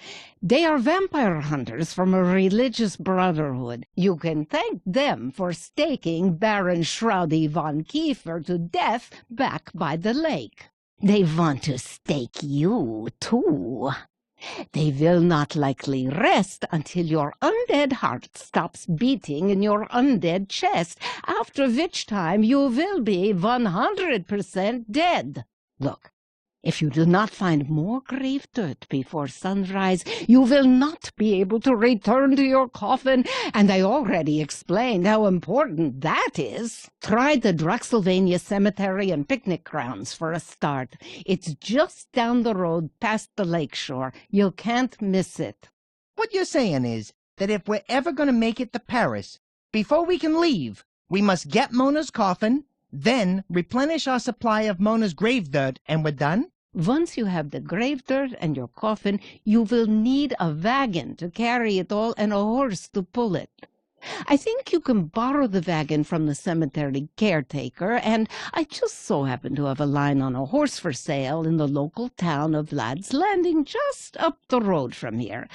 they are vampire hunters from a religious brotherhood. You can thank them for staking Baron Shrowdy von Kiefer to death back by the lake. They want to stake you, too. They will not likely rest until your undead heart stops beating in your undead chest, after which time you will be 100% dead. Look, if you do not find more grave dirt before sunrise, you will not be able to return to your coffin, and I already explained how important that is. Try the Drexylvania Cemetery and Picnic Grounds for a start. It's just down the road past the lakeshore. You can't miss it. What you're saying is that if we're ever going to make it to Paris, before we can leave, we must get Mona's coffin, then replenish our supply of Mona's grave dirt, and we're done? Once you have the grave dirt and your coffin, you will need a wagon to carry it all and a horse to pull it. I think you can borrow the wagon from the cemetery caretaker, and I just so happen to have a line on a horse for sale in the local town of Ladd's Landing, just up the road from here.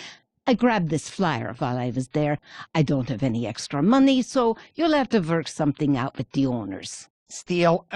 I grabbed this flyer while I was there. I don't have any extra money, so you'll have to work something out with the owners. Steal,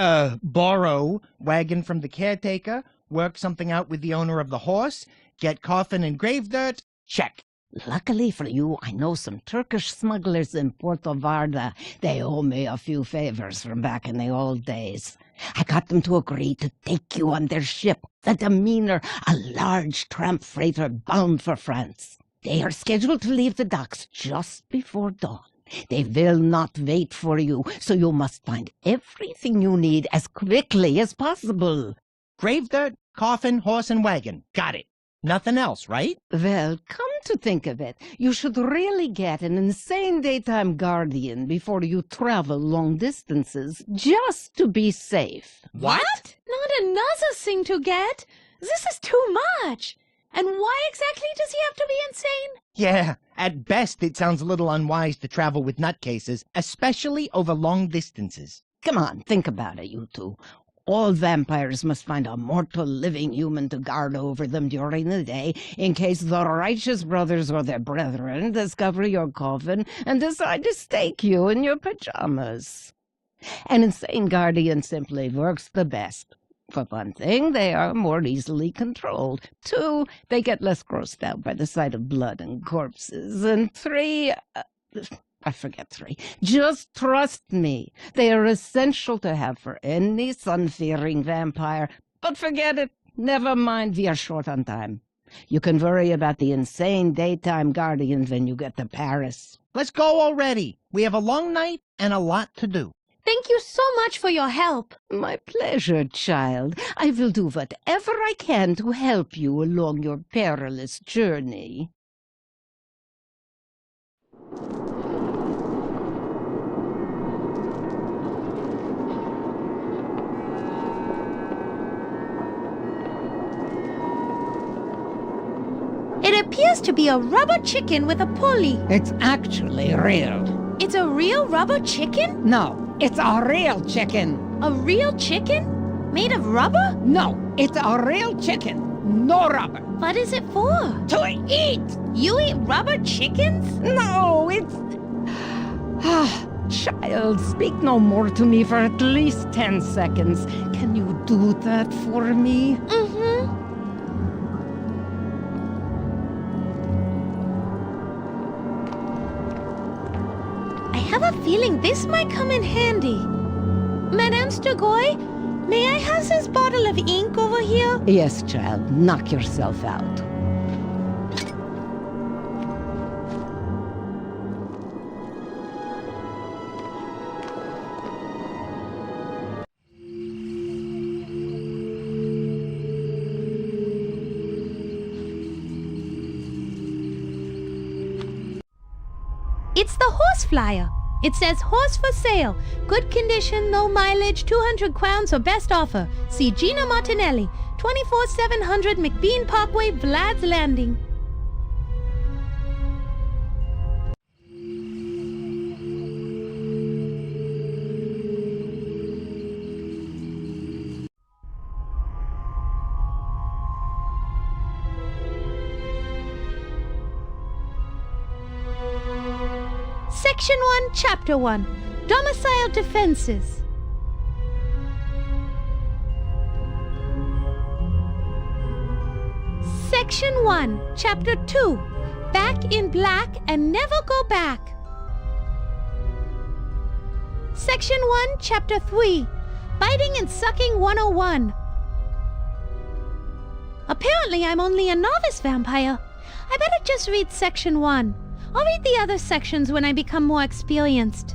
borrow wagon from the caretaker, work something out with the owner of the horse, get coffin and grave dirt, check. Luckily for you, I know some Turkish smugglers in Puerto Varda. They owe me a few favors from back in the old days. I got them to agree to take you on their ship, the Demeanor, a large tramp freighter bound for France. They are scheduled to leave the docks just before dawn. They will not wait for you, so you must find everything you need as quickly as possible. Grave dirt, coffin, horse, and wagon. Got it. Nothing else, right? Well, come to think of it, you should really get an insane daytime guardian before you travel long distances, just to be safe. What? Not another thing to get. This is too much. And why exactly does he have to be insane? Yeah, at best it sounds a little unwise to travel with nutcases, especially over long distances. Come on, think about it, you two. All vampires must find a mortal living human to guard over them during the day in case the righteous brothers or their brethren discover your coffin and decide to stake you in your pajamas. An insane guardian simply works the best. For one thing, they are more easily controlled. 2, they get less grossed out by the sight of blood and corpses. And 3, I forget 3. Just trust me. They are essential to have for any sun-fearing vampire. But forget it. Never mind, we are short on time. You can worry about the insane daytime guardian when you get to Paris. Let's go already. We have a long night and a lot to do. Thank you so much for your help. My pleasure, child. I will do whatever I can to help you along your perilous journey. It appears to be a rubber chicken with a pulley. It's actually real. It's a real rubber chicken? No, it's a real chicken. A real chicken? Made of rubber? No, it's a real chicken. No rubber. What is it for? To eat. You eat rubber chickens? No, it's... Child, speak no more to me for at least 10 seconds. Can you do that for me? Mm-hmm. I have a feeling this might come in handy. Madame Sturgoy, may I have this bottle of ink over here? Yes, child. Knock yourself out. It's the horse flyer. It says horse for sale. Good condition, no mileage, 200 crowns or best offer. See Gina Martinelli, 24700 McBean Parkway, Vlad's Landing. Section 1, Chapter 1, Domicile Defenses. Section 1, Chapter 2, Back in Black and Never Go Back. Section 1, Chapter 3, Biting and Sucking 101. Apparently I'm only a novice vampire. I better just read Section 1. I'll read the other sections when I become more experienced.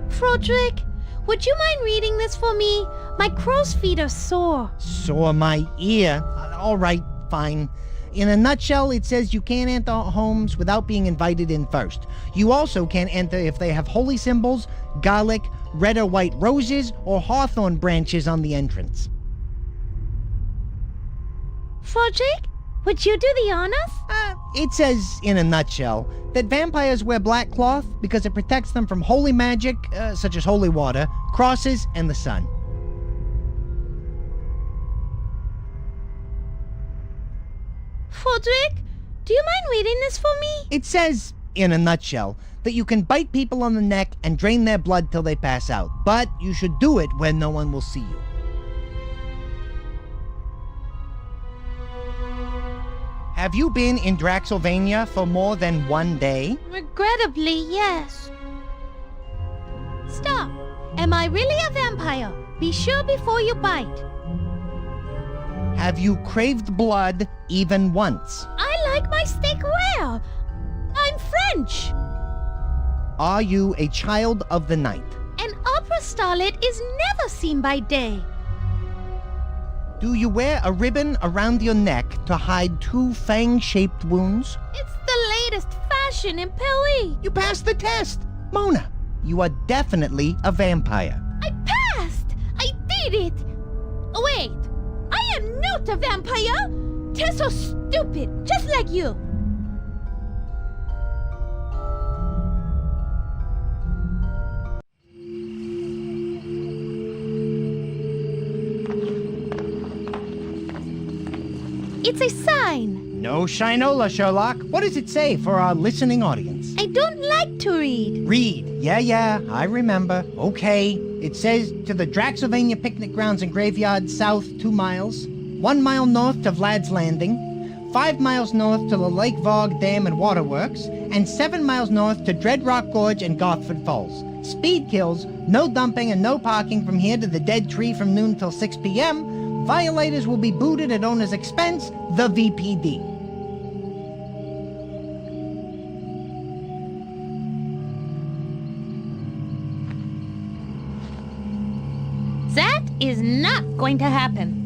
Froderick, would you mind reading this for me? My crow's feet are sore. Sore my ear. All right, fine. In a nutshell, it says you can't enter homes without being invited in first. You also can't enter if they have holy symbols, garlic, red or white roses, or hawthorn branches on the entrance. Froderick, would you do the honors? It says, in a nutshell, that vampires wear black cloth because it protects them from holy magic, such as holy water, crosses, and the sun. Froderick, do you mind reading this for me? It says, in a nutshell, that you can bite people on the neck and drain their blood till they pass out, but you should do it when no one will see you. Have you been in Draxylvania for more than one day? Regrettably, yes. Stop. Am I really a vampire? Be sure before you bite. Have you craved blood even once? I like my steak rare. I'm French. Are you a child of the night? An opera starlet is never seen by day. Do you wear a ribbon around your neck to hide 2 fang-shaped wounds? It's the latest fashion in Paris. You passed the test! Mona, you are definitely a vampire. I passed! I did it! Oh, wait! I am not a vampire! They're so stupid, just like you! It's a sign. No shinola, Sherlock. What does it say for our listening audience? I don't like to read. Read. Yeah, I remember. Okay. It says, to the Draxylvania picnic grounds and graveyard south 2 miles, 1 mile north to Vlad's Landing, 5 miles north to the Lake Vogue Dam and Waterworks, and 7 miles north to Dread Rock Gorge and Garthford Falls. Speed kills, no dumping and no parking from here to the Dead Tree from noon till 6 p.m., violators will be booted at owner's expense, the VPD. That is not going to happen.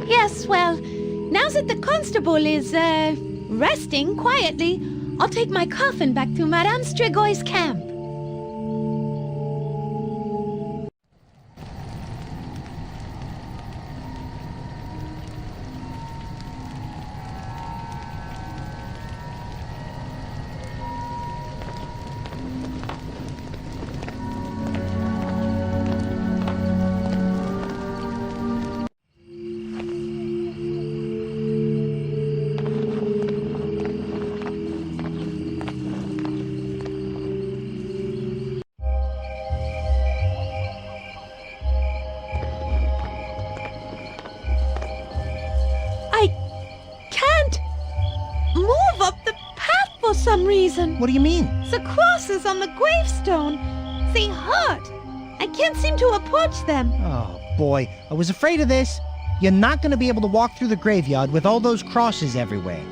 Yes, well, now that the constable is, resting quietly, I'll take my coffin back to Madame Stregoy's camp. Some reason. What do you mean? The crosses on the gravestone. They hurt. I can't seem to approach them. Oh, boy. I was afraid of this. You're not going to be able to walk through the graveyard with all those crosses everywhere.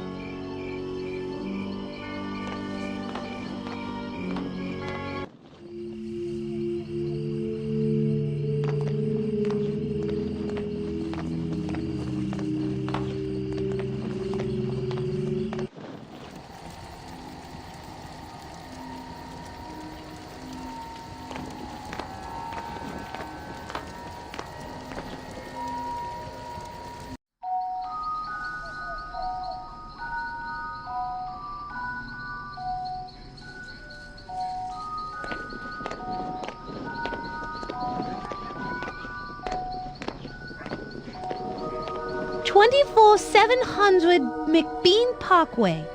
$24,700 McBean Parkway.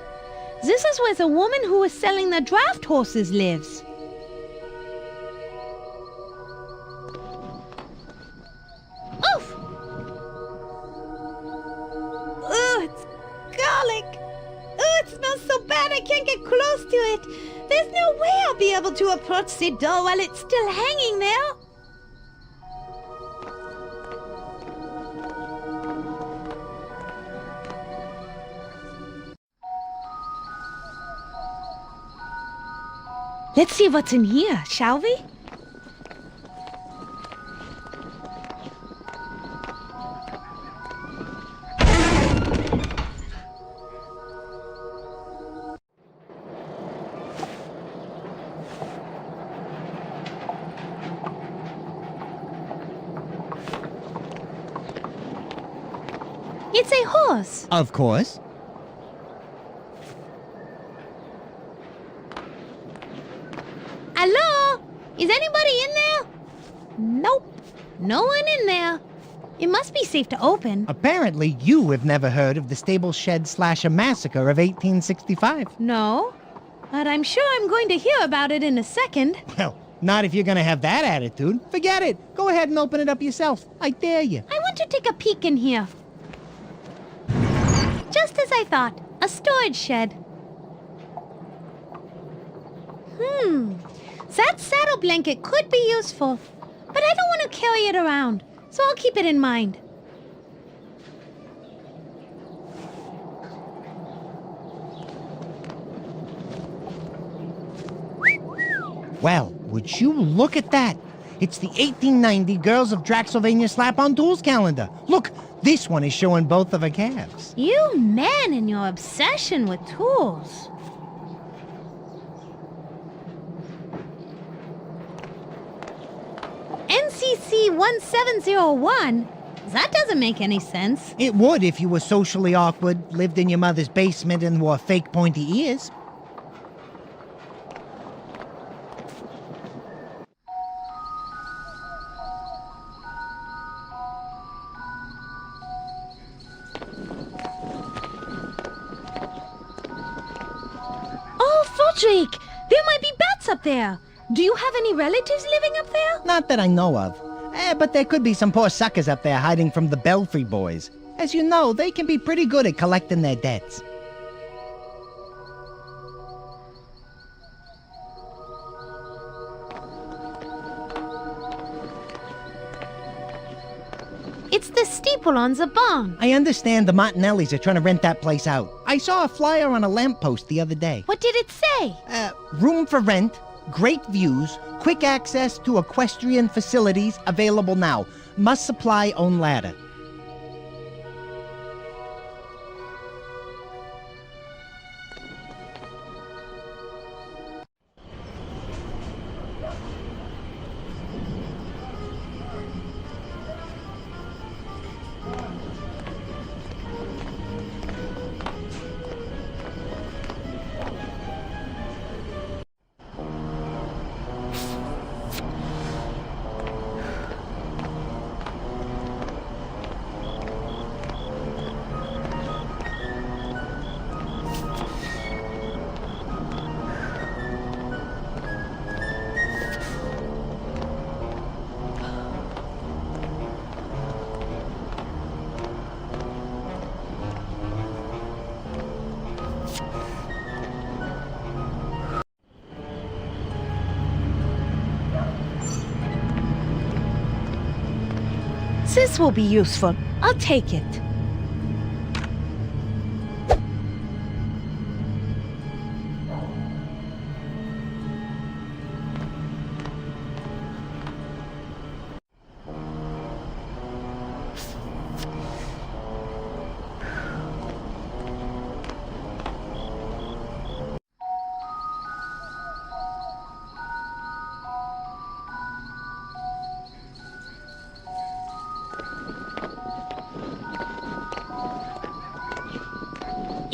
This is where the woman who was selling the draft horses lives. Oof! Oh, it's garlic. Oh, it smells so bad I can't get close to it. There's no way I'll be able to approach the door while it's still hanging there. Let's see what's in here, shall we? It's a horse. Of course. Hello? Is anybody in there? Nope. No one in there. It must be safe to open. Apparently, you have never heard of the Stable Shed Slasher Massacre of 1865. No. But I'm sure I'm going to hear about it in a second. Well, not if you're going to have that attitude. Forget it. Go ahead and open it up yourself. I dare you. I want to take a peek in here. Just as I thought. A storage shed. That saddle blanket could be useful, but I don't want to carry it around. so I'll keep it in mind. Well, would you look at that? It's the 1890 Girls of Draxylvania Slap-on Tools calendar. Look, this one is showing both of her calves. You man and your obsession with tools. NCC 1701? That doesn't make any sense. It would if you were socially awkward, lived in your mother's basement, and wore fake pointy ears. Jake, there might be bats up there. Do you have any relatives living up there? Not that I know of. But there could be some poor suckers up there hiding from the Belfry boys. As you know, they can be pretty good at collecting their debts. It's the steeple on the barn. I understand the Martinellis are trying to rent that place out. I saw a flyer on a lamppost the other day. What did it say? Room for rent, great views, quick access to equestrian facilities available now. Must supply own ladder. This will be useful. I'll take it.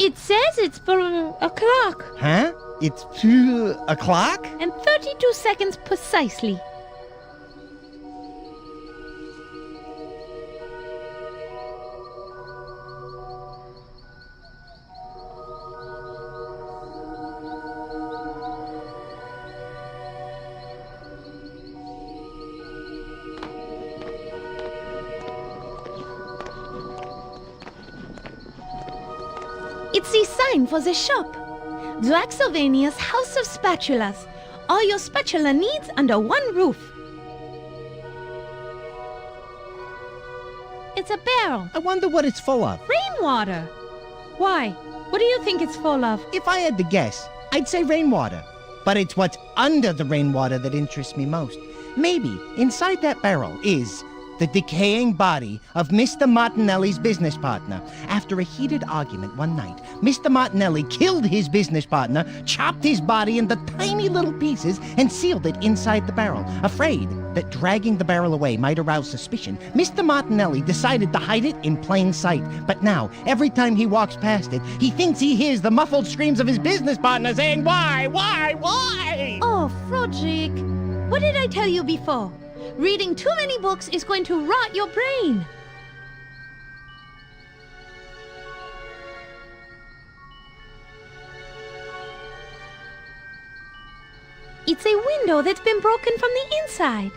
It says it's 4 o'clock. Huh? It's 2 o'clock? And 32 seconds precisely. It's the sign for the shop. Draxylvania's House of Spatulas. All your spatula needs under one roof. It's a barrel. I wonder what it's full of. Rainwater. Why? What do you think it's full of? If I had to guess, I'd say rainwater. But it's what's under the rainwater that interests me most. Maybe inside that barrel is the decaying body of Mr. Martinelli's business partner. After a heated argument one night, Mr. Martinelli killed his business partner, chopped his body into tiny little pieces, and sealed it inside the barrel. Afraid that dragging the barrel away might arouse suspicion, Mr. Martinelli decided to hide it in plain sight. But now, every time he walks past it, he thinks he hears the muffled screams of his business partner saying, "Why? Why? Why?" Oh, Froderick, what did I tell you before? Reading too many books is going to rot your brain. It's a window that's been broken from the inside.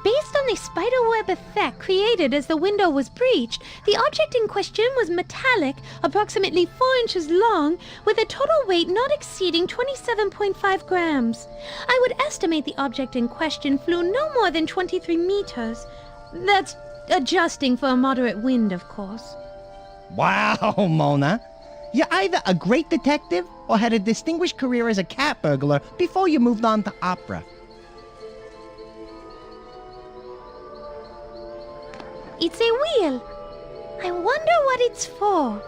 Based on the spiderweb effect created as the window was breached, the object in question was metallic, approximately 4 inches long, with a total weight not exceeding 27.5 grams. I would estimate the object in question flew no more than 23 meters. That's Adjusting for a moderate wind, of course. Wow, Mona. You're either a great detective or had a distinguished career as a cat burglar before you moved on to opera. It's a wheel. I wonder what it's for.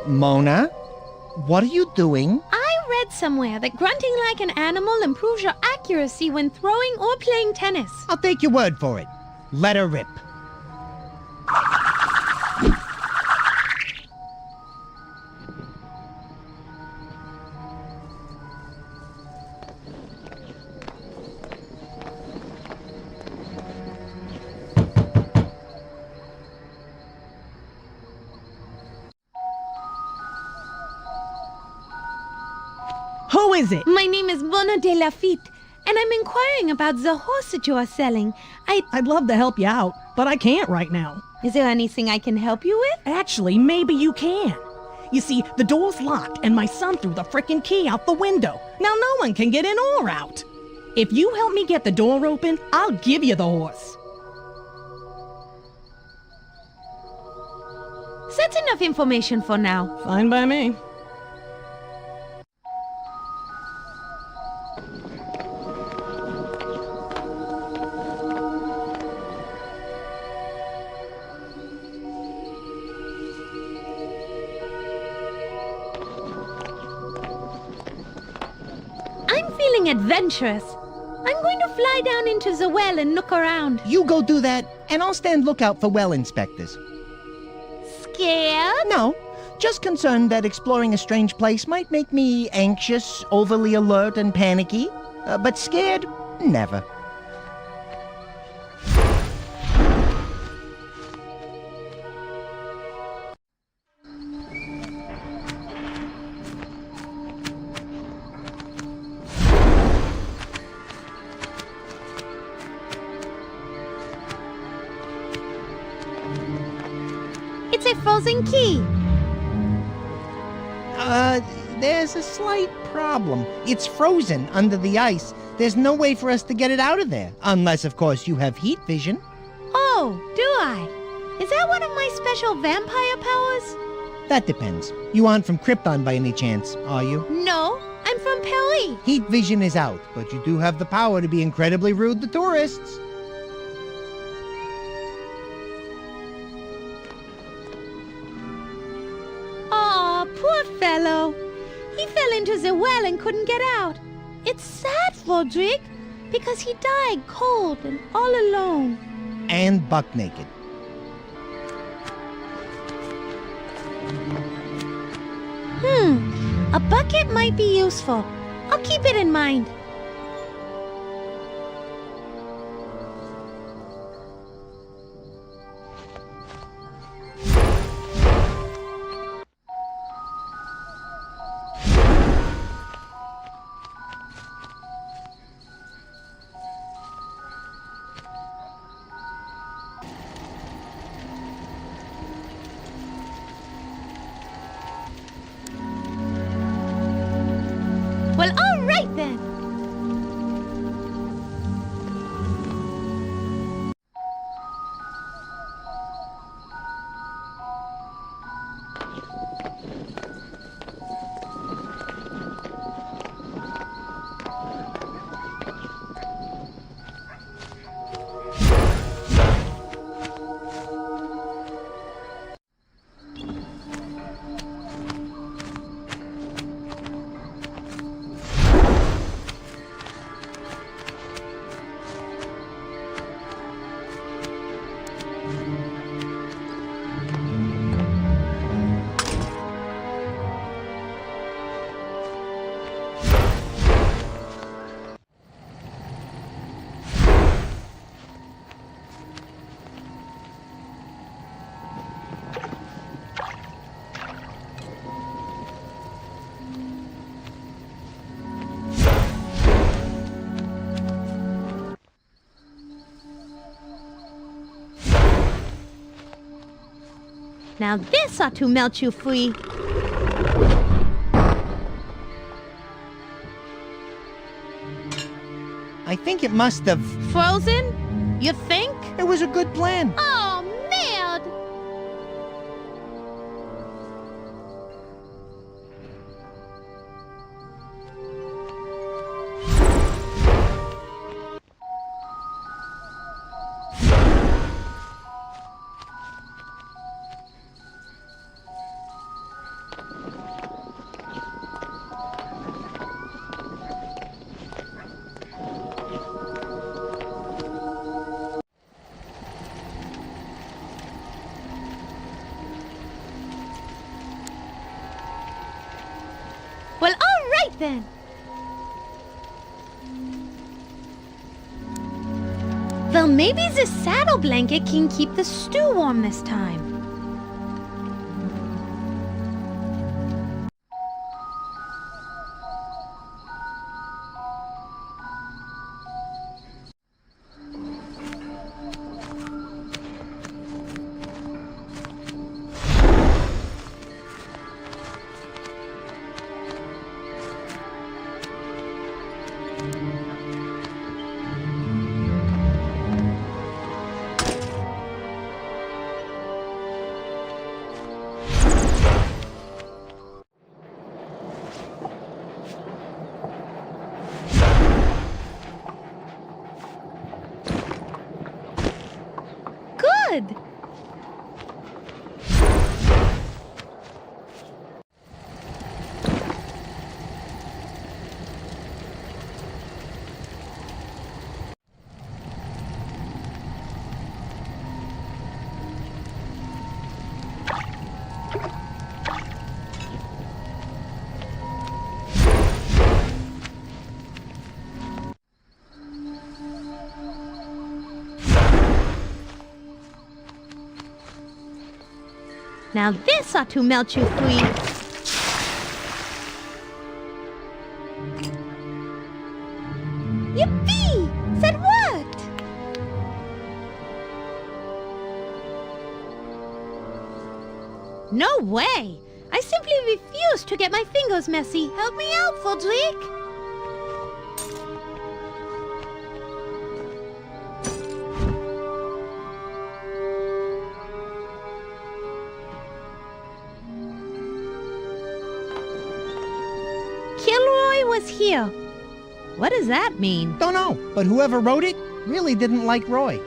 Mona? What are you doing? I read somewhere that grunting like an animal improves your accuracy when throwing or playing tennis. I'll take your word for it. Let her rip. Who is it? My name is Mona De Lafitte, and I'm inquiring about the horse that you are selling. I'd love to help you out, but I can't right now. Is there anything I can help you with? Actually, maybe you can. You see, the door's locked, and my son threw the frickin' key out the window. Now no one can get in or out. If you help me get the door open, I'll give you the horse. That's enough information for now. Fine by me. Feeling adventurous. I'm going to fly down into the well and look around. You go do that, and I'll stand lookout for well inspectors. Scared? No, just concerned that exploring a strange place might make me anxious, overly alert, and panicky. But scared? Never. It's a frozen key. There's a slight problem. It's frozen under the ice. There's no way for us to get it out of there. Unless, of course, you have heat vision. Oh, do I? Is that one of my special vampire powers? That depends. You aren't from Krypton by any chance, are you? No, I'm from Paris. Heat vision is out, but you do have the power to be incredibly rude to tourists. Aw, poor fellow. He fell into the well and couldn't get out. It's sad, Roderick, because he died cold and all alone. And buck naked. A bucket might be useful. I'll keep it in mind. Well, all right then. Now this ought to melt you free. I think it must have... Frozen? You think? It was a good plan. Oh, man! Well, all right then. Well, maybe the saddle blanket can keep the stew warm this time. Good. Now this ought to melt you free. Yippee! That worked! No way! I simply refuse to get my fingers messy. Help me out, Frederick! Was here. What does that mean? Don't know, but whoever wrote it really didn't like Roy.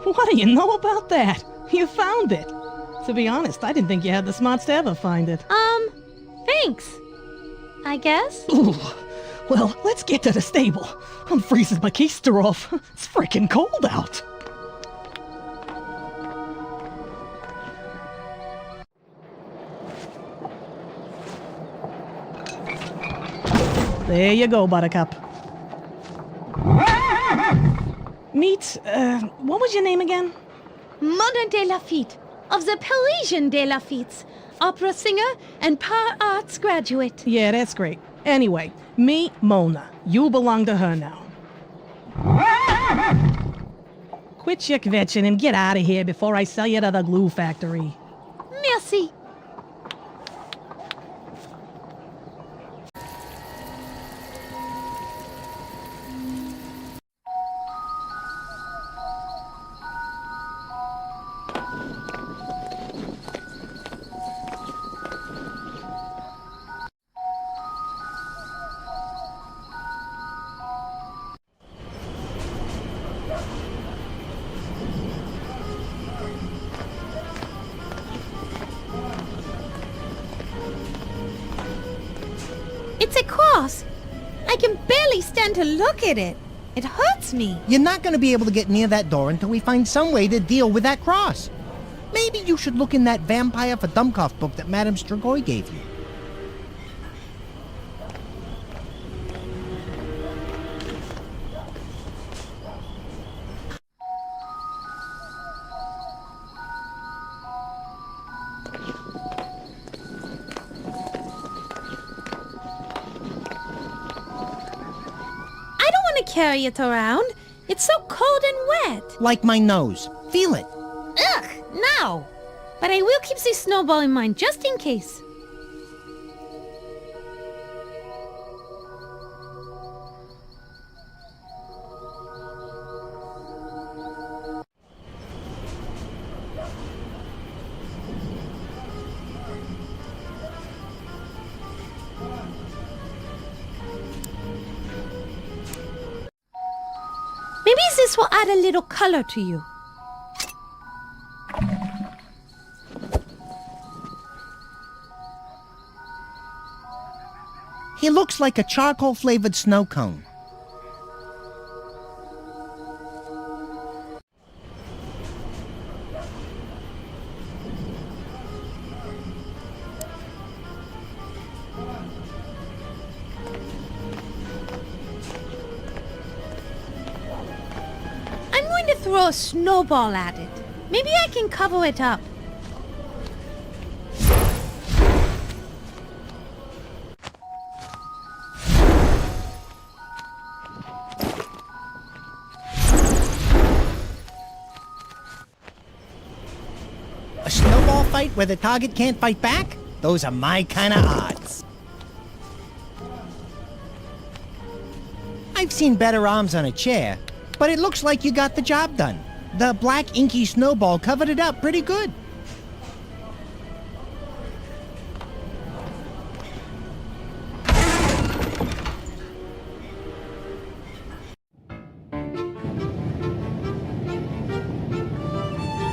What do you know about that? You found it. To be honest, I didn't think you had the smarts to ever find it. Thanks. I guess? Ooh. Well, let's get to the stable. I'm freezing my keister off. It's freaking cold out. There you go, Buttercup. Meet, what was your name again? Mona De Lafitte, of the Parisian De Laffittes, opera singer and par arts graduate. Yeah, that's great. Anyway, meet Mona. You belong to her now. Quit your kvetching and get out of here before I sell you to the glue factory. Merci. It's a cross. I can barely stand to look at it. It hurts me. You're not going to be able to get near that door until we find some way to deal with that cross. Maybe you should look in that Vampyre for Dummkopf book that Madame Strigoi gave you. I don't want to carry it around. It's so cold and wet. Like my nose. Feel it. Ugh, no. But I will keep this snowball in mind just in case. Maybe this will add a little color to you. He looks like a charcoal-flavored snow cone. I'm going to throw a snowball at it. Maybe I can cover it up. A snowball fight where the target can't fight back? Those are my kind of odds. I've seen better arms on a chair, but it looks like you got the job done. The black inky snowball covered it up pretty good.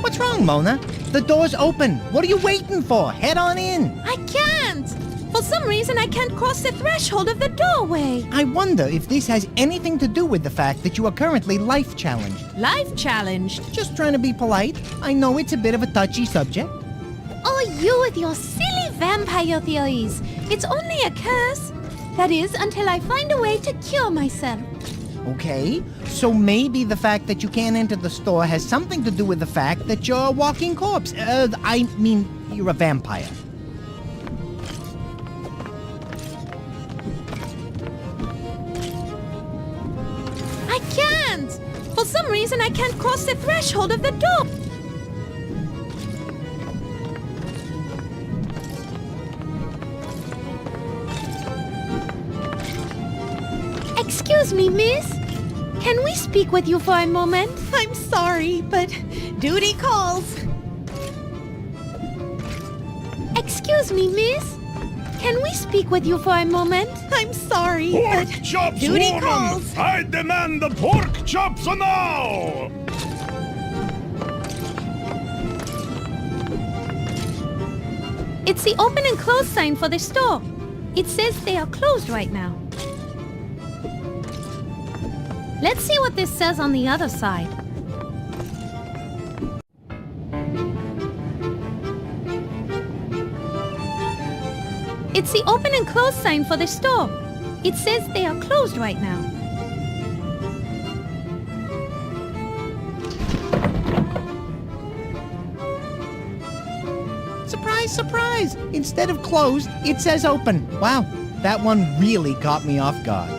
What's wrong, Mona? The door's open. What are you waiting for? Head on in. I can't! For some reason, I can't cross the threshold of the doorway. I wonder if this has anything to do with the fact that you are currently life challenged. Life challenged? Just trying to be polite. I know it's a bit of a touchy subject. Oh, you with your silly vampire theories. It's only a curse. That is, until I find a way to cure myself. Okay, so maybe the fact that you can't enter the store has something to do with the fact that you're a walking corpse. I mean, you're a vampire. I can't! For some reason, I can't cross the threshold of the door. Excuse me, miss. Can we speak with you for a moment? I'm sorry, but duty calls. Excuse me, miss. Can we speak with you for a moment? I'm sorry, Pork but chops, duty woman! calls. I demand the pork chops now! It's the open and close sign for the store. It says they are closed right now. Let's see what this says on the other side. It's the open and close sign for the store. It says they are closed right now. Surprise, surprise! Instead of closed, it says open. Wow, that one really caught me off guard.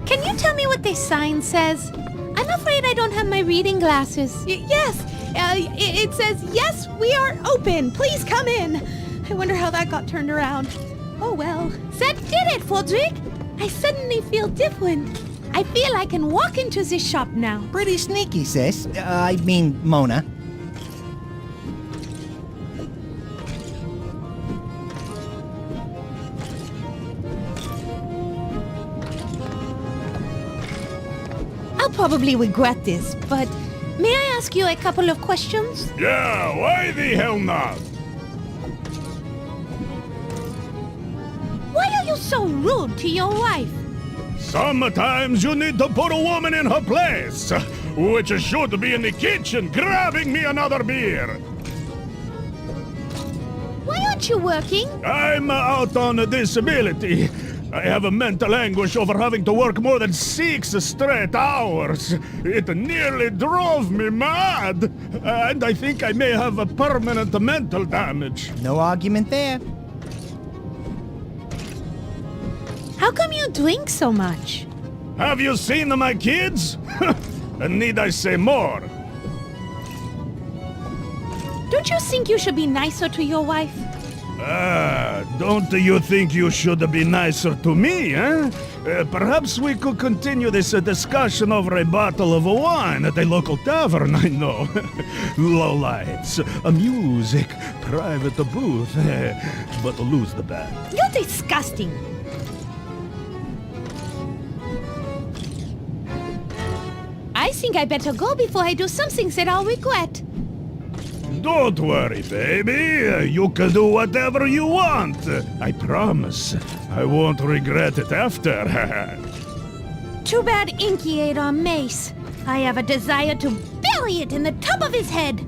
Can you tell me what this sign says? I'm afraid I don't have my reading glasses. Yes, it says, yes, we are open. Please come in. I wonder how that got turned around. Oh, well. That did it, Fodrick. I suddenly feel different. I feel I can walk into this shop now. Pretty sneaky, sis. I mean, Mona. I'll probably regret this, but ask you a couple of questions? Yeah, why the hell not? Why are you so rude to your wife? Sometimes you need to put a woman in her place, which should be in the kitchen grabbing me another beer. Why aren't you working? I'm out on a disability. I have a mental anguish over having to work more than 6 straight hours. It nearly drove me mad. And I think I may have a permanent mental damage. No argument there. How come you drink so much? Have you seen my kids? And need I say more? Don't you think you should be nicer to your wife? Don't you think you should be nicer to me, eh? Perhaps we could continue this discussion over a bottle of wine at a local tavern, I know. Low lights, music, private booth, but lose the bet. You're disgusting. I think I better go before I do something that I'll regret. Don't worry, baby. You can do whatever you want. I promise. I won't regret it after. Too bad Inky ate our mace. I have a desire to bury it in the top of his head.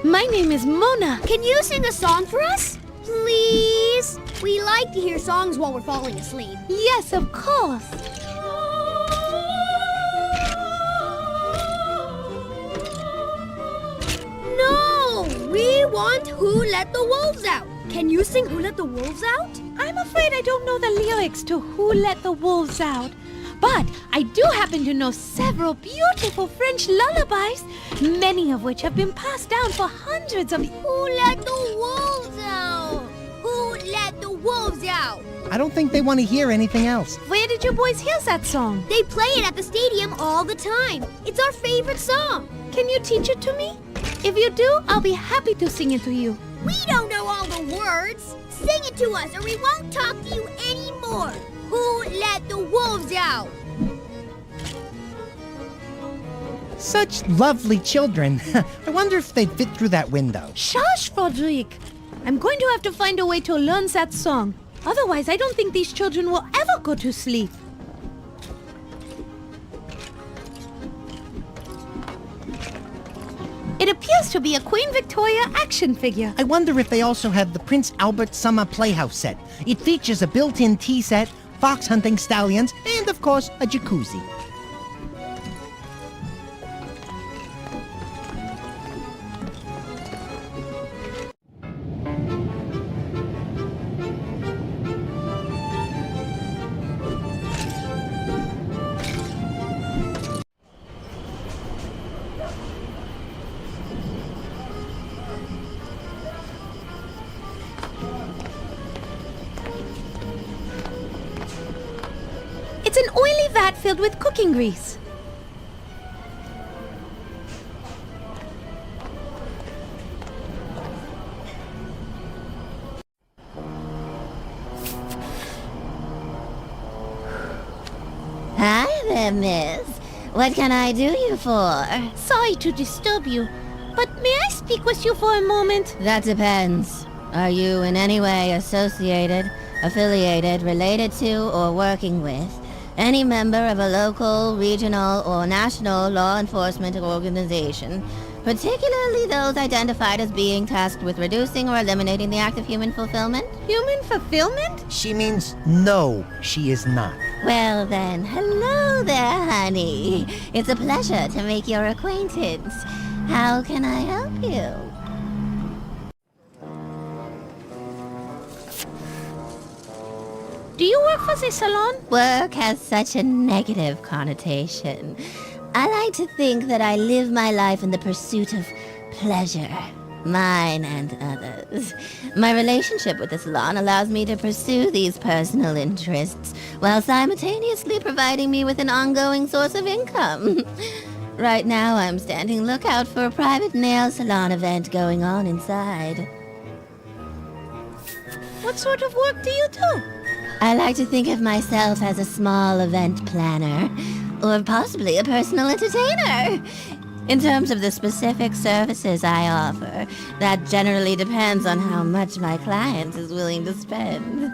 My name is Mona. Can you sing a song for us? Please? We like to hear songs while we're falling asleep. Yes, of course. No! We want Who Let the Wolves Out. Can you sing Who Let the Wolves Out? I'm afraid I don't know the lyrics to Who Let the Wolves Out. But I do happen to know several beautiful French lullabies, many of which have been passed down for hundreds of years. Who let the wolves out? Who let the wolves out? I don't think they want to hear anything else. Where did you boys hear that song? They play it at the stadium all the time. It's our favorite song. Can you teach it to me? If you do, I'll be happy to sing it to you. We don't know all the words. Sing it to us or we won't talk to you anymore. Who let the wolves out? Such lovely children. I wonder if they'd fit through that window. Shush, Frederick. I'm going to have to find a way to learn that song. Otherwise, I don't think these children will ever go to sleep. It appears to be a Queen Victoria action figure. I wonder if they also have the Prince Albert Summer Playhouse set. It features a built-in tea set, fox hunting stallions, and of course, a jacuzzi. It's an oily vat filled with cooking grease. Hi there, miss. What can I do you for? Sorry to disturb you, but may I speak with you for a moment? That depends. Are you in any way associated, affiliated, related to, or working with any member of a local, regional, or national law enforcement organization, particularly those identified as being tasked with reducing or eliminating the act of human fulfillment? Human fulfillment? She means no, she is not. Well then, hello there, honey. It's a pleasure to make your acquaintance. How can I help you? Do you work for the salon? Work has such a negative connotation. I like to think that I live my life in the pursuit of pleasure. Mine and others. My relationship with the salon allows me to pursue these personal interests while simultaneously providing me with an ongoing source of income. Right now, I'm standing lookout for a private nail salon event going on inside. What sort of work do you do? I like to think of myself as a small event planner, or possibly a personal entertainer. In terms of the specific services I offer, that generally depends on how much my client is willing to spend.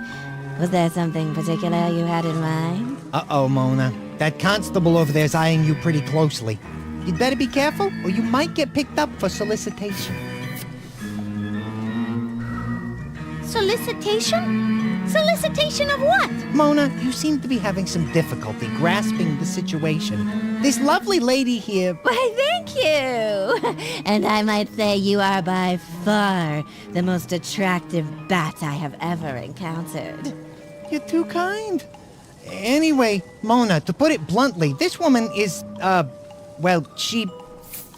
Was there something particular you had in mind? Uh-oh, Mona. That constable over there's eyeing you pretty closely. You'd better be careful, or you might get picked up for solicitation. Solicitation? Solicitation of what? Mona, you seem to be having some difficulty grasping the situation. This lovely lady here... Why, thank you! And I might say you are by far the most attractive bat I have ever encountered. You're too kind. Anyway, Mona, to put it bluntly, this woman is, well, she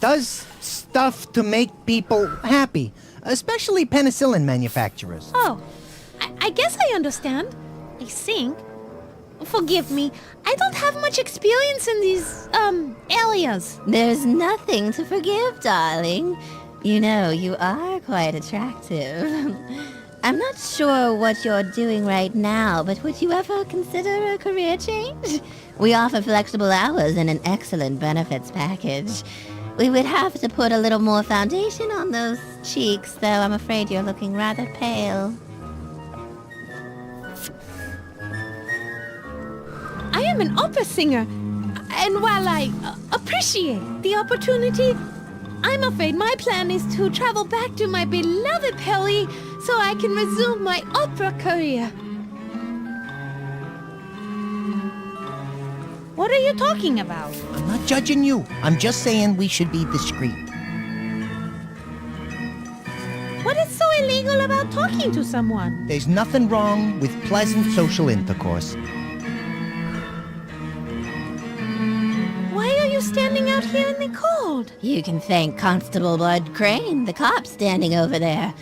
does stuff to make people happy, especially penicillin manufacturers. Oh, I guess I understand. I think. Forgive me, I don't have much experience in these, areas. There's nothing to forgive, darling. You know, you are quite attractive. I'm not sure what you're doing right now, but would you ever consider a career change? We offer flexible hours and an excellent benefits package. We would have to put a little more foundation on those cheeks, though I'm afraid you're looking rather pale. I am an opera singer, and while I appreciate the opportunity, I'm afraid my plan is to travel back to my beloved Paris so I can resume my opera career. What are you talking about? I'm not judging you. I'm just saying we should be discreet. What is so illegal about talking to someone? There's nothing wrong with pleasant social intercourse. Why are you standing out here in the cold? You can thank Constable Bud Crane, the cop standing over there.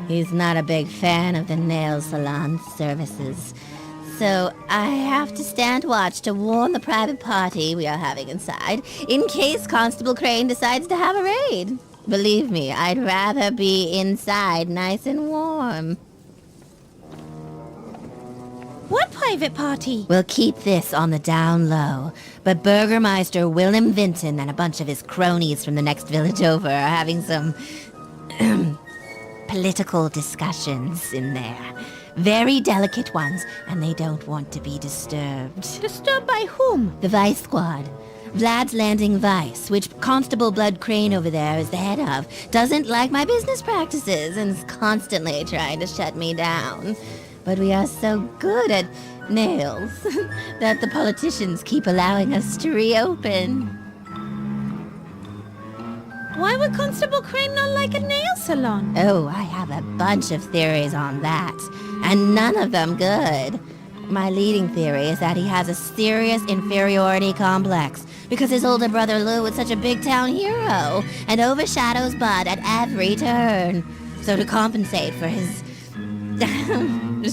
He's not a big fan of the nail salon services. So I have to stand watch to warn the private party we are having inside, in case Constable Crane decides to have a raid. Believe me, I'd rather be inside nice and warm. What private party? We'll keep this on the down low, but Burgermeister Willem Vinton and a bunch of his cronies from the next village over are having some political discussions in there. Very delicate ones, and they don't want to be disturbed. Disturbed by whom? The Vice Squad. Vlad's Landing Vice, which Constable Blood Crane over there is the head of, doesn't like my business practices and is constantly trying to shut me down. But we are so good at nails that the politicians keep allowing us to reopen. Why would Constable Crane not like a nail salon? Oh, I have a bunch of theories on that, and none of them good. My leading theory is that he has a serious inferiority complex because his older brother Lou is such a big-town hero and overshadows Bud at every turn. So to compensate for his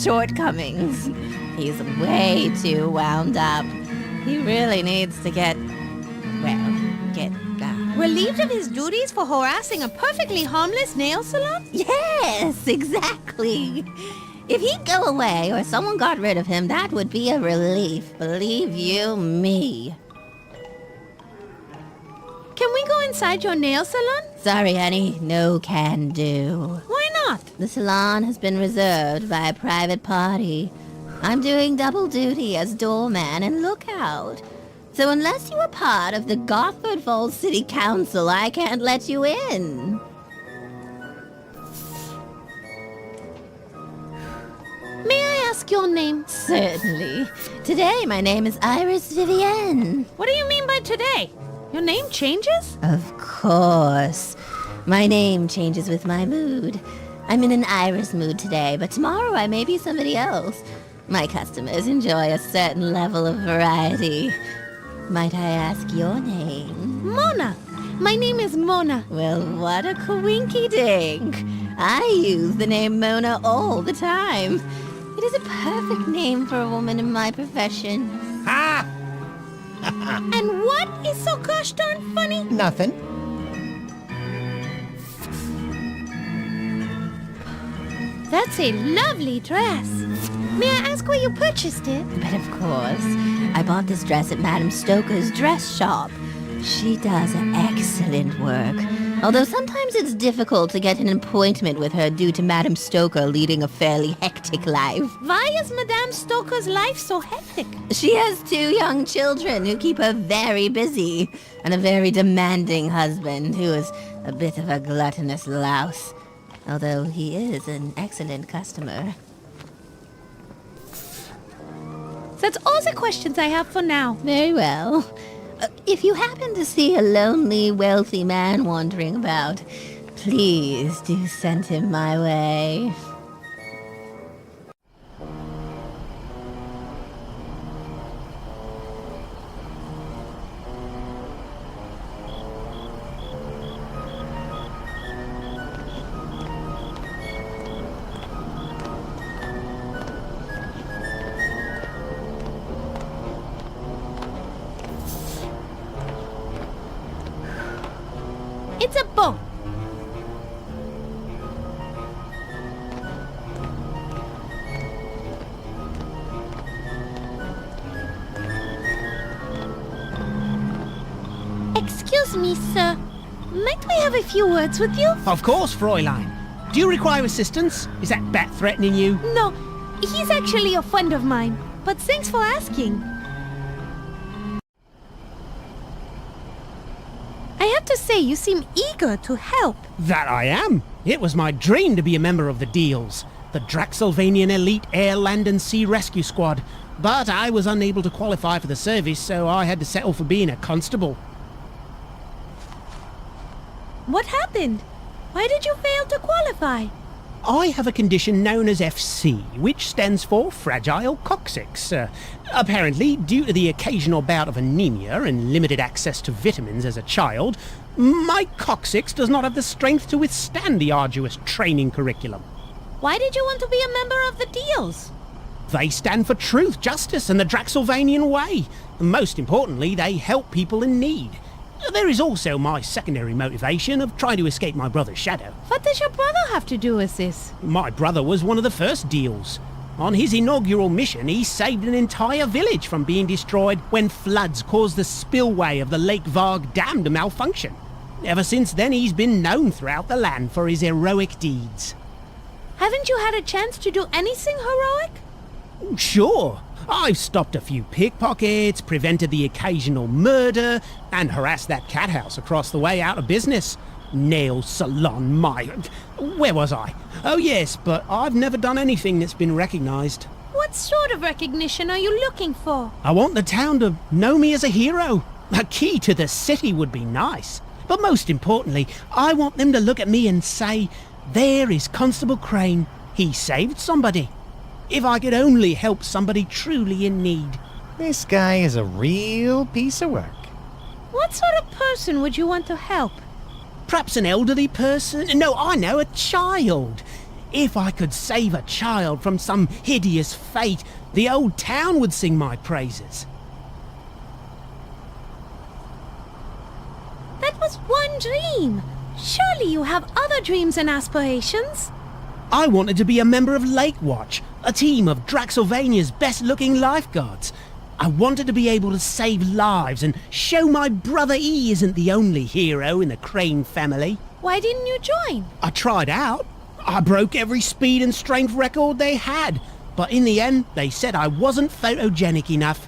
shortcomings, he's way too wound up. He really needs to get relieved of his duties for harassing a perfectly harmless nail salon? Yes, exactly. If he'd go away or someone got rid of him, that would be a relief, believe you me. Can we go inside your nail salon? Sorry, honey, no can do. Why not? The salon has been reserved by a private party. I'm doing double duty as doorman and lookout. So unless you are part of the Gotford Falls City Council, I can't let you in. May I ask your name? Certainly. Today, my name is Iris Vivienne. What do you mean by today? Your name changes? Of course. My name changes with my mood. I'm in an Iris mood today, but tomorrow I may be somebody else. My customers enjoy a certain level of variety. Might I ask your name? Mona. My name is Mona. Well, what a coinky-dink. I use the name Mona all the time. It is a perfect name for a woman in my profession. Ha! And what is so gosh darn funny? Nothing. That's a lovely dress. May I ask where you purchased it? But of course, I bought this dress at Madame Stoker's dress shop. She does excellent work. Although sometimes it's difficult to get an appointment with her due to Madame Stoker leading a fairly hectic life. Why is Madame Stoker's life so hectic? She has 2 young children who keep her very busy, and a very demanding husband who is a bit of a gluttonous louse, although he is an excellent customer. That's all the questions I have for now. Very well. If you happen to see a lonely, wealthy man wandering about, please do send him my way. It's a boat. Excuse me, sir. Might we have a few words with you? Of course, Fräulein. Do you require assistance? Is that bat threatening you? No, he's actually a friend of mine. But thanks for asking. I have to say, you seem eager to help. That I am. It was my dream to be a member of the Deals, the Draxylvanian Elite Air, Land and Sea Rescue Squad. But I was unable to qualify for the service, so I had to settle for being a constable. What happened? Why did you fail to qualify? I have a condition known as FC, which stands for Fragile Coccyx. Apparently, due to the occasional bout of anemia and limited access to vitamins as a child, my coccyx does not have the strength to withstand the arduous training curriculum. Why did you want to be a member of the Deals? They stand for truth, justice, and the Draxylvanian way. Most importantly, they help people in need. There is also my secondary motivation of trying to escape my brother's shadow. What does your brother have to do with this? My brother was one of the first Deals. On his inaugural mission, he saved an entire village from being destroyed when floods caused the spillway of the Lake Varg Dam to malfunction. Ever since then, he's been known throughout the land for his heroic deeds. Haven't you had a chance to do anything heroic? Sure. I've stopped a few pickpockets, prevented the occasional murder, and harassed that cat house across the way out of business. Nail salon, where was I? Oh yes, but I've never done anything that's been recognized. What sort of recognition are you looking for? I want the town to know me as a hero. A key to the city would be nice. But most importantly, I want them to look at me and say, there is Constable Crane. He saved somebody. If I could only help somebody truly in need. This guy is a real piece of work. What sort of person would you want to help? Perhaps an elderly person? No, I know, a child. If I could save a child from some hideous fate, the old town would sing my praises. That was one dream. Surely you have other dreams and aspirations. I wanted to be a member of Lake Watch, a team of Draxylvania's best-looking lifeguards. I wanted to be able to save lives and show my brother E isn't the only hero in the Crane family. Why didn't you join? I tried out. I broke every speed and strength record they had, but in the end, they said I wasn't photogenic enough.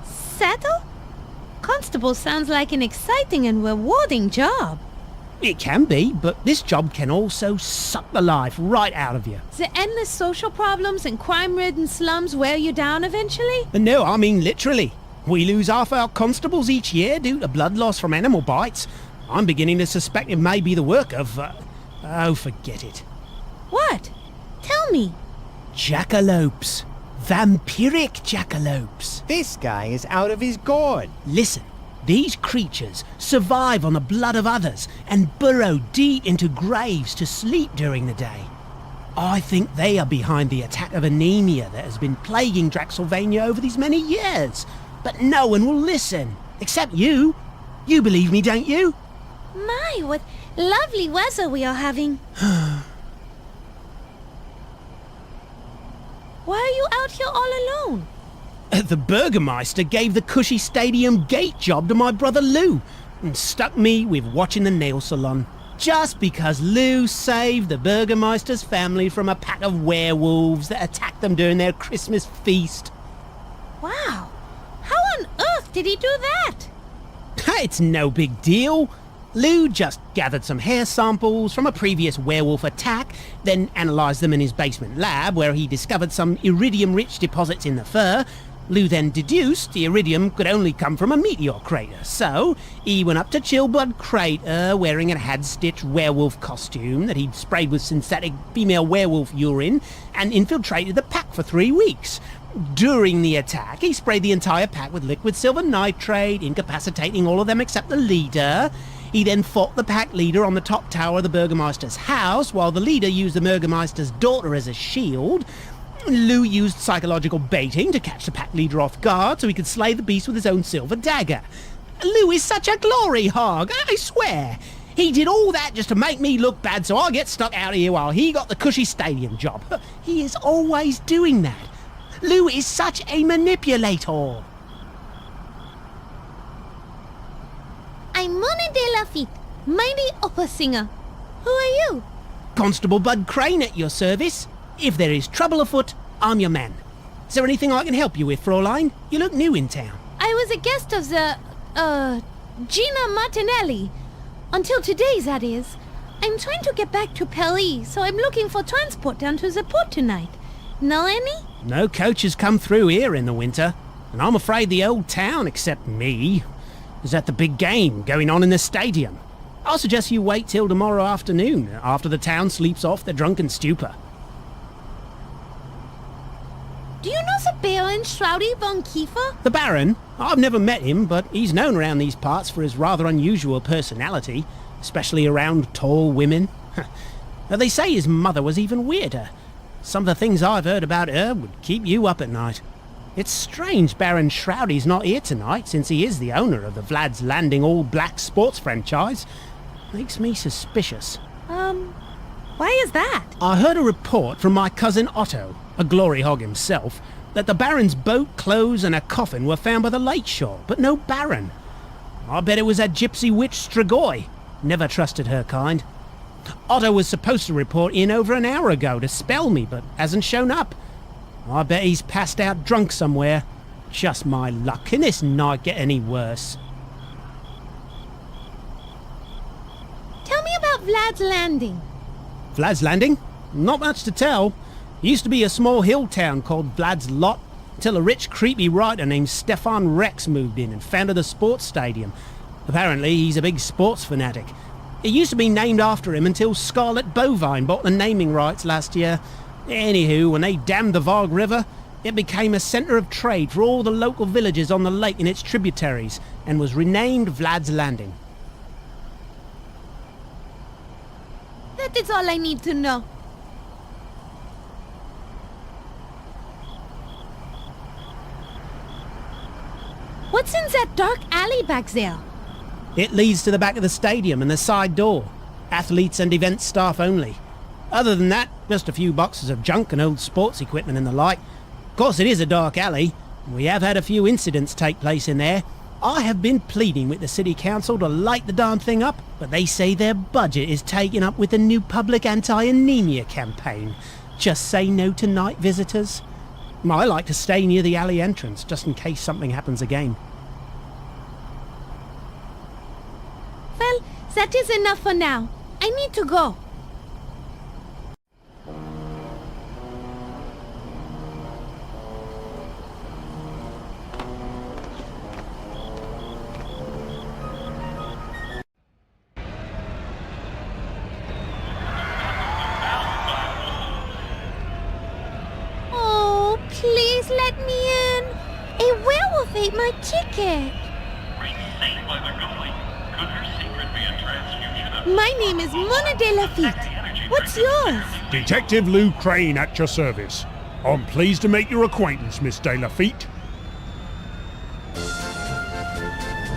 Settle? Constable sounds like an exciting and rewarding job. It can be, but this job can also suck the life right out of you. The endless social problems and crime-ridden slums wear you down eventually? No, I mean literally. We lose half our constables each year due to blood loss from animal bites. I'm beginning to suspect it may be the work of, oh, forget it. What? Tell me. Jackalopes. Vampiric jackalopes. This guy is out of his gourd. Listen, these creatures survive on the blood of others and burrow deep into graves to sleep during the day. I think they are behind the attack of anemia that has been plaguing Draxylvania over these many years. But no one will listen, except you. You believe me, don't you? My, what lovely weather we are having. Why are you out here all alone? The Burgermeister gave the cushy stadium gate job to my brother Lou and stuck me with watching the nail salon. Just because Lou saved the Burgermeister's family from a pack of werewolves that attacked them during their Christmas feast. Wow. How on earth did he do that? It's no big deal. Lou just gathered some hair samples from a previous werewolf attack, then analysed them in his basement lab where he discovered some iridium-rich deposits in the fur. Lou then deduced the iridium could only come from a meteor crater, so he went up to Chillblood Crater wearing a had-stitched werewolf costume that he'd sprayed with synthetic female werewolf urine and infiltrated the pack for 3 weeks. During the attack, he sprayed the entire pack with liquid silver nitrate, incapacitating all of them except the leader. He then fought the pack leader on the top tower of the Burgermeister's house, while the leader used the Burgermeister's daughter as a shield. Lou used psychological baiting to catch the pack leader off guard so he could slay the beast with his own silver dagger. Lou is such a glory hog, I swear. He did all that just to make me look bad so I get stuck out here while he got the cushy stadium job. He is always doing that. Lou is such a manipulator. I'm Mona De Lafitte, mighty opera singer. Who are you? Constable Bud Crane at your service. If there is trouble afoot, I'm your man. Is there anything I can help you with, Fraulein? You look new in town. I was a guest of the, Gina Martinelli. Until today, that is. I'm trying to get back to Paris, so I'm looking for transport down to the port tonight. Know any? No coaches come through here in the winter, and I'm afraid the old town, except me, is at the big game going on in the stadium. I'll suggest you wait till tomorrow afternoon, after the town sleeps off their drunken stupor. Do you know the Baron Shrowdy von Kiefer? The Baron? I've never met him, but he's known around these parts for his rather unusual personality, especially around tall women. Now, they say his mother was even weirder. Some of the things I've heard about her would keep you up at night. It's strange Baron Shrowdy's not here tonight, since he is the owner of the Vlad's Landing all-black sports franchise. Makes me suspicious. Why is that? I heard a report from my cousin Otto, a glory hog himself, that the Baron's boat, clothes and a coffin were found by the lake shore, but no Baron. I bet it was that gypsy witch Strigoi. Never trusted her kind. Otto was supposed to report in over an hour ago to spell me, but hasn't shown up. I bet he's passed out drunk somewhere. Just my luck. Can this night get any worse? Tell me about Vlad's Landing. Vlad's Landing? Not much to tell. Used to be a small hill town called Vlad's Lot, until a rich, creepy writer named Stefan Rex moved in and founded a sports stadium. Apparently, he's a big sports fanatic. It used to be named after him until Scarlet Bovine bought the naming rights last year. Anywho, when they dammed the Varg River, it became a centre of trade for all the local villages on the lake and its tributaries, and was renamed Vlad's Landing. That is all I need to know. What's in that dark alley back there? It leads to the back of the stadium and the side door. Athletes and event staff only. Other than that, just a few boxes of junk and old sports equipment and the like. Of course, it is a dark alley. We have had a few incidents take place in there. I have been pleading with the city council to light the darn thing up, but they say their budget is taken up with the new public anti-anemia campaign. Just say no to night visitors. I like to stay near the alley entrance, just in case something happens again. Well, that is enough for now. I need to go. Oh, please ate my ticket. My name is Mona De Lafitte. What's yours? Detective Lou Crane at your service. I'm pleased to make your acquaintance, Miss De Lafitte.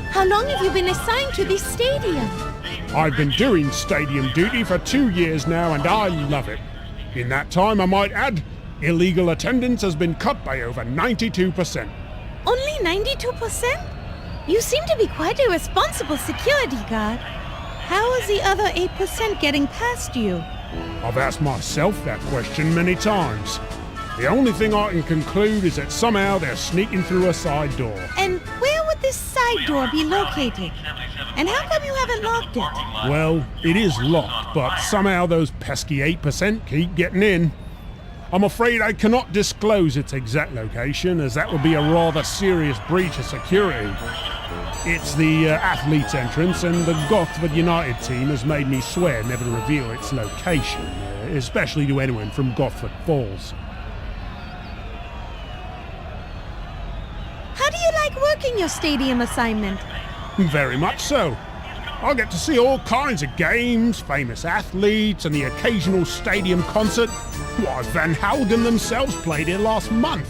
How long have you been assigned to this stadium? I've been doing stadium duty for 2 years now, and I love it. In that time, I might add, illegal attendance has been cut by over 92%. Only 92%? You seem to be quite a responsible security guard. How is the other 8% getting past you? I've asked myself that question many times. The only thing I can conclude is that somehow they're sneaking through a side door. And where would this side door be located? And how come you haven't locked it? Well, it is locked, but somehow those pesky 8% keep getting in. I'm afraid I cannot disclose its exact location, as that would be a rather serious breach of security. It's the athletes' entrance, and the Gotford United team has made me swear never to reveal its location, especially to anyone from Gotford Falls. How do you like working your stadium assignment? Very much so. I get to see all kinds of games, famous athletes, and the occasional stadium concert. Why, Van Halen themselves played here last month.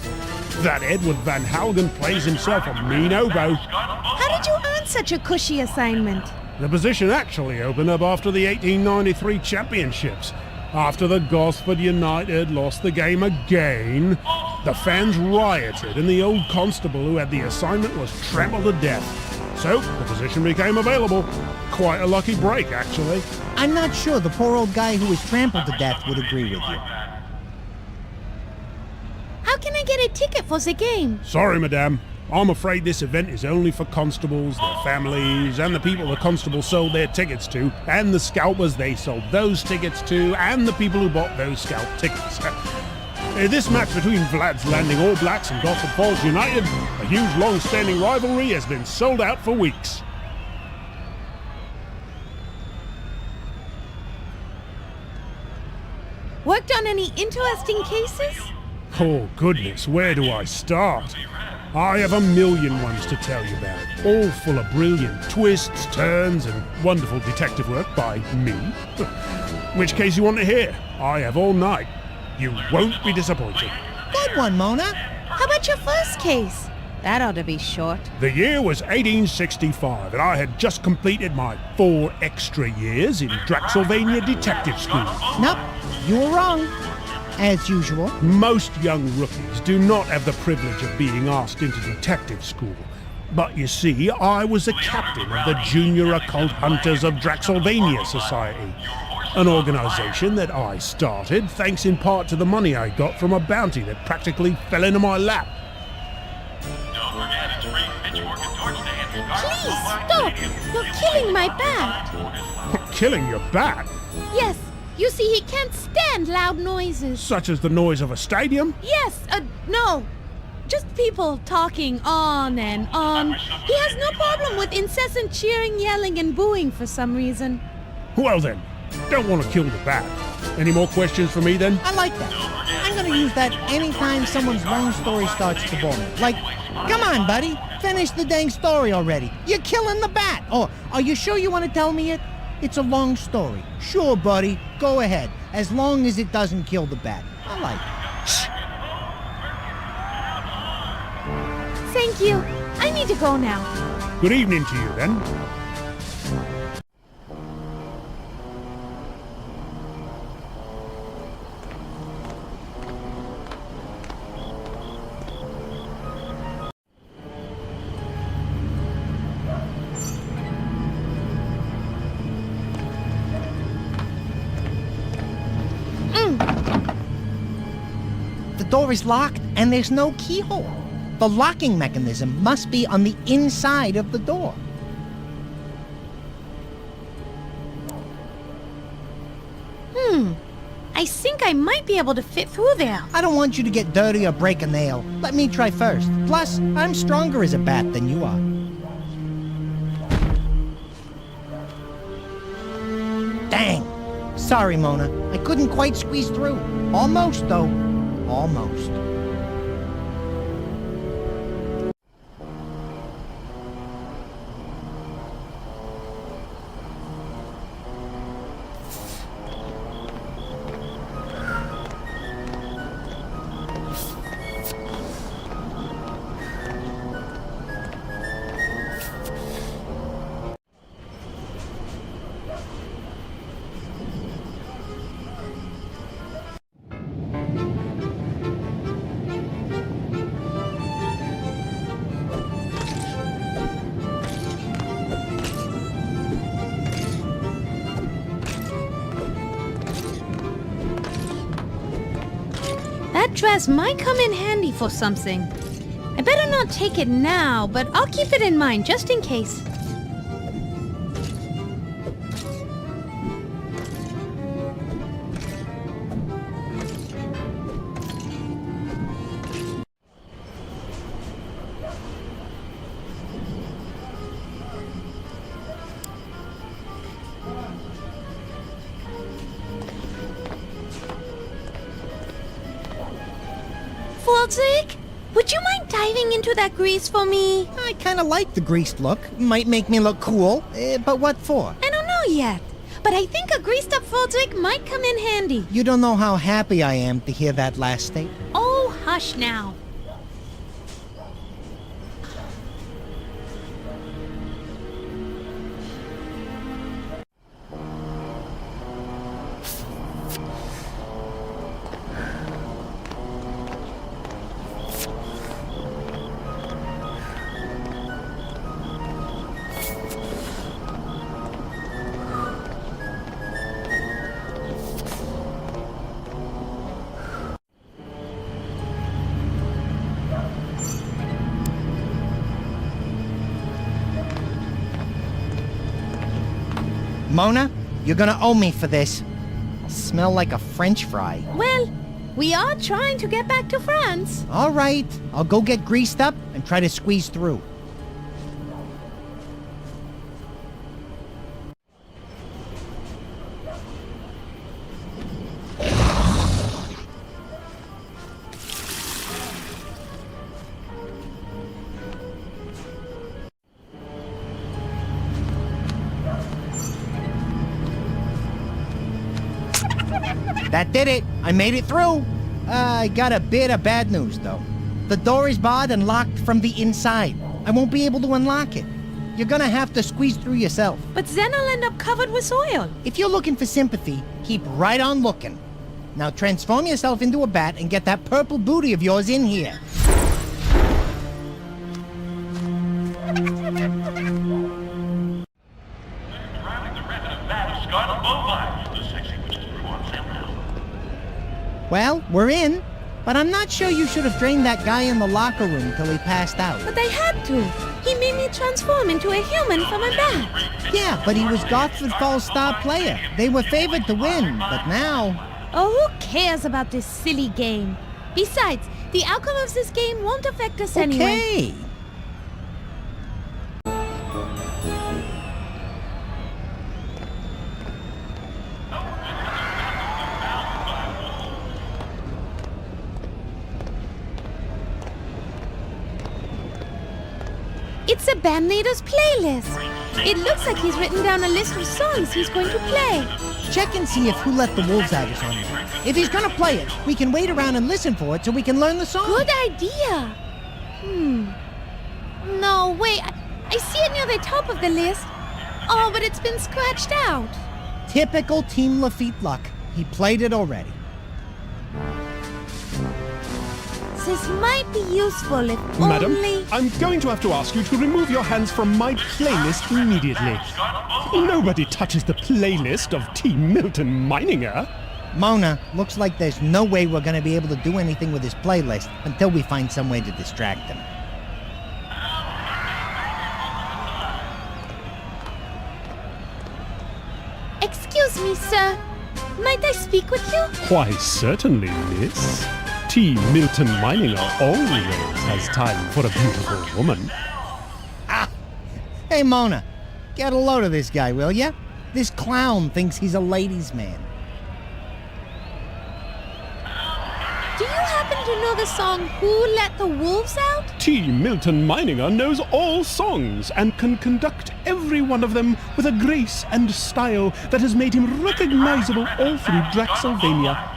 That Edward Van Halen plays himself a mean oboe. How did you earn such a cushy assignment? The position actually opened up after the 1893 championships. After the Gosford United lost the game again, the fans rioted and the old constable who had the assignment was trampled to death. So, the position became available. Quite a lucky break, actually. I'm not sure the poor old guy who was trampled to death would agree with you. How can I get a ticket for the game? Sorry, madame. I'm afraid this event is only for constables, their families, and the people the constables sold their tickets to, and the scalpers they sold those tickets to, and the people who bought those scalp tickets. This match between Vlad's Landing All Blacks and Gosford Falls United, a huge long-standing rivalry, has been sold out for weeks. Worked on any interesting cases? Oh goodness, where do I start? I have a million ones to tell you about, all full of brilliant twists, turns, and wonderful detective work by me. Which case you want to hear? I have all night. You won't be disappointed. Good one, Mona. How about your first case? That ought to be short. The year was 1865, and I had just completed my 4 extra years in Draxylvania Detective School. Nope, you were wrong. As usual. Most young rookies do not have the privilege of being asked into detective school. But you see, I was a captain of the Junior Occult Hunters of Draxylvania Society, an organization that I started thanks in part to the money I got from a bounty that practically fell into my lap. Please, stop! You're killing my bat! Killing your bat? Yes, you see, he can't stand loud noises. Such as the noise of a stadium? Yes, no. Just people talking on and on. He has no problem with incessant cheering, yelling, and booing for some reason. Well then, don't want to kill the bat. Any more questions for me then? I like that. I'm gonna use that anytime someone's long story starts to bore me. Like, come on, buddy, finish the dang story already. You're killing the bat. Oh, are you sure you want to tell me it? It's a long story. Sure, buddy, go ahead. As long as it doesn't kill the bat. I like it. Thank you. I need to go now. Good evening to you then. The door is locked and there's no keyhole. The locking mechanism must be on the inside of the door. I think I might be able to fit through there. I don't want you to get dirty or break a nail. Let me try first. Plus, I'm stronger as a bat than you are. Dang. Sorry, Mona. I couldn't quite squeeze through. Almost, though. Almost. dress might come in handy for something. I better not take it now, but I'll keep it in mind just in case. Volzig, would you mind diving into that grease for me? I kind of like the greased look. Might make me look cool, but what for? I don't know yet, but I think a greased up Volzig might come in handy. You don't know how happy I am to hear that last statement. Oh, hush now. Mona, you're gonna owe me for this. I'll smell like a French fry. Well, we are trying to get back to France. All right, I'll go get greased up and try to squeeze through. That did it. I made it through. I got a bit of bad news, though. The door is barred and locked from the inside. I won't be able to unlock it. You're gonna have to squeeze through yourself. But then I'll end up covered with oil. If you're looking for sympathy, keep right on looking. Now transform yourself into a bat and get that purple booty of yours in here. Well, we're in, but I'm not sure you should have drained that guy in the locker room till he passed out. But I had to. He made me transform into a human from a bat. Yeah, but he was Gotford Falls' star player. They were favored to win, but now... Oh, who cares about this silly game? Besides, the outcome of this game won't affect us anyway. Okay. It's a band leader's playlist. It looks like he's written down a list of songs he's going to play. Check and see if Who Let the Wolves Out is on there. If he's gonna play it, we can wait around and listen for it so we can learn the song. Good idea. No, wait. I see it near the top of the list. Oh, but it's been scratched out. Typical Team Lafitte luck. He played it already. This might be useful if Madam, only... I'm going to have to ask you to remove your hands from my playlist immediately. Nobody touches the playlist of Team Milton Meininger. Mona, looks like there's no way we're gonna be able to do anything with his playlist until we find some way to distract him. Excuse me, sir. Might I speak with you? Why, certainly, miss. Team Milton Meininger always has time for a beautiful woman. Ah! Hey, Mona, get a load of this guy, will ya? This clown thinks he's a ladies' man. Do you happen to know the song Who Let the Wolves Out? Team Milton Meininger knows all songs and can conduct every one of them with a grace and style that has made him recognizable all through Draxylvania.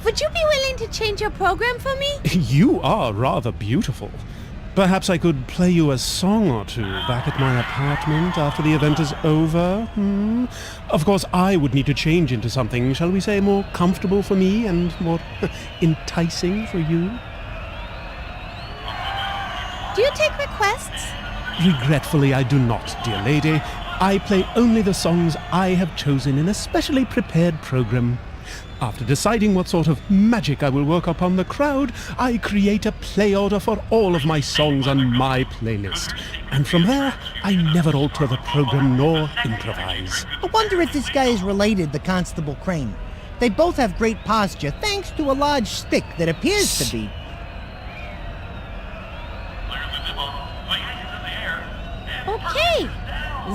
Would you be willing to change your program for me? You are rather beautiful. Perhaps I could play you a song or two back at my apartment after the event is over? Of course, I would need to change into something, shall we say, more comfortable for me and more enticing for you. Do you take requests? Regretfully, I do not, dear lady. I play only the songs I have chosen in a specially prepared program. After deciding what sort of magic I will work upon the crowd, I create a play order for all of my songs on my playlist. And from there, I never alter the program nor improvise. I wonder if this guy is related to Constable Crane. They both have great posture, thanks to a large stick that appears to be... Okay,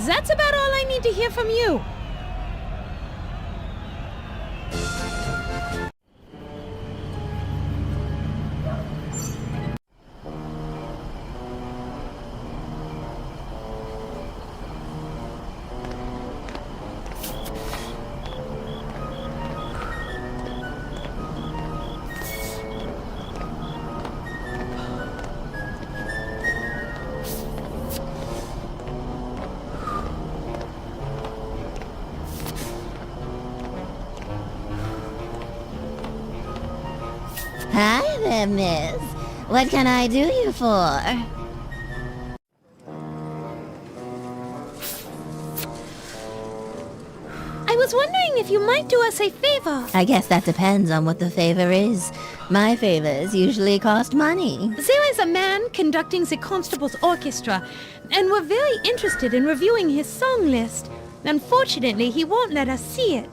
that's about all I need to hear from you. Hi there, miss. What can I do you for? I was wondering if you might do us a favor. I guess that depends on what the favor is. My favors usually cost money. There is a man conducting the constable's orchestra, and we're very interested in reviewing his song list. Unfortunately, he won't let us see it.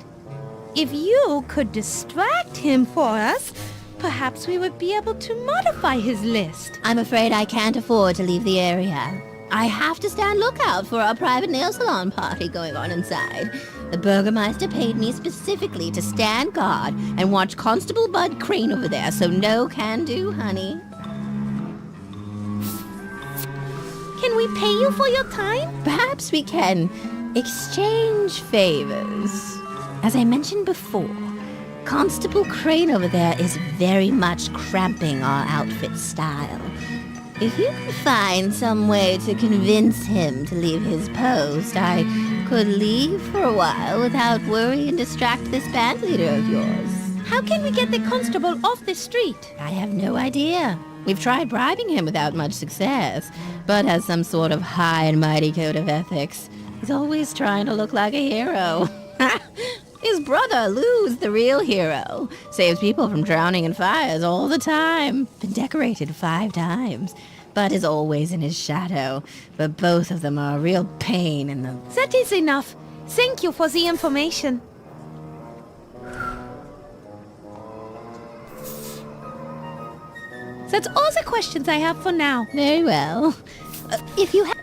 If you could distract him for us, perhaps we would be able to modify his list. I'm afraid I can't afford to leave the area. I have to stand lookout for a private nail salon party going on inside. The Burgermeister paid me specifically to stand guard and watch Constable Bud Crane over there, so no can do, honey. Can we pay you for your time? Perhaps we can exchange favors. As I mentioned before, Constable Crane over there is very much cramping our outfit style. If you could find some way to convince him to leave his post, I could leave for a while without worry and distract this band leader of yours. How can we get the constable off the street? I have no idea. We've tried bribing him without much success. Bud has some sort of high and mighty code of ethics. He's always trying to look like a hero. His brother, Lou's the real hero. Saves people from drowning in fires all the time. Been decorated 5 times. Bud is always in his shadow. But both of them are a real pain in the... That is enough. Thank you for the information. That's all the questions I have for now. Very well. If you have...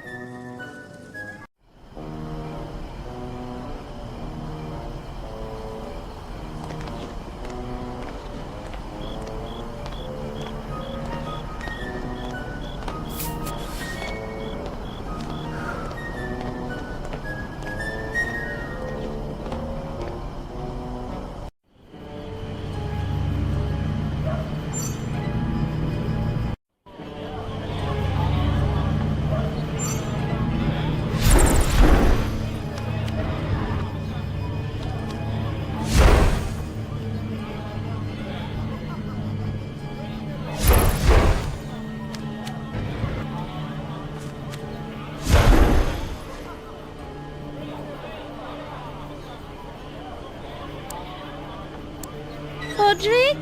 Roderick,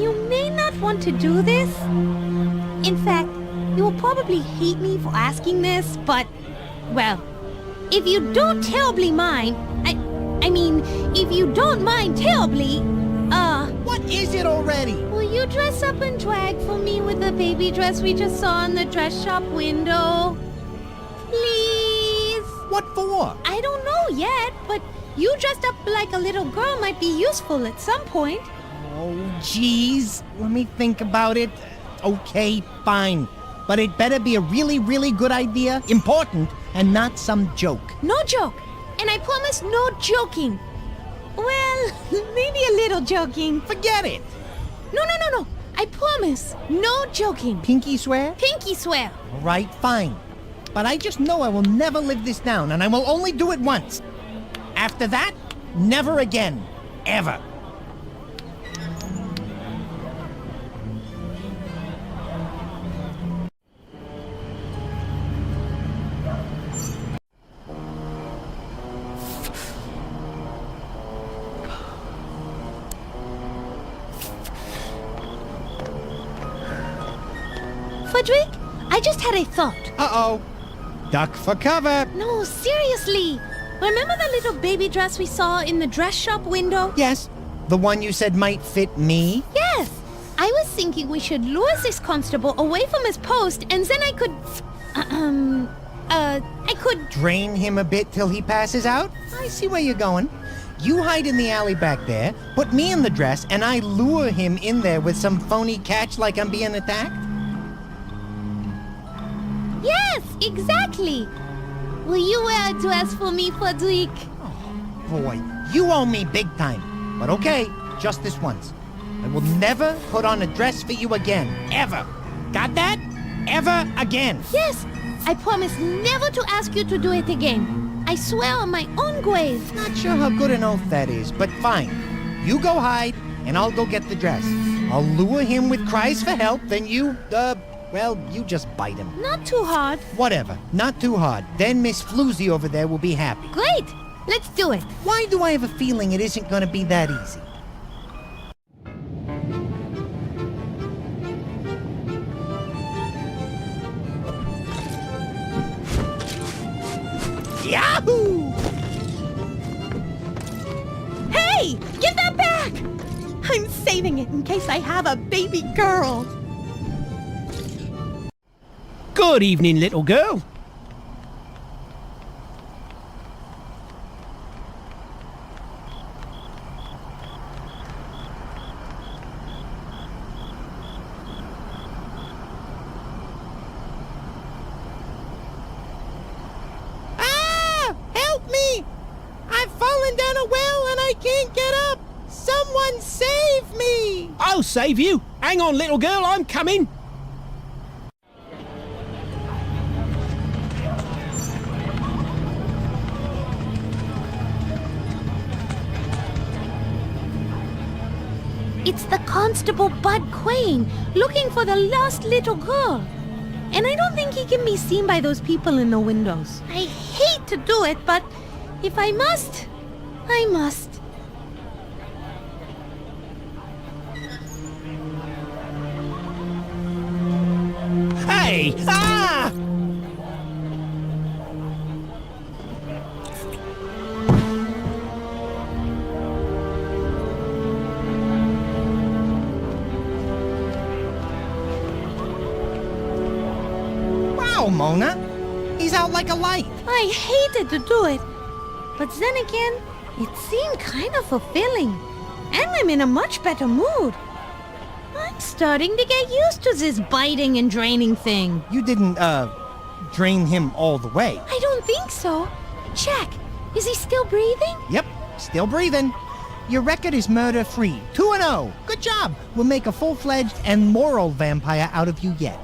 you may not want to do this. In fact, you will probably hate me for asking this, but, well, if you don't terribly mind, I mean, if you don't mind terribly, What is it already? will you dress up in drag for me with the baby dress we just saw in the dress shop window? Please? What for? I don't know yet, but you dressed up like a little girl might be useful at some point. Oh, jeez. Let me think about it. Okay, fine. But it better be a really, really good idea, important, and not some joke. No joke. And I promise no joking. Well, maybe a little joking. Forget it. No. I promise. No joking. Pinky swear? Pinky swear. All right, fine. But I just know I will never live this down, and I will only do it once. After that, never again. Ever. I just had a thought. Uh-oh. Duck for cover. No, seriously. Remember the little baby dress we saw in the dress shop window? Yes. The one you said might fit me? Yes. I was thinking we should lure this constable away from his post, and then I could... I could... Drain him a bit till he passes out? I see where you're going. You hide in the alley back there, put me in the dress, and I lure him in there with some phony catch like I'm being attacked? Yes, exactly. Will you wear a dress for me, Frederick? Oh, boy, you owe me big time. But okay, just this once. I will never put on a dress for you again. Ever. Got that? Ever again. Yes, I promise never to ask you to do it again. I swear on my own grave. Not sure how good an oath that is, but fine. You go hide, and I'll go get the dress. I'll lure him with cries for help, then you, well, you just bite him. Not too hard. Whatever, not too hard. Then Miss Floozy over there will be happy. Great! Let's do it. Why do I have a feeling it isn't gonna be that easy? Yahoo! Hey! Give that back! I'm saving it in case I have a baby girl. Good evening, little girl. Help me! I've fallen down a well and I can't get up! Someone save me! I'll save you. Hang on, little girl, I'm coming. It's the Constable Bud Quain, looking for the lost little girl. And I don't think he can be seen by those people in the windows. I hate to do it, but if I must, I must. Hey! Ah! Wow, Mona! He's out like a light. I hated to do it, but then again, it seemed kind of fulfilling. And I'm in a much better mood. I'm starting to get used to this biting and draining thing. You didn't, drain him all the way. I don't think so. Check. Is he still breathing? Yep, still breathing. Your record is murder-free. 2-0. Good job. We'll make a full-fledged and moral vampire out of you yet.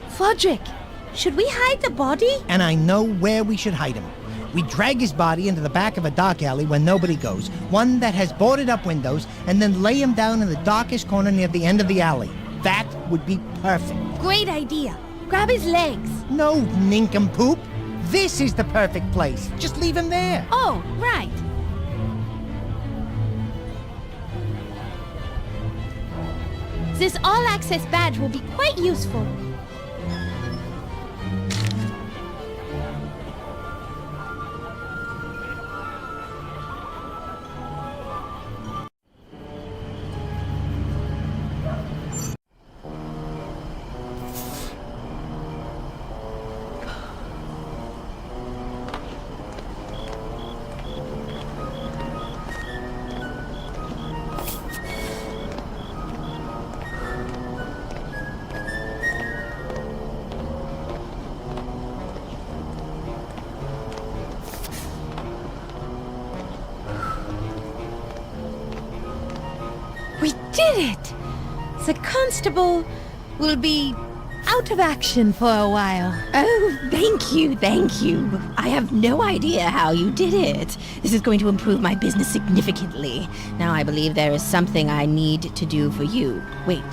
Frederick, should we hide the body? And I know where we should hide him. We drag his body into the back of a dark alley where nobody goes, one that has boarded up windows, and then lay him down in the darkest corner near the end of the alley. That would be perfect. Great idea. Grab his legs. No, nincompoop. This is the perfect place. Just leave him there. Oh, right. This all-access badge will be quite useful. We did it! The constable will be out of action for a while. Oh, thank you, thank you. I have no idea how you did it. This is going to improve my business significantly. Now I believe there is something I need to do for you. Wait,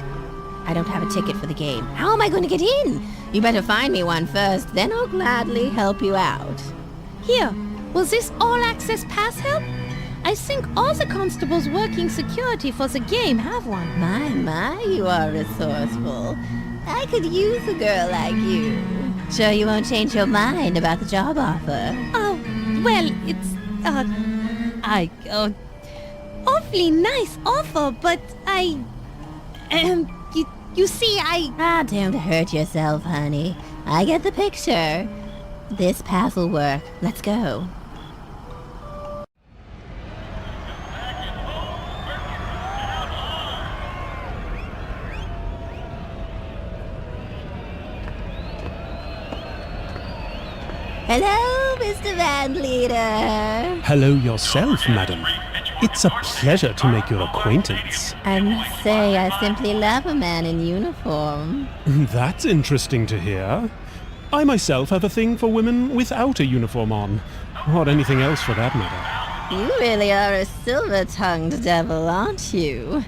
I don't have a ticket for the game. How am I going to get in? You better find me one first, then I'll gladly help you out. Here, will this all-access pass help? I think all the constables working security for the game have one. My, you are resourceful. I could use a girl like you. Sure you won't change your mind about the job offer? Oh, well, it's, awfully nice offer, but you see, don't hurt yourself, honey. I get the picture. This path will work. Let's go. Hello, Mr. Van Leader. Hello yourself, madam. It's a pleasure to make your acquaintance. I must say, I simply love a man in uniform. That's interesting to hear. I myself have a thing for women without a uniform on, or anything else for that matter. You really are a silver-tongued devil, aren't you?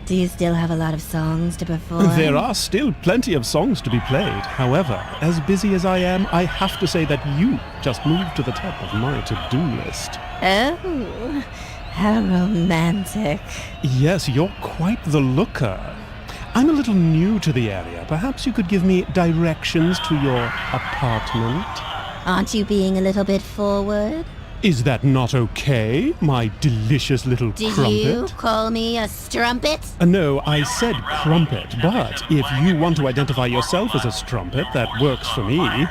Do you still have a lot of songs to perform? There are still plenty of songs to be played. However, as busy as I am, I have to say that you just moved to the top of my to-do list. Oh, how romantic. Yes, you're quite the looker. I'm a little new to the area. Perhaps you could give me directions to your apartment? Aren't you being a little bit forward? Is that not okay, my delicious little Did crumpet? you call me a strumpet? No, I said crumpet, but if you want to identify yourself as a strumpet, that works for me.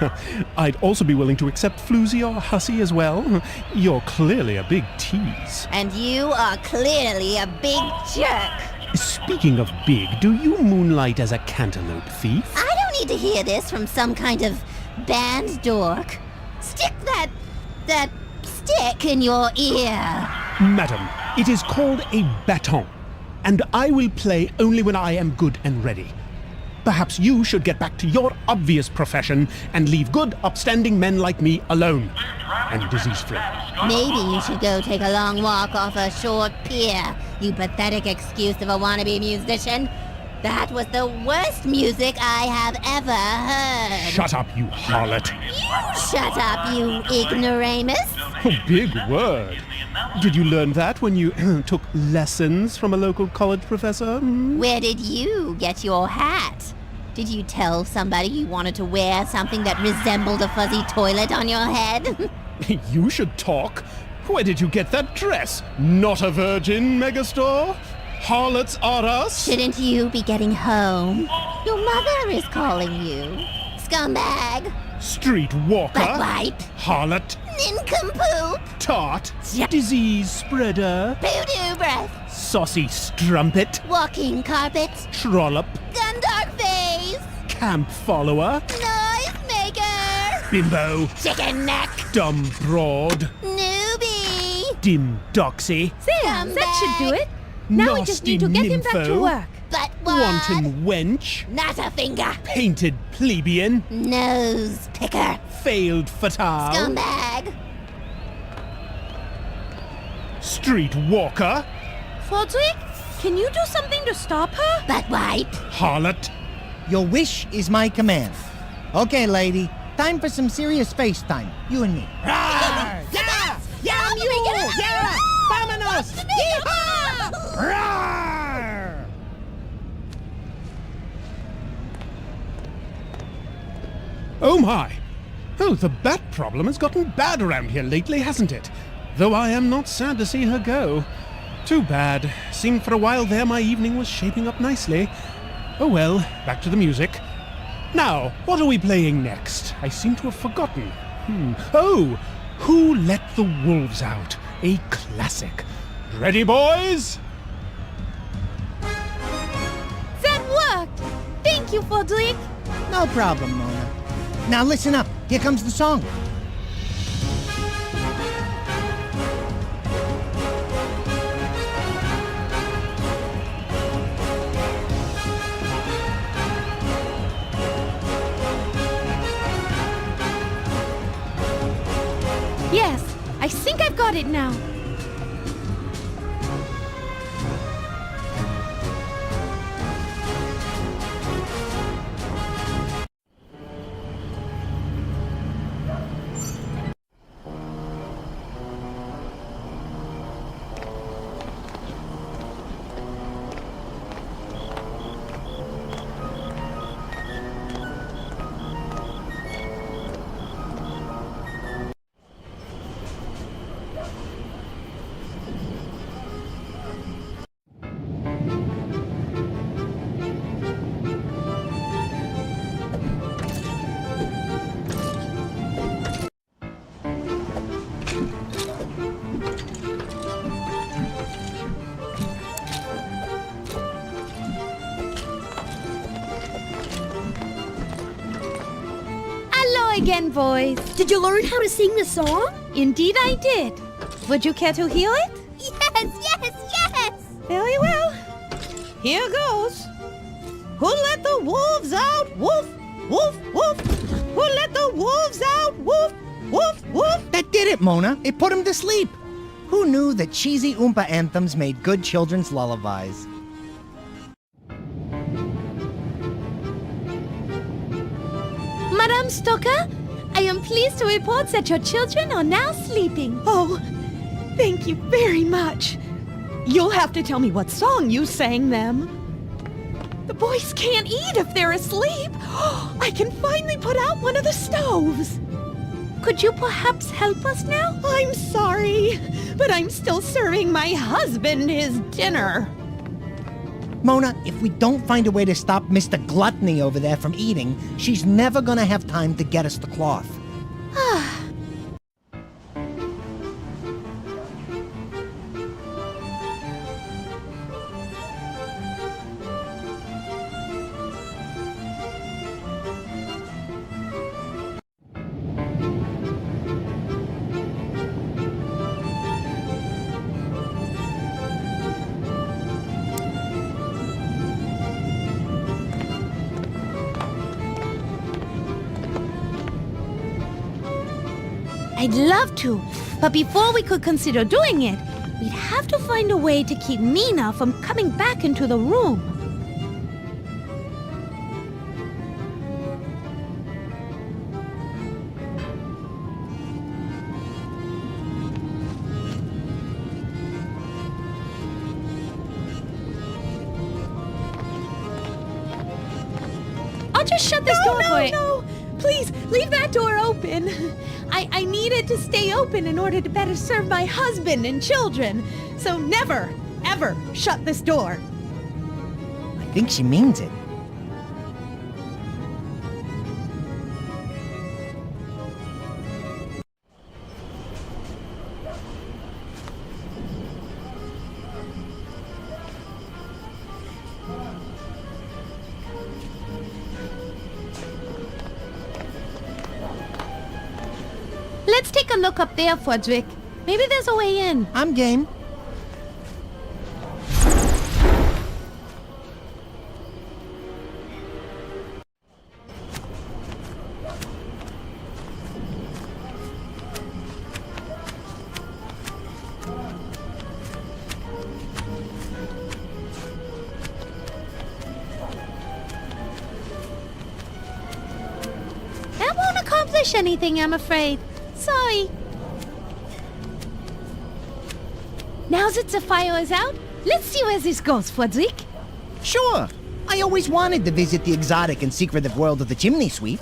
I'd also be willing to accept floozy or hussy as well. You're clearly a big tease. And you are clearly a big jerk. Speaking of big, do you moonlight as a cantaloupe thief? I don't need to hear this from some kind of band dork. Stick that stick in your ear. Madam, it is called a baton, and I will play only when I am good and ready. Perhaps you should get back to your obvious profession and leave good, upstanding men like me alone. And disease-free. Maybe you should go take a long walk off a short pier, you pathetic excuse of a wannabe musician. That was the worst music I have ever heard. Shut up, you harlot. You shut up, you ignoramus. Oh, big word. Did you learn that when you took lessons from a local college professor? Where did you get your hat? Did you tell somebody you wanted to wear something that resembled a fuzzy toilet on your head? You should talk. Where did you get that dress? Not a virgin, Megastore? Harlots are us? Shouldn't you be getting home? Your mother is calling you. Scumbag. Streetwalker. Buttwipe. Harlot. Nincompoop. Tart. Disease spreader. Voodoo breath. Saucy strumpet. Walking carpet. Trollop. Gundark face. Camp follower. Noise maker. Bimbo. Chicken neck. Dumb broad. Newbie. Dim doxy. There, that should do it. Now we just need to get him back to work. But what? Wanton wench. Not a finger. Painted plebeian. Nose picker. Failed fatale. Scumbag. Streetwalker. Frederick, can you do something to stop her? Buttwipe. Harlot. Your wish is my command. Okay, lady. Time for some serious space time. You and me. Rawr! Yeah! Yeah, you! Yeah! Vámonos! Yeehaw! Rawr! Oh my! Oh, the bat problem has gotten bad around here lately, hasn't it? Though I am not sad to see her go. Too bad. Seemed for a while there my evening was shaping up nicely. Oh well, back to the music. Now, what are we playing next? I seem to have forgotten. Oh! Who Let the Wolves Out? A classic. Ready, boys? That worked! Thank you, Frederick. No problem, Mona. Now listen up. Here comes the song. Yes, I think I've got it now. again, boys. Did you learn how to sing the song? Indeed I did. Would you care to hear it? Yes! Very well. Here goes. Who let the wolves out? Woof, woof, woof. Who let the wolves out? Woof, woof, woof. That did it, Mona. It put him to sleep. Who knew that cheesy Oompa anthems made good children's lullabies? Madame Stoker, I am pleased to report that your children are now sleeping. Oh, thank you very much. You'll have to tell me what song you sang them. The boys can't eat if they're asleep. I can finally put out one of the stoves. Could you perhaps help us now? I'm sorry, but I'm still serving my husband his dinner. Mona, if we don't find a way to stop Mr. Gluttony over there from eating, she's never gonna have time to get us the cloth. I'd love to, but before we could consider doing it, we'd have to find a way to keep Mina from coming back into the room. I'll just shut this door for it. No! Please, leave that door open. I need it to stay open in order to better serve my husband and children. So never, ever shut this door. I think she means it. Let's take a look up there, Frederick. Maybe there's a way in. I'm game. That won't accomplish anything, I'm afraid. Sorry. Now that the fire is out, let's see where this goes, Frederick. Sure. I always wanted to visit the exotic and secretive world of the chimney sweep.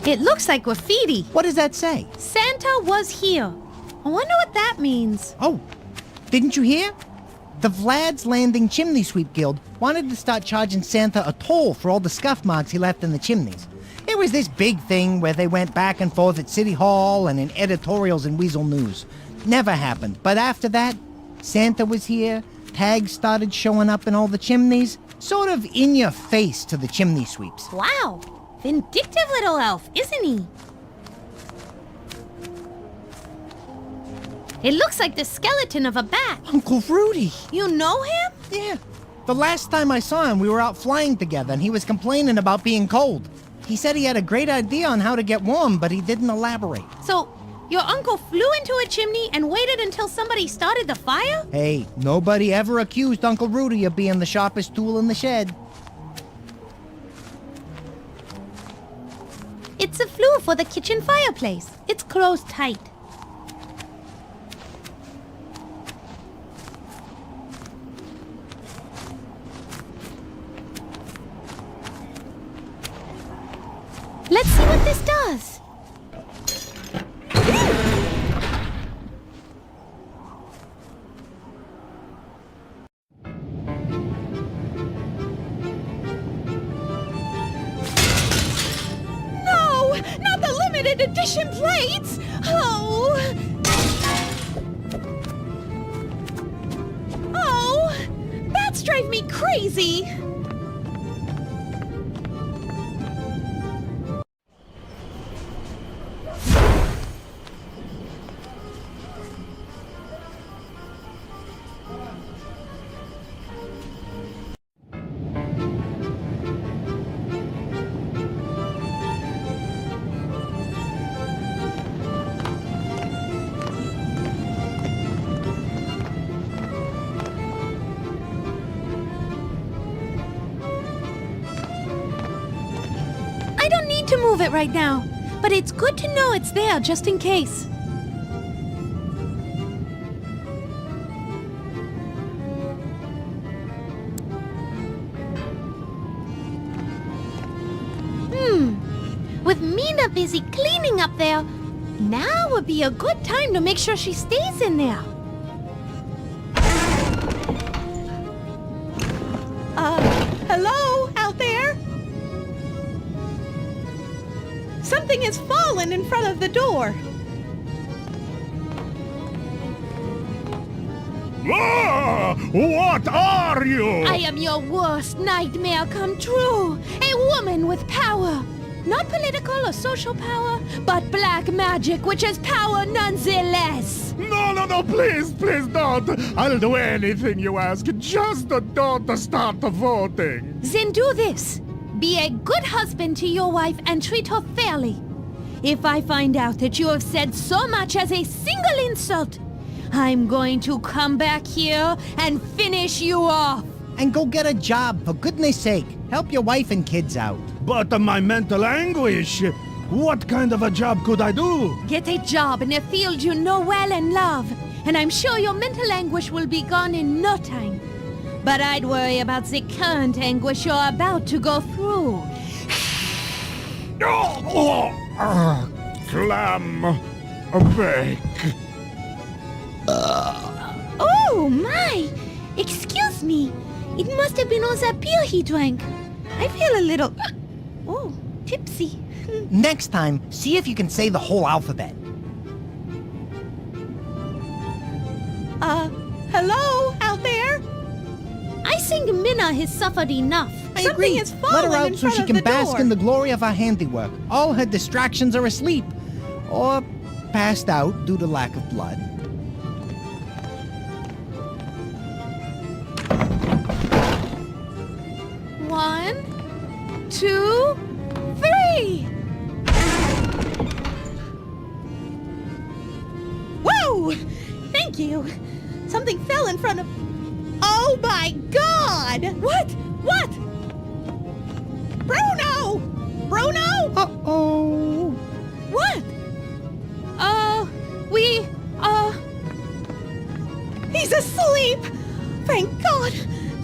It looks like graffiti. What does that say? Santa was here. I wonder what that means. Oh, didn't you hear? The Vlad's Landing Chimney Sweep Guild wanted to start charging Santa a toll for all the scuff marks he left in the chimneys. It was this big thing where they went back and forth at City Hall and in editorials in Weasel News. Never happened, but after that, Santa was here, tags started showing up in all the chimneys, sort of in your face to the chimney sweeps. Wow. Vindictive little elf, isn't he? It looks like the skeleton of a bat. Uncle Rudy. You know him? Yeah. The last time I saw him, we were out flying together, and he was complaining about being cold. He said he had a great idea on how to get warm, but he didn't elaborate. So, your uncle flew into a chimney and waited until somebody started the fire? Hey, nobody ever accused Uncle Rudy of being the sharpest tool in the shed. It's a flue for the kitchen fireplace. It's closed tight. Let's see what this does. limited edition plates! Oh! Oh! Bats drive me crazy! I don't need to move it right now, but it's good to know it's there just in case. With Mina busy cleaning up there, now would be a good time to make sure she stays in there. Hello out there? Something has fallen in front of the door. Ah, what are you? I am your worst nightmare come true. A woman with power. Not political or social power, but black magic, which is power nonetheless. No, please don't. I'll do anything you ask. Just don't start voting. Then do this. Be a good husband to your wife and treat her fairly. If I find out that you have said so much as a single insult, I'm going to come back here and finish you off. And go get a job, for goodness sake. Help your wife and kids out. But my mental anguish. What kind of a job could I do? Get a job in a field you know well and love, and I'm sure your mental anguish will be gone in no time. But I'd worry about the current anguish you're about to go through. Clam bake. Oh my! Excuse me. It must have been all that beer he drank. I feel a little... tipsy. Next time, see if you can say the whole alphabet. Hello out there? I think Minna has suffered enough. I agree. Has Let her fallen out in so front she of can the bask door. in the glory of her handiwork. All her distractions are asleep. Or passed out due to lack of blood. One, 2, 3! Whoa! Thank you. Something fell in front of... Oh my God! What? Bruno! Uh-oh. What? He's asleep! Thank God!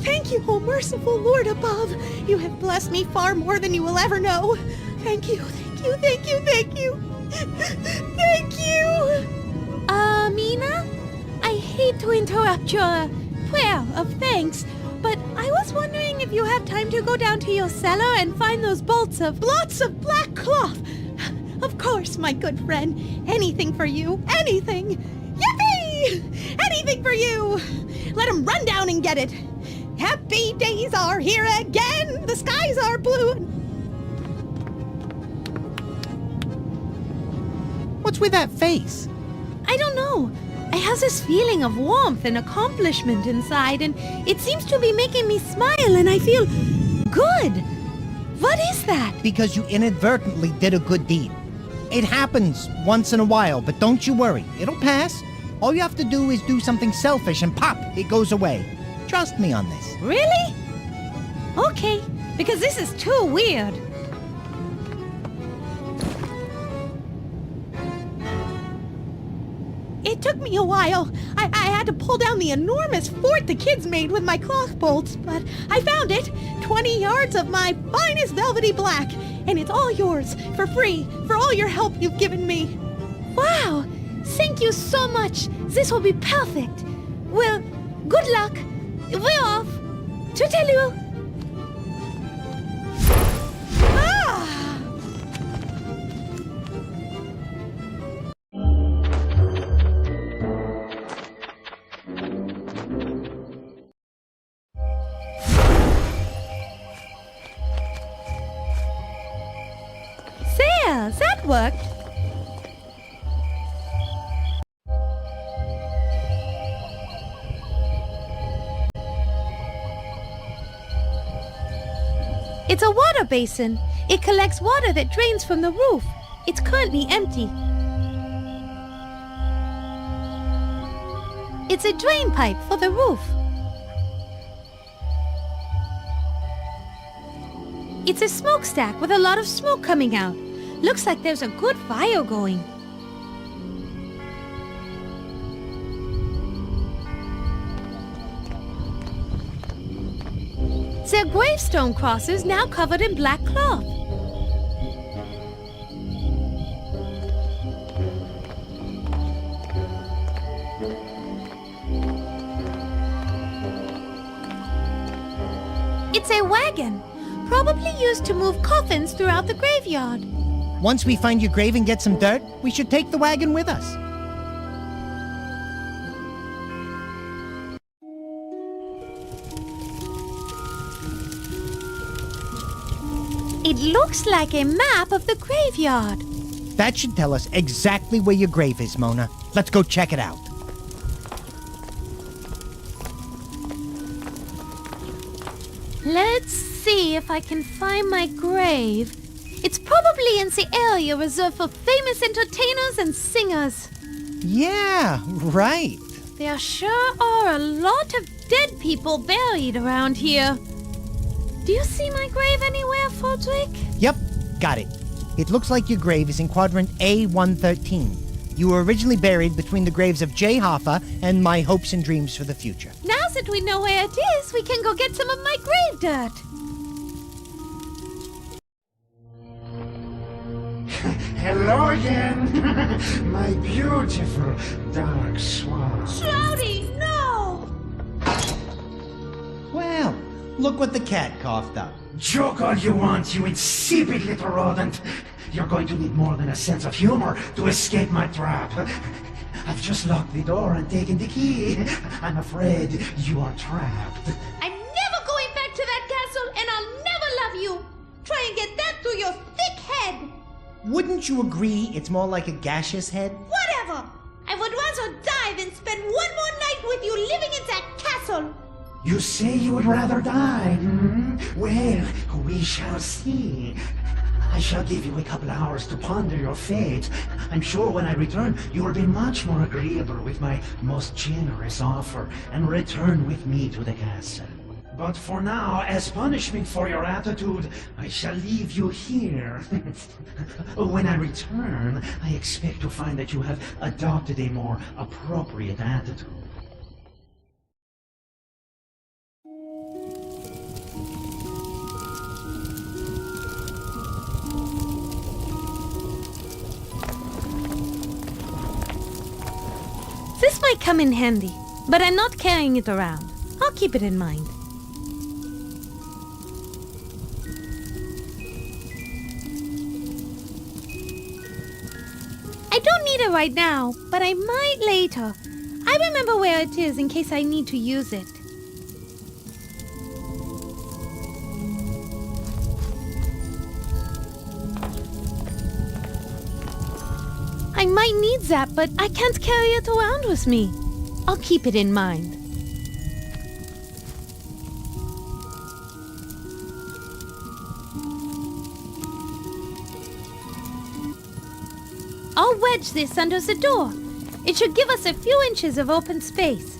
Thank you, oh merciful Lord above. You have blessed me far more than you will ever know. Thank you. Thank you. Mina? I hate to interrupt your prayer of thanks, but I was wondering if you have time to go down to your cellar and find those blots of black cloth. Of course, my good friend. Anything for you. Anything. Yippee! Anything for you. Let him run down and get it. Happy days are here again. The skies are blue. What's with that face? I don't know. I have this feeling of warmth and accomplishment inside, and it seems to be making me smile, and I feel good. What is that? Because you inadvertently did a good deed. It happens once in a while, but don't you worry. It'll pass. All you have to do is do something selfish and pop, it goes away. Trust me on this. Really? Okay, because this is too weird. It took me a while. I had to pull down the enormous fort the kids made with my cloth bolts, but I found it. 20 yards of my finest velvety black, and it's all yours, for free, for all your help you've given me. Wow! Thank you so much. This will be perfect. Well, good luck. We're off. Toodaloo. work. It's a water basin. It collects water that drains from the roof. It's currently empty. It's a drain pipe for the roof. It's a smokestack with a lot of smoke coming out. Looks like there's a good fire going. Their gravestone crosses now covered in black cloth. It's a wagon, probably used to move coffins throughout the graveyard. Once we find your grave and get some dirt, we should take the wagon with us. It looks like a map of the graveyard. That should tell us exactly where your grave is, Mona. Let's go check it out. Let's see if I can find my grave. It's probably in the area reserved for famous entertainers and singers. Yeah, right. There sure are a lot of dead people buried around here. Do you see my grave anywhere, Frederick? Yep, got it. It looks like your grave is in quadrant A113. You were originally buried between the graves of Jay Hoffa and my hopes and dreams for the future. Now that we know where it is, we can go get some of my grave dirt. Hello again, my beautiful dark swan. Shrowdy, no! Well, look what the cat coughed up. Joke all you want, you insipid little rodent. You're going to need more than a sense of humor to escape my trap. I've just locked the door and taken the key. I'm afraid you are trapped. I'm never going back to that castle, and I'll never love you. Try and get that through your thick head. Wouldn't you agree it's more like a gaseous head? Whatever. I would rather die than spend one more night with you living in that castle. You say you would rather die, hmm? Well, we shall see. I shall give you a couple hours to ponder your fate. I'm sure when I return, you will be much more agreeable with my most generous offer and return with me to the castle. But for now, as punishment for your attitude, I shall leave you here. When I return, I expect to find that you have adopted a more appropriate attitude. This might come in handy, but I'm not carrying it around. I'll keep it in mind. I don't need it right now, but I might later. I remember where it is in case I need to use it. I might need that, but I can't carry it around with me. I'll keep it in mind. I'll wedge this under the door. It should give us a few inches of open space.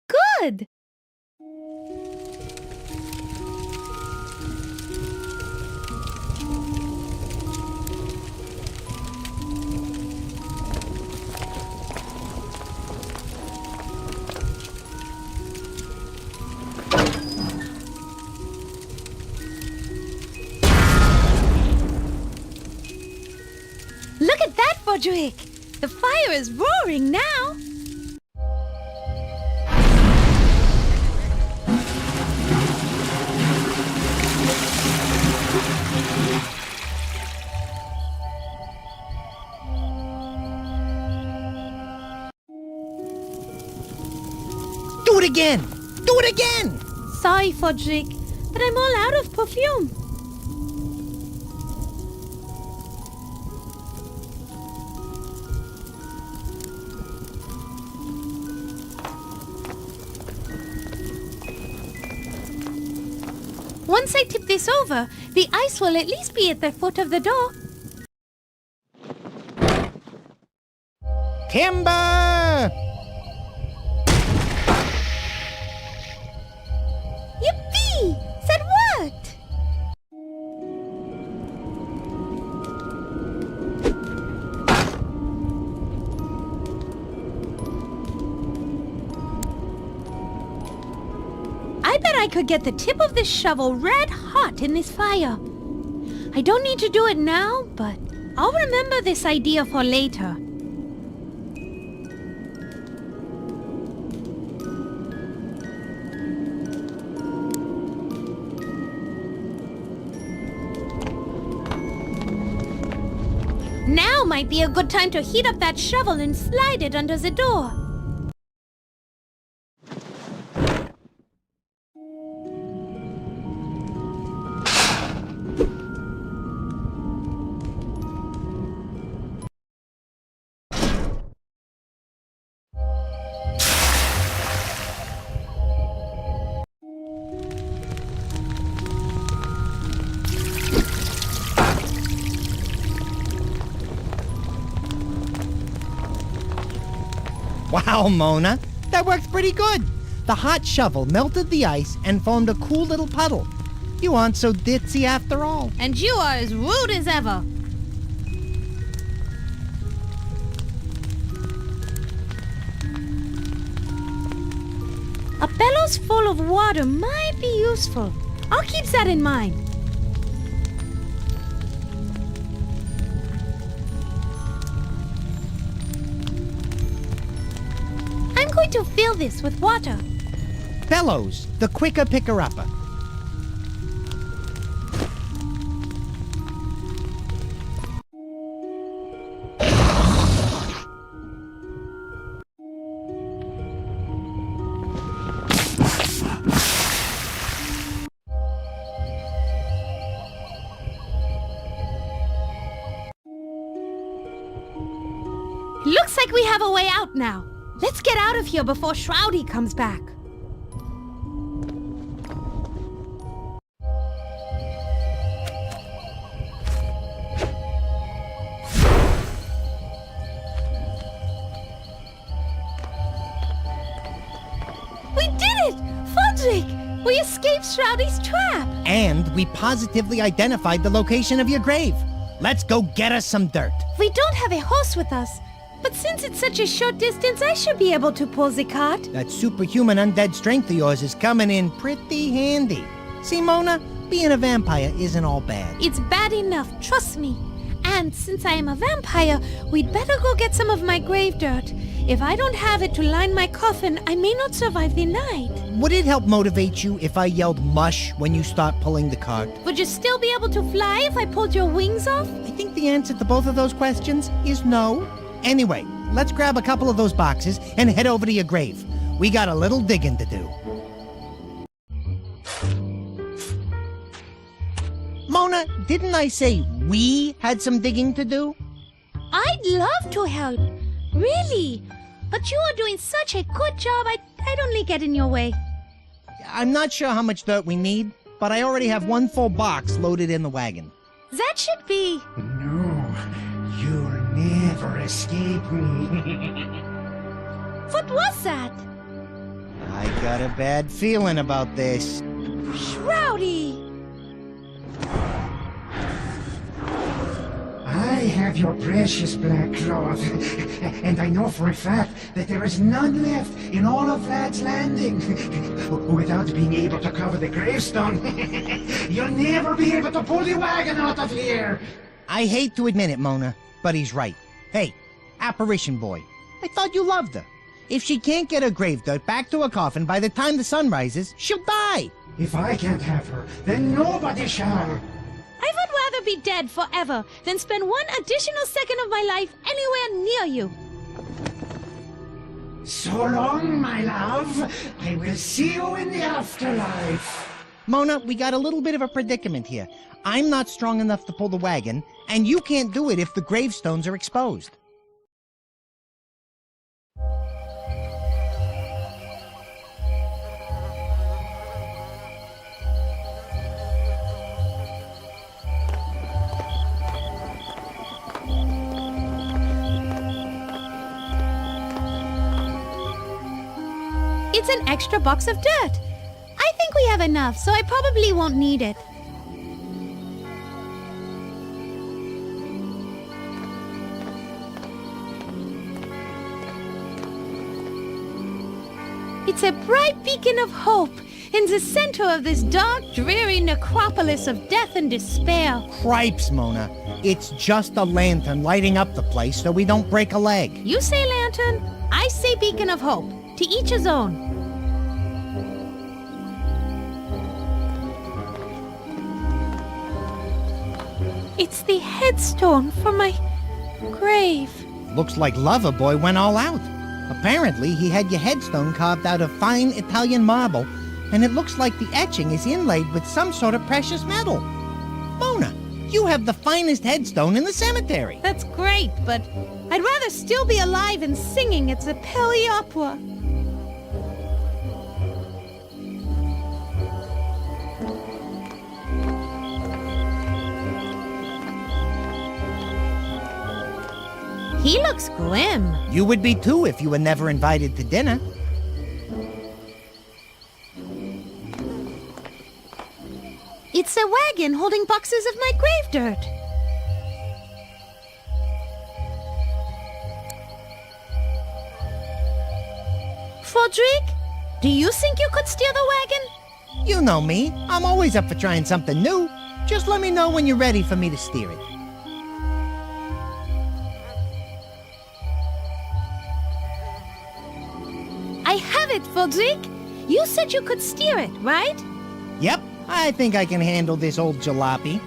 Good! Look at that, Frederick! The fire is roaring now! Do it again! Do it again! Sorry, Fodrick, but I'm all out of perfume. Once I tip this over, the ice will at least be at the foot of the door. Timber! Yippee! That worked! I bet I could get the tip of this shovel red hot in this fire. I don't need to do it now, but I'll remember this idea for later. Now might be a good time to heat up that shovel and slide it under the door. Wow, Mona, that worked pretty good. The hot shovel melted the ice and formed a cool little puddle. You aren't so ditzy after all. And you are as rude as ever. A bellows full of water might be useful. I'll keep that in mind. I'm going to fill this with water. Bellows, the quicker picker-upper. Looks like we have a way out now. Let's get out of here before Shrowdy comes back. We did it! Fodrick! We escaped Shrowdy's trap! And we positively identified the location of your grave. Let's go get us some dirt. We don't have a horse with us. But since it's such a short distance, I should be able to pull the cart. That superhuman undead strength of yours is coming in pretty handy. See, Mona, being a vampire isn't all bad. It's bad enough, trust me. And since I am a vampire, we'd better go get some of my grave dirt. If I don't have it to line my coffin, I may not survive the night. Would it help motivate you if I yelled mush when you start pulling the cart? Would you still be able to fly if I pulled your wings off? I think the answer to both of those questions is no. Anyway, let's grab a couple of those boxes and head over to your grave. We got a little digging to do. Mona, didn't I say we had some digging to do? I'd love to help. Really. But you are doing such a good job, I'd only get in your way. I'm not sure how much dirt we need, but I already have one full box loaded in the wagon. That should be... No, you'll never escape me. What was that? I got a bad feeling about this. Shrowdy! I have your precious black cloth, and I know for a fact that there is none left in all of Lad's Landing. Without being able to cover the gravestone, you'll never be able to pull the wagon out of here. I hate to admit it, Mona, but he's right. Hey, apparition boy, I thought you loved her. If she can't get her grave dirt back to her coffin by the time the sun rises, she'll die. If I can't have her, then nobody shall. I would rather be dead forever than spend one additional second of my life anywhere near you. So long, my love. I will see you in the afterlife. Mona, we got a little bit of a predicament here. I'm not strong enough to pull the wagon, and you can't do it if the gravestones are exposed. It's an extra box of dirt. I think we have enough, so I probably won't need it. It's a bright beacon of hope in the center of this dark, dreary necropolis of death and despair. Cripes, Mona. It's just a lantern lighting up the place so we don't break a leg. You say lantern, I say beacon of hope. To each his own. It's the headstone for my grave. Looks like Loverboy went all out. Apparently, he had your headstone carved out of fine Italian marble, and it looks like the etching is inlaid with some sort of precious metal. Mona, you have the finest headstone in the cemetery. That's great, but I'd rather still be alive and singing at the Pelly Opera. He looks grim. You would be too if you were never invited to dinner. It's a wagon holding boxes of my grave dirt. Frederick, do you think you could steer the wagon? You know me. I'm always up for trying something new. Just let me know when you're ready for me to steer it. I have it, Frederick. You said you could steer it, right? Yep, I think I can handle this old jalopy.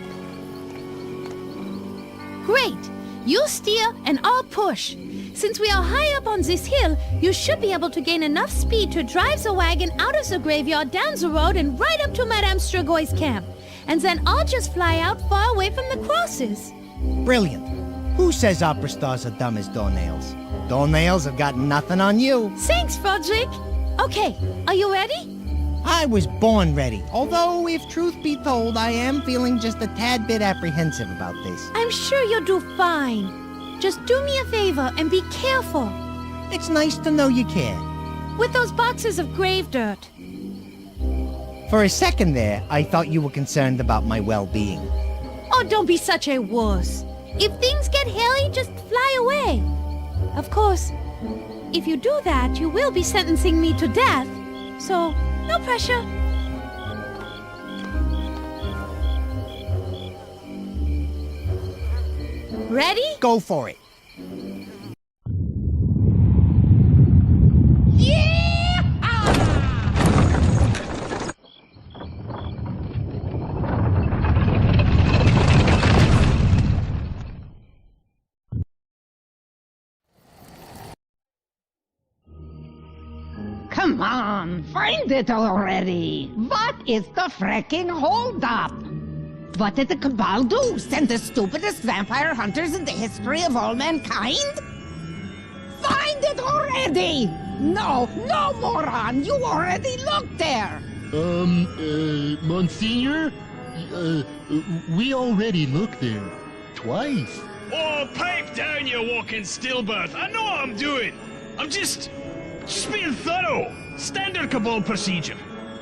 Great. You steer and I'll push. Since we are high up on this hill, you should be able to gain enough speed to drive the wagon out of the graveyard, down the road, and right up to Madame Stragoy's camp. And then I'll just fly out far away from the crosses. Brilliant. Who says opera stars are dumb as doornails? Doornails have got nothing on you. Thanks, Frederick. Okay, are you ready? I was born ready, although if truth be told, I am feeling just a tad bit apprehensive about this. I'm sure you'll do fine. Just do me a favor and be careful. It's nice to know you care. With those boxes of grave dirt. For a second there, I thought you were concerned about my well-being. Oh, don't be such a wuss. If things get hairy, just fly away. Of course, if you do that, you will be sentencing me to death. So, no pressure. Ready? Go for it. Come on, find it already. What is the frickin' holdup? What did the Cabal do? Send the stupidest vampire hunters in the history of all mankind? Find it already! No, moron! You already looked there! Monsignor? We already looked there. Twice. Oh, pipe down, you walking stillbirth. I know what I'm doing. I'm just being thorough. Standard Cabal procedure.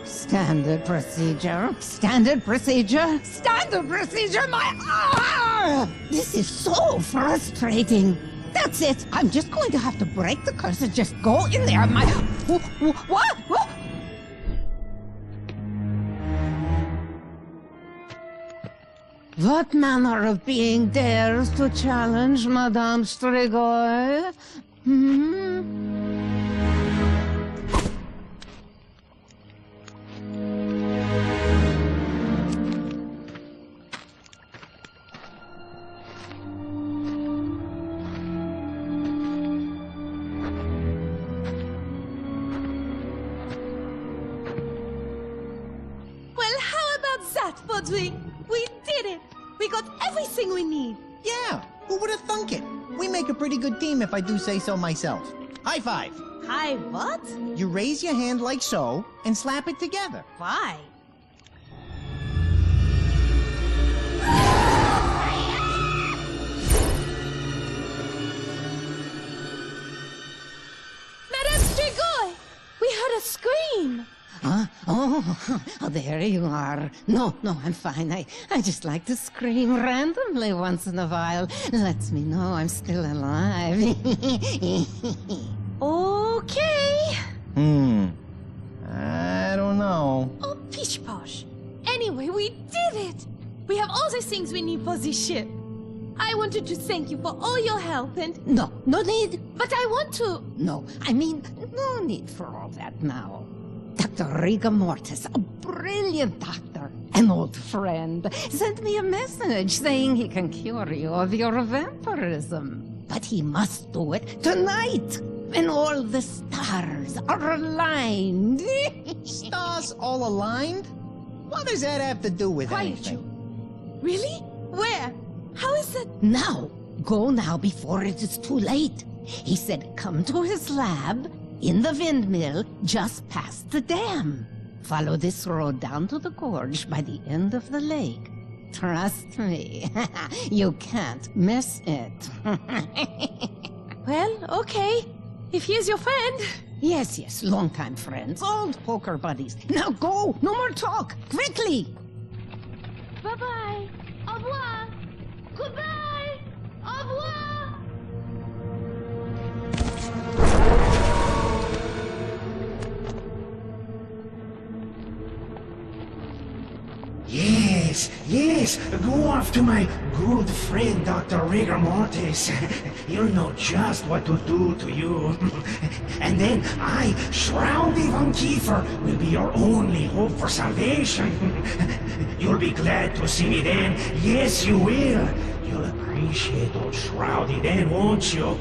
Standard procedure? Standard procedure? Standard procedure, This is so frustrating. That's it. I'm just going to have to break the curse and just go in there. What? What manner of being dares to challenge Madame Stragoy? Shroudwing! We did it! We got everything we need! Yeah, who would have thunk it? We make a pretty good team if I do say so myself. High five. Hi, what? You raise your hand like so, and slap it together. Why? Madame Strigoi! We heard a scream! Oh, there you are. No, I'm fine. I just like to scream randomly once in a while. Lets me know I'm still alive. Okay. I don't know. Oh, pish posh. Anyway, we did it! We have all the things we need for this ship. I wanted to thank you for all your help and... No need. But I want to... No need for all that now. Dr. Rigor Mortis, a brilliant doctor, an old friend, sent me a message saying he can cure you of your vampirism. But he must do it tonight, when all the stars are aligned. Stars all aligned? What does that have to do with anything? Really? Where? How is it? Now. Go now before it is too late. He said come to his lab in the windmill just past the dam. Follow this road down to the gorge by the end of the lake. Trust me, you can't miss it. Well, okay. If he is your friend. Yes, longtime friends, old poker buddies. Now go! No more talk! Quickly! Bye-bye. Au revoir. Goodbye. Au revoir. Yes, go off to my good friend Dr. Rigor Mortis. He'll know just what to do to you. And then I, Shrowdy von Kiefer, will be your only hope for salvation. You'll be glad to see me then. Yes, you will. You'll appreciate old Shrowdy then, won't you?